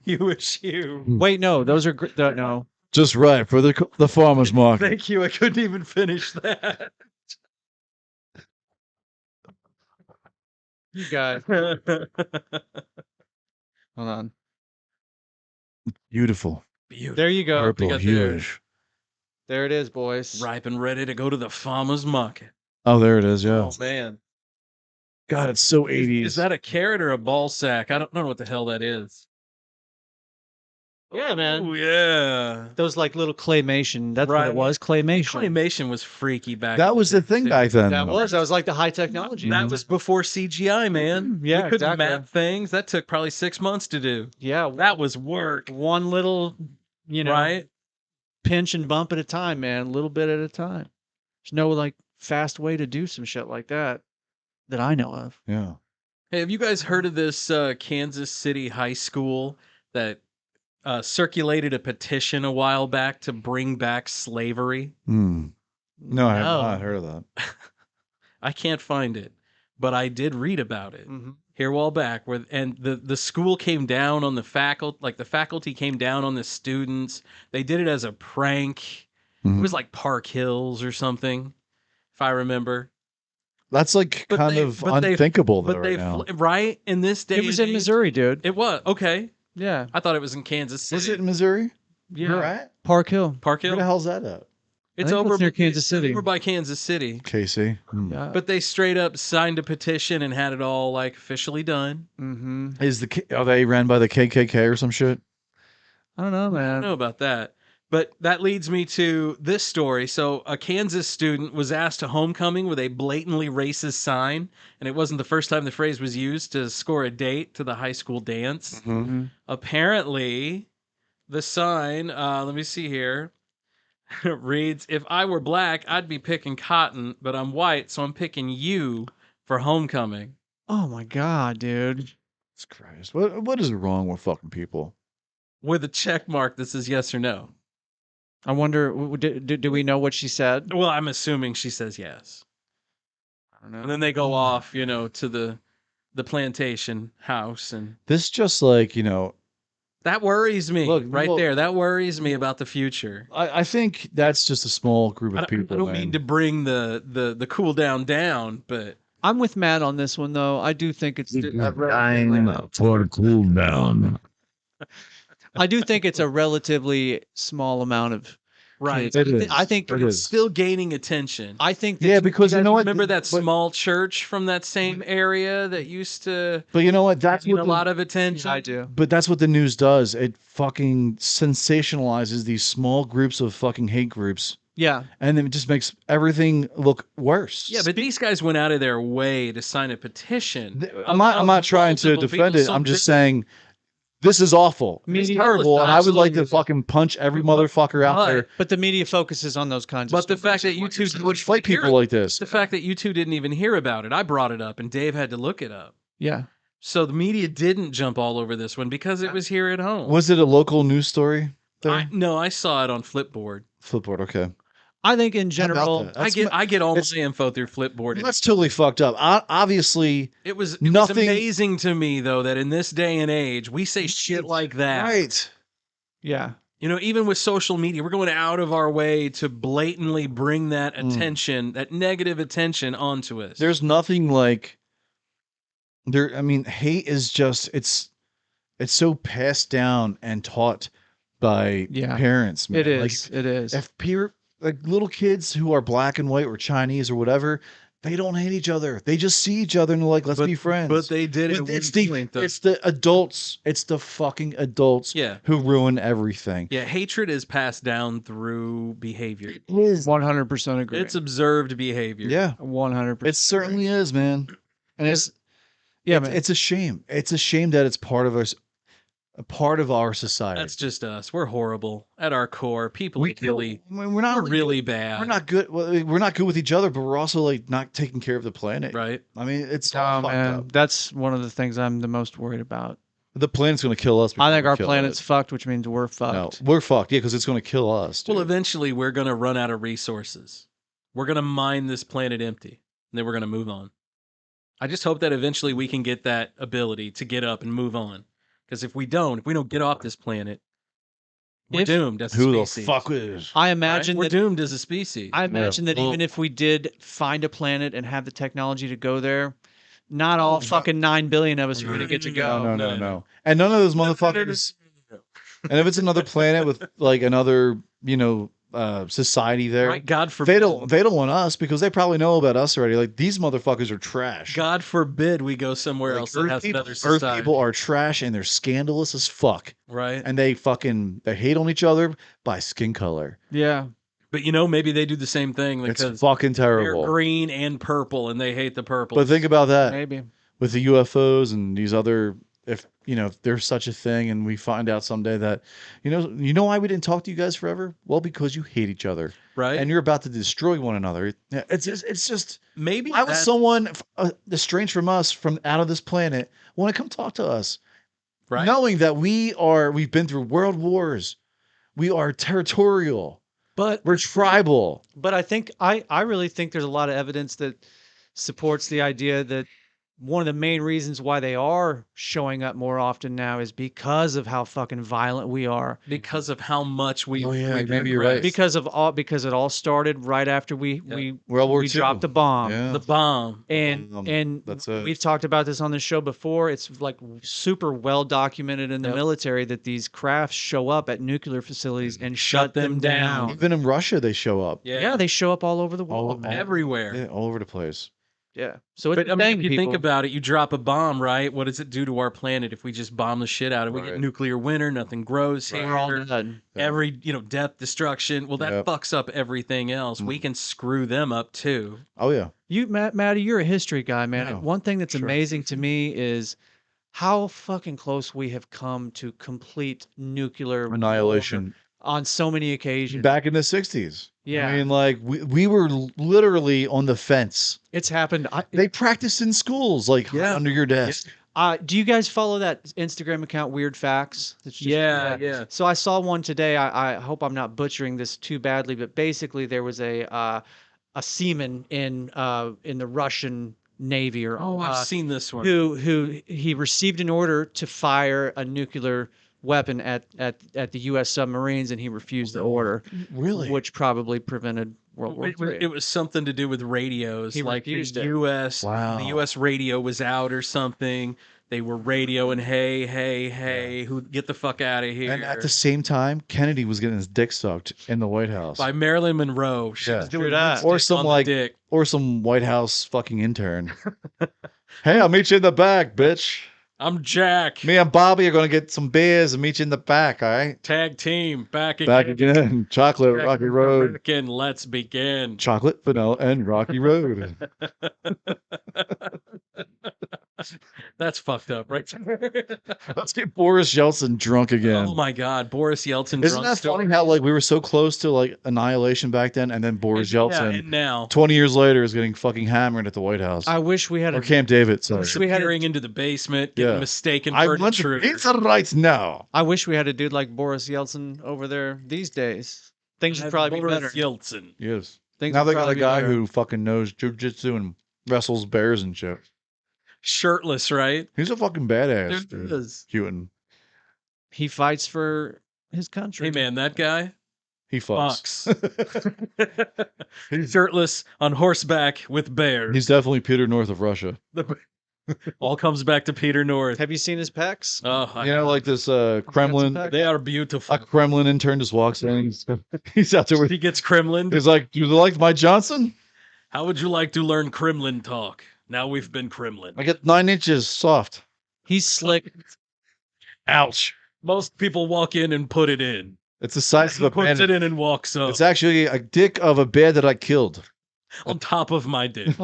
[SPEAKER 4] hueish hue.
[SPEAKER 10] Wait, no, those are no.
[SPEAKER 11] Just right for the farmers market.
[SPEAKER 4] Thank you. I couldn't even finish that.
[SPEAKER 10] You guys. Hold on.
[SPEAKER 11] Beautiful.
[SPEAKER 10] There you go.
[SPEAKER 11] Purple huge.
[SPEAKER 10] There it is, boys.
[SPEAKER 4] Ripe and ready to go to the farmer's market.
[SPEAKER 11] Oh, there it is. Yeah.
[SPEAKER 4] Oh, man.
[SPEAKER 11] God, it's so 80s.
[SPEAKER 4] Is that a carrot or a ball sack? I don't know what the hell that is.
[SPEAKER 10] Yeah, man.
[SPEAKER 4] Oh, yeah.
[SPEAKER 10] Those like little claymation. That's what
[SPEAKER 4] Right.
[SPEAKER 10] it was. Claymation.
[SPEAKER 4] Claymation was freaky back
[SPEAKER 11] That was the thing back then.
[SPEAKER 10] That was like the high technology.
[SPEAKER 4] That was before CGI, man.
[SPEAKER 10] Yeah,
[SPEAKER 4] we couldn't
[SPEAKER 10] exactly.
[SPEAKER 4] map things. That took probably 6 months to do.
[SPEAKER 10] Yeah,
[SPEAKER 4] That was work.
[SPEAKER 10] one little,
[SPEAKER 4] Right?
[SPEAKER 10] pinch and bump at a time, man. A little bit at a time. There's no like fast way to do some shit like that I know of.
[SPEAKER 11] Yeah.
[SPEAKER 4] Hey, have you guys heard of this Kansas City high school that circulated a petition a while back to bring back slavery?
[SPEAKER 11] No, I have not heard of that.
[SPEAKER 4] I can't find it, but I did read about it here a while back. And the school came down on the faculty, like the faculty came down on the students. They did it as a prank. It was like Park Hills or something, if I remember.
[SPEAKER 11] That's like
[SPEAKER 4] But
[SPEAKER 11] kind
[SPEAKER 4] they-
[SPEAKER 11] of
[SPEAKER 4] but they-
[SPEAKER 11] unthinkable though,
[SPEAKER 4] But
[SPEAKER 11] right
[SPEAKER 4] they
[SPEAKER 11] now.
[SPEAKER 4] right in this day.
[SPEAKER 10] It was
[SPEAKER 4] and
[SPEAKER 10] in
[SPEAKER 4] age-
[SPEAKER 10] Missouri, dude.
[SPEAKER 4] It was okay.
[SPEAKER 10] Yeah.
[SPEAKER 4] I thought it was in Kansas City.
[SPEAKER 11] Was it in Missouri?
[SPEAKER 10] Yeah.
[SPEAKER 11] Where at?
[SPEAKER 10] Park Hill.
[SPEAKER 4] Park
[SPEAKER 11] Where
[SPEAKER 4] Hill?
[SPEAKER 11] the hell's that at?
[SPEAKER 4] It's
[SPEAKER 10] think
[SPEAKER 4] over
[SPEAKER 10] it's near Kansas City.
[SPEAKER 4] Over by Kansas City.
[SPEAKER 11] KC.
[SPEAKER 10] Yeah.
[SPEAKER 4] But they straight up signed a petition and had it all like officially done.
[SPEAKER 10] Mm-hmm.
[SPEAKER 11] Are they ran by the KKK or some shit?
[SPEAKER 10] I don't know,
[SPEAKER 4] I
[SPEAKER 10] man.
[SPEAKER 4] don't know about that. But that leads me to this story. So a Kansas student was asked to homecoming with a blatantly racist sign, and it wasn't the first time the phrase was used to score a date to the high school dance. Apparently, the sign, let me see here, reads, "If I were black, I'd be picking cotton, but I'm white, so I'm picking you for homecoming."
[SPEAKER 10] Oh my god, dude.
[SPEAKER 11] Jesus Christ. What is wrong with fucking people?
[SPEAKER 4] With a check mark that says yes or no.
[SPEAKER 10] I wonder, do we know what she said?
[SPEAKER 4] Well, I'm assuming she says yes.
[SPEAKER 10] I don't know.
[SPEAKER 4] And then they go off, to the plantation house and
[SPEAKER 11] This just like,
[SPEAKER 4] That worries me.
[SPEAKER 11] Look,
[SPEAKER 4] there. That worries me about the future.
[SPEAKER 11] I think that's just a small group of
[SPEAKER 4] I
[SPEAKER 11] people.
[SPEAKER 4] don't mean to bring the cool down, but
[SPEAKER 10] I'm with Matt on this one though. I do think it's
[SPEAKER 8] Time for cool down.
[SPEAKER 10] I do think it's a relatively small amount of
[SPEAKER 4] right.
[SPEAKER 10] kids. I think
[SPEAKER 4] it's still gaining attention.
[SPEAKER 10] I think that
[SPEAKER 11] Yeah, because you know what?
[SPEAKER 4] Remember that small church from that same area that used to
[SPEAKER 11] But you know what? That's
[SPEAKER 4] gain
[SPEAKER 11] what
[SPEAKER 4] a lot of attention.
[SPEAKER 10] I do.
[SPEAKER 11] But that's what the news does. It fucking sensationalizes these small groups of fucking hate groups.
[SPEAKER 10] Yeah.
[SPEAKER 11] And then it just makes everything look worse.
[SPEAKER 4] Yeah, but these guys went out of their way to sign a petition.
[SPEAKER 11] I'm not trying to defend it. I'm just saying this is awful. It's terrible, and I would like to fucking punch every motherfucker out there.
[SPEAKER 10] But the media focuses on those kinds of
[SPEAKER 4] But the fact that you two
[SPEAKER 11] would fight people like this.
[SPEAKER 4] The fact that you two didn't even hear about it. I brought it up and Dave had to look it up.
[SPEAKER 10] Yeah.
[SPEAKER 4] So the media didn't jump all over this one because it was here at home.
[SPEAKER 11] Was it a local news story? There?
[SPEAKER 4] No, I saw it on Flipboard.
[SPEAKER 11] Flipboard, okay.
[SPEAKER 10] I think in general,
[SPEAKER 4] I get all my info through Flipboard.
[SPEAKER 11] That's totally fucked up. Obviously,
[SPEAKER 4] It was
[SPEAKER 11] nothing.
[SPEAKER 4] amazing to me though that in this day and age we say shit like that.
[SPEAKER 11] Right.
[SPEAKER 10] Yeah.
[SPEAKER 4] You know, even with social media, we're going out of our way to blatantly bring that attention, that negative attention onto us.
[SPEAKER 11] There's nothing like there. I mean, hate is just it's so passed down and taught by parents. Man.
[SPEAKER 10] It is.
[SPEAKER 11] Like,
[SPEAKER 10] it is.
[SPEAKER 11] If like little kids who are black and white or Chinese or whatever, they don't hate each other. They just see each other and they're like, let's be friends.
[SPEAKER 4] But they did it.
[SPEAKER 11] It's the adults. It's the fucking adults who ruin everything.
[SPEAKER 4] Yeah, hatred is passed down through behavior.
[SPEAKER 11] It is
[SPEAKER 10] 100% agree.
[SPEAKER 4] It's observed behavior.
[SPEAKER 11] Yeah,
[SPEAKER 10] 100%.
[SPEAKER 11] It certainly is, man. And it's
[SPEAKER 10] man.
[SPEAKER 11] It's a shame. It's a shame that it's part of our society.
[SPEAKER 4] That's just us. We're horrible at our core. People we're
[SPEAKER 11] not
[SPEAKER 4] really bad.
[SPEAKER 11] We're not good. We're not good with each other, but we're also like not taking care of the planet.
[SPEAKER 4] Right.
[SPEAKER 11] I mean, it's all fucked up.
[SPEAKER 10] That's one of the things I'm the most worried about.
[SPEAKER 11] The planet's going to kill us.
[SPEAKER 10] I think our planet's fucked, which means we're fucked.
[SPEAKER 11] No, we're fucked. Yeah, because it's going to kill us. Dude.
[SPEAKER 4] Well, eventually we're going to run out of resources. We're going to mine this planet empty, and then we're going to move on. I just hope that eventually we can get that ability to get up and move on. Because if we don't get off this planet, we're doomed as a species.
[SPEAKER 11] Who the fuck is?
[SPEAKER 10] I imagine
[SPEAKER 4] we're doomed as a species.
[SPEAKER 10] I imagine that even if we did find a planet and have the technology to go there, not all fucking 9 billion of us are going to get to go.
[SPEAKER 11] No. And none of those motherfuckers. And if it's another planet with like another, society there,
[SPEAKER 4] right, God forbid.
[SPEAKER 11] They don't want us because they probably know about us already. Like these motherfuckers are trash.
[SPEAKER 4] God forbid we go somewhere else that has another society.
[SPEAKER 11] Earth people are trash and they're scandalous as fuck.
[SPEAKER 4] Right.
[SPEAKER 11] And they hate on each other by skin color.
[SPEAKER 10] Yeah.
[SPEAKER 4] But maybe they do the same thing because
[SPEAKER 11] it's fucking terrible.
[SPEAKER 4] They're green and purple and they hate the purple.
[SPEAKER 11] But think about that.
[SPEAKER 10] Maybe
[SPEAKER 11] with the UFOs and these other, if there's such a thing and we find out someday that, you know why we didn't talk to you guys forever? Well, because you hate each other.
[SPEAKER 4] Right.
[SPEAKER 11] And you're about to destroy one another. It's just
[SPEAKER 4] maybe
[SPEAKER 11] why would someone estranged from us from out of this planet want to come talk to us?
[SPEAKER 4] Right.
[SPEAKER 11] Knowing that we've been through world wars. We are territorial.
[SPEAKER 10] But
[SPEAKER 11] we're tribal.
[SPEAKER 10] But I think I really think there's a lot of evidence that supports the idea that one of the main reasons why they are showing up more often now is because of how fucking violent we are.
[SPEAKER 4] Because of how much we.
[SPEAKER 11] Oh yeah, maybe you're right.
[SPEAKER 10] Because it all started right after we
[SPEAKER 11] World War II.
[SPEAKER 10] dropped the bomb.
[SPEAKER 11] Yeah.
[SPEAKER 4] The bomb.
[SPEAKER 10] And
[SPEAKER 11] that's it.
[SPEAKER 10] We've talked about this on the show before. It's like super well documented in the military that these crafts show up at nuclear facilities and shut them down.
[SPEAKER 11] Even in Russia, they show up.
[SPEAKER 10] Yeah, they show up all over the world,
[SPEAKER 4] everywhere.
[SPEAKER 11] Yeah, all over the place.
[SPEAKER 10] Yeah. So it's
[SPEAKER 4] if you think about it, you drop a bomb, right? What does it do to our planet if we just bomb the shit out of it? We get nuclear winter, nothing grows here.
[SPEAKER 10] We're all done.
[SPEAKER 4] Every, death, destruction. Well, that fucks up everything else. We can screw them up too.
[SPEAKER 11] Oh yeah.
[SPEAKER 10] Matty, you're a history guy, man.
[SPEAKER 11] Yeah,
[SPEAKER 10] one thing that's amazing to me is how fucking close we have come to complete nuclear
[SPEAKER 11] annihilation
[SPEAKER 10] on so many occasions.
[SPEAKER 11] Back in the 60s.
[SPEAKER 10] Yeah.
[SPEAKER 11] I mean, like, we were literally on the fence.
[SPEAKER 10] It's happened.
[SPEAKER 11] They practiced in schools, like, under your desk.
[SPEAKER 10] Do you guys follow that Instagram account, Weird Facts?
[SPEAKER 4] Yeah.
[SPEAKER 10] So I saw one today. I hope I'm not butchering this too badly, but basically there was a seaman in the Russian Navy, or
[SPEAKER 4] I've seen this one.
[SPEAKER 10] Who he received an order to fire a nuclear weapon at the U.S. submarines, and he refused the order.
[SPEAKER 11] Really?
[SPEAKER 10] Which probably prevented World War III.
[SPEAKER 4] It was something to do with radios.
[SPEAKER 10] He
[SPEAKER 4] like the
[SPEAKER 10] refused it.
[SPEAKER 4] U.S.
[SPEAKER 11] Wow.
[SPEAKER 4] The U.S. radio was out or something. They were radioing, hey, who get the fuck out of here.
[SPEAKER 11] And at the same time, Kennedy was getting his dick sucked in the White House
[SPEAKER 4] by Marilyn Monroe. She was doing
[SPEAKER 10] that.
[SPEAKER 11] or some
[SPEAKER 4] dick.
[SPEAKER 11] or some White House fucking intern. Hey, I'll meet you in the back, bitch.
[SPEAKER 4] I'm Jack.
[SPEAKER 11] Me and Bobby are gonna get some beers and meet you in the back. All right.
[SPEAKER 4] Tag team back again.
[SPEAKER 11] Back again. Chocolate Rocky Road.
[SPEAKER 4] Again, let's begin.
[SPEAKER 11] Chocolate, vanilla, and Rocky Road.
[SPEAKER 4] That's fucked up, right?
[SPEAKER 11] Let's get Boris Yeltsin drunk again.
[SPEAKER 4] Oh my God, Boris Yeltsin.
[SPEAKER 11] Isn't that funny how like we were so close to like annihilation back then, and then Boris Yeltsin,
[SPEAKER 4] and now
[SPEAKER 11] 20 years later, is getting fucking hammered at the White House.
[SPEAKER 10] I wish we had
[SPEAKER 11] or Camp David. Sorry.
[SPEAKER 4] disappearing into the basement, getting mistaken for
[SPEAKER 11] I
[SPEAKER 4] an
[SPEAKER 11] want
[SPEAKER 4] intruder.
[SPEAKER 11] pizza right now.
[SPEAKER 10] I wish we had a dude like Boris Yeltsin over there these days. Things would probably be better.
[SPEAKER 4] Yeltsin.
[SPEAKER 11] Yes.
[SPEAKER 10] Things
[SPEAKER 11] Now
[SPEAKER 10] would
[SPEAKER 11] they got a
[SPEAKER 10] probably be
[SPEAKER 11] guy
[SPEAKER 10] better.
[SPEAKER 11] who fucking knows jujitsu and wrestles bears and shit.
[SPEAKER 4] Shirtless, right?
[SPEAKER 11] He's a fucking badass.
[SPEAKER 4] There he
[SPEAKER 11] dude.
[SPEAKER 4] is.
[SPEAKER 11] Putin.
[SPEAKER 10] He fights for his country.
[SPEAKER 4] Hey man, that guy
[SPEAKER 11] He fucks.
[SPEAKER 4] He's shirtless on horseback with bears.
[SPEAKER 11] He's definitely Peter North of Russia.
[SPEAKER 4] All comes back to Peter North.
[SPEAKER 10] Have you seen his pecs?
[SPEAKER 4] Oh,
[SPEAKER 11] You know, like this Kremlin.
[SPEAKER 4] they are beautiful.
[SPEAKER 11] A Kremlin intern just walks in. He's out there with.
[SPEAKER 4] He gets Kremlin.
[SPEAKER 11] He's like, "Do you like my Johnson?
[SPEAKER 4] How would you like to learn Kremlin talk? Now we've been Kremlin.
[SPEAKER 11] I get 9 inches soft."
[SPEAKER 10] He's slick.
[SPEAKER 11] Ouch.
[SPEAKER 4] Most people walk in and put it in.
[SPEAKER 11] It's the size of a
[SPEAKER 4] Puts
[SPEAKER 11] pen.
[SPEAKER 4] it in and walks up.
[SPEAKER 11] It's actually a dick of a bear that I killed.
[SPEAKER 4] On top of my dick.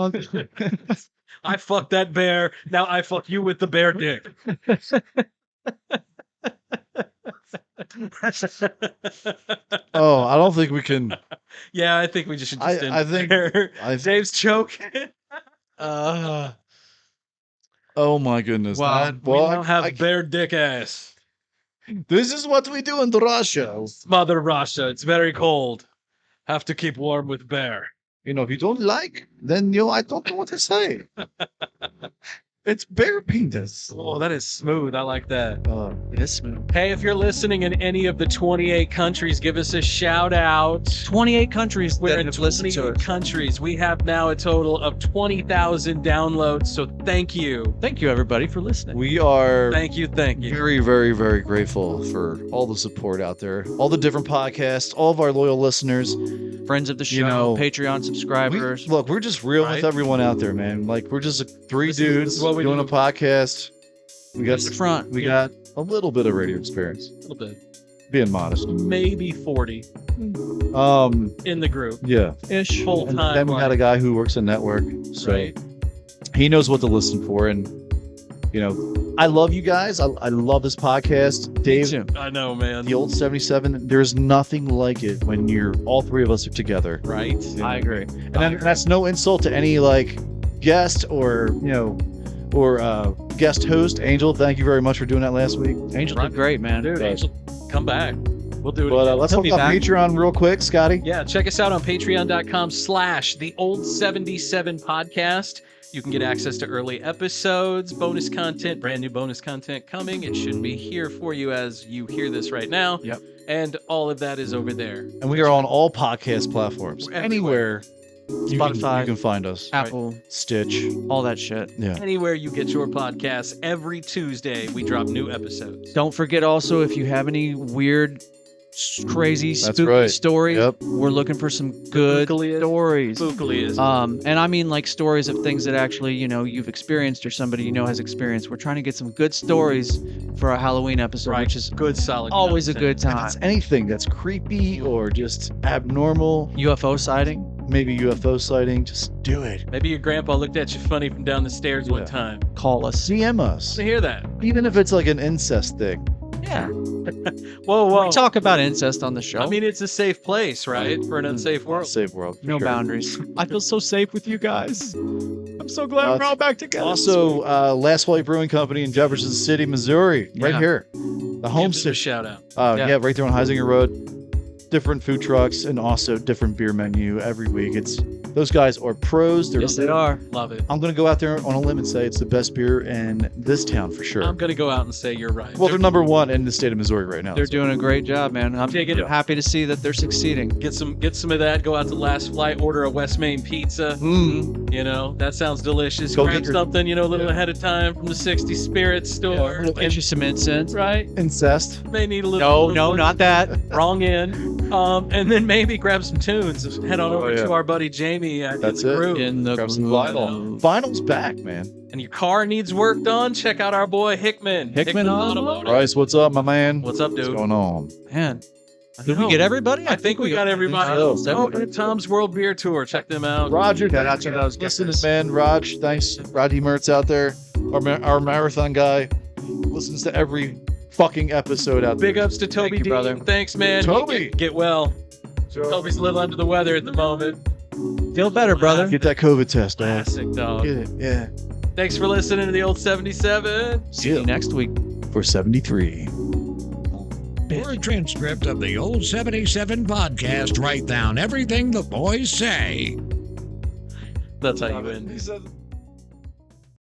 [SPEAKER 4] I fucked that bear. Now I fuck you with the bear dick.
[SPEAKER 11] Oh, I don't think we can.
[SPEAKER 4] Yeah, I think we just should just end
[SPEAKER 11] I think
[SPEAKER 4] there.
[SPEAKER 11] I-
[SPEAKER 4] Dave's choking.
[SPEAKER 11] Oh my goodness.
[SPEAKER 10] Wow.
[SPEAKER 11] That-
[SPEAKER 4] We
[SPEAKER 11] well,
[SPEAKER 4] now have bear dick ass.
[SPEAKER 11] this is what we do in Russia.
[SPEAKER 4] Mother Russia, it's very cold. Have to keep warm with bear.
[SPEAKER 11] You know, if you don't like, then I don't know what to say. It's bear penis.
[SPEAKER 4] Oh, that is smooth. I like that.
[SPEAKER 10] It is smooth.
[SPEAKER 4] Hey, if you're listening in any of the 28 countries, give us a shout out.
[SPEAKER 10] 28 countries
[SPEAKER 4] We're
[SPEAKER 10] that
[SPEAKER 4] in
[SPEAKER 10] have listened to
[SPEAKER 4] 28
[SPEAKER 10] us.
[SPEAKER 4] countries. We have now a total of 20,000 downloads. So thank you.
[SPEAKER 10] Thank you, everybody, for listening.
[SPEAKER 11] We are
[SPEAKER 4] Thank you.
[SPEAKER 11] very, very, very grateful for all the support out there, all the different podcasts, all of our loyal listeners.
[SPEAKER 10] Friends of the show,
[SPEAKER 11] You know,
[SPEAKER 10] Patreon subscribers.
[SPEAKER 11] Look, we're just real with
[SPEAKER 4] Right.
[SPEAKER 11] everyone out there, man. Like we're just three
[SPEAKER 4] This
[SPEAKER 11] dudes
[SPEAKER 4] is what we
[SPEAKER 11] doing
[SPEAKER 4] do.
[SPEAKER 11] a podcast. We got
[SPEAKER 10] That's the front.
[SPEAKER 11] We got a little bit of radio experience.
[SPEAKER 4] A little bit.
[SPEAKER 11] Being modest.
[SPEAKER 4] Maybe 40 in the group.
[SPEAKER 11] Yeah.
[SPEAKER 10] Ish.
[SPEAKER 4] Full
[SPEAKER 11] And
[SPEAKER 4] time.
[SPEAKER 11] then we got a guy who works in network, so
[SPEAKER 4] Right.
[SPEAKER 11] he knows what to listen for. And I love you guys. I love this podcast, Dave.
[SPEAKER 10] too.
[SPEAKER 4] I know, man.
[SPEAKER 11] The old 77. There's nothing like it when all three of us are together.
[SPEAKER 4] Right.
[SPEAKER 10] I agree.
[SPEAKER 11] And that's no insult to any guest or guest host. Angel, thank you very much for doing that last week.
[SPEAKER 10] Angel did great, man.
[SPEAKER 4] Dude, Angel, come back. We'll do it
[SPEAKER 11] But
[SPEAKER 4] again.
[SPEAKER 11] let's
[SPEAKER 10] He'll
[SPEAKER 11] talk
[SPEAKER 10] be
[SPEAKER 11] about
[SPEAKER 10] back.
[SPEAKER 11] Patreon real quick, Scotty.
[SPEAKER 4] Yeah, check us out on patreon.com/the-old77podcast. You can get access to early episodes, bonus content, brand new bonus content coming. It should be here for you as you hear this right now.
[SPEAKER 11] Yep.
[SPEAKER 4] And all of that is over there.
[SPEAKER 11] And we are on all podcast platforms.
[SPEAKER 4] We're
[SPEAKER 11] Anywhere you
[SPEAKER 10] Spotify,
[SPEAKER 11] can find us.
[SPEAKER 10] Apple,
[SPEAKER 11] Stitch.
[SPEAKER 10] all that shit.
[SPEAKER 11] Yeah.
[SPEAKER 4] Anywhere you get your podcasts, every Tuesday we drop new episodes.
[SPEAKER 10] Don't forget also, if you have any weird, crazy,
[SPEAKER 11] That's
[SPEAKER 10] spooky
[SPEAKER 11] right.
[SPEAKER 10] stories,
[SPEAKER 11] Yep.
[SPEAKER 10] we're looking for some good stories.
[SPEAKER 4] Spookily is.
[SPEAKER 10] And I mean like stories of things that actually, you've experienced or somebody has experienced. We're trying to get some good stories for our Halloween episode, which is
[SPEAKER 4] good, solid.
[SPEAKER 10] always a good
[SPEAKER 11] And
[SPEAKER 10] time.
[SPEAKER 11] it's anything that's creepy or just abnormal.
[SPEAKER 10] UFO sighting.
[SPEAKER 11] Maybe UFO sighting. Just do it.
[SPEAKER 4] Maybe your grandpa looked at you funny from down the stairs one time.
[SPEAKER 10] Call us.
[SPEAKER 11] DM us.
[SPEAKER 4] To hear that.
[SPEAKER 11] Even if it's like an incest thing.
[SPEAKER 10] Yeah.
[SPEAKER 4] Whoa.
[SPEAKER 10] We talk about incest on the show.
[SPEAKER 4] I mean, it's a safe place, right? For an unsafe world.
[SPEAKER 11] Safe world. for
[SPEAKER 10] no
[SPEAKER 11] sure.
[SPEAKER 10] boundaries. I feel so safe with you guys. I'm so glad we're all back together.
[SPEAKER 11] Also, Last White Brewing Company in Jefferson City, Missouri, right
[SPEAKER 10] Yeah.
[SPEAKER 11] here. The home
[SPEAKER 4] Give them a
[SPEAKER 11] city.
[SPEAKER 4] shout out.
[SPEAKER 11] Yeah, right there on Heisinger Road. Different food trucks and also different beer menu every week. It's Those guys are pros.
[SPEAKER 10] Yes, they are.
[SPEAKER 4] Love it.
[SPEAKER 11] I'm going to go out there on a limb and say it's the best beer in this town for sure.
[SPEAKER 4] I'm going to go out and say you're right.
[SPEAKER 11] Well, they're number one in the state of Missouri right now.
[SPEAKER 10] They're doing a great job, man. I'm happy to see that they're succeeding.
[SPEAKER 4] Get some of that. Go out to Last Flight, order a West Main pizza. You know, that sounds delicious.
[SPEAKER 11] Go
[SPEAKER 4] Grab
[SPEAKER 11] get your-
[SPEAKER 4] something, a little ahead of time from the 60 Spirits store.
[SPEAKER 10] Get you some incense.
[SPEAKER 4] Right?
[SPEAKER 11] Incest.
[SPEAKER 4] May need a little.
[SPEAKER 10] No, not that.
[SPEAKER 4] Wrong end. And then maybe grab some tunes. Head on over
[SPEAKER 11] yeah.
[SPEAKER 4] to our buddy Jamie
[SPEAKER 11] That's
[SPEAKER 4] in the
[SPEAKER 11] it.
[SPEAKER 4] Groove.
[SPEAKER 10] In the
[SPEAKER 11] Grab some
[SPEAKER 10] groove.
[SPEAKER 11] vinyl. Vinyl's back, man.
[SPEAKER 4] And your car needs work done, check out our boy Hickman.
[SPEAKER 10] Hickman Automotive.
[SPEAKER 11] Bryce, what's up, my man?
[SPEAKER 4] What's up, dude?
[SPEAKER 11] What's going on?
[SPEAKER 10] Man. Did we get everybody?
[SPEAKER 4] I think we got everybody.
[SPEAKER 11] so.
[SPEAKER 4] And Tom's World Beer Tour. Check them out.
[SPEAKER 11] Roger,
[SPEAKER 10] Shout out to those
[SPEAKER 11] listen,
[SPEAKER 10] guys.
[SPEAKER 11] man. Raj, thanks. Roddy Mertz out there, our marathon guy, listens to every fucking episode out there.
[SPEAKER 4] Big ups to Toby
[SPEAKER 10] you,
[SPEAKER 4] D.
[SPEAKER 10] brother.
[SPEAKER 4] Thanks, man.
[SPEAKER 11] Toby.
[SPEAKER 4] Get well. Toby's a little under the weather at the moment.
[SPEAKER 10] Feel better, brother.
[SPEAKER 11] Get that COVID test, man.
[SPEAKER 4] Classic, dog.
[SPEAKER 11] Get it, yeah.
[SPEAKER 4] Thanks for listening to the old 77.
[SPEAKER 10] See you next week.
[SPEAKER 11] For 73.
[SPEAKER 8] For a transcript of the old 77 podcast, write down everything the boys say.
[SPEAKER 4] That's how you end.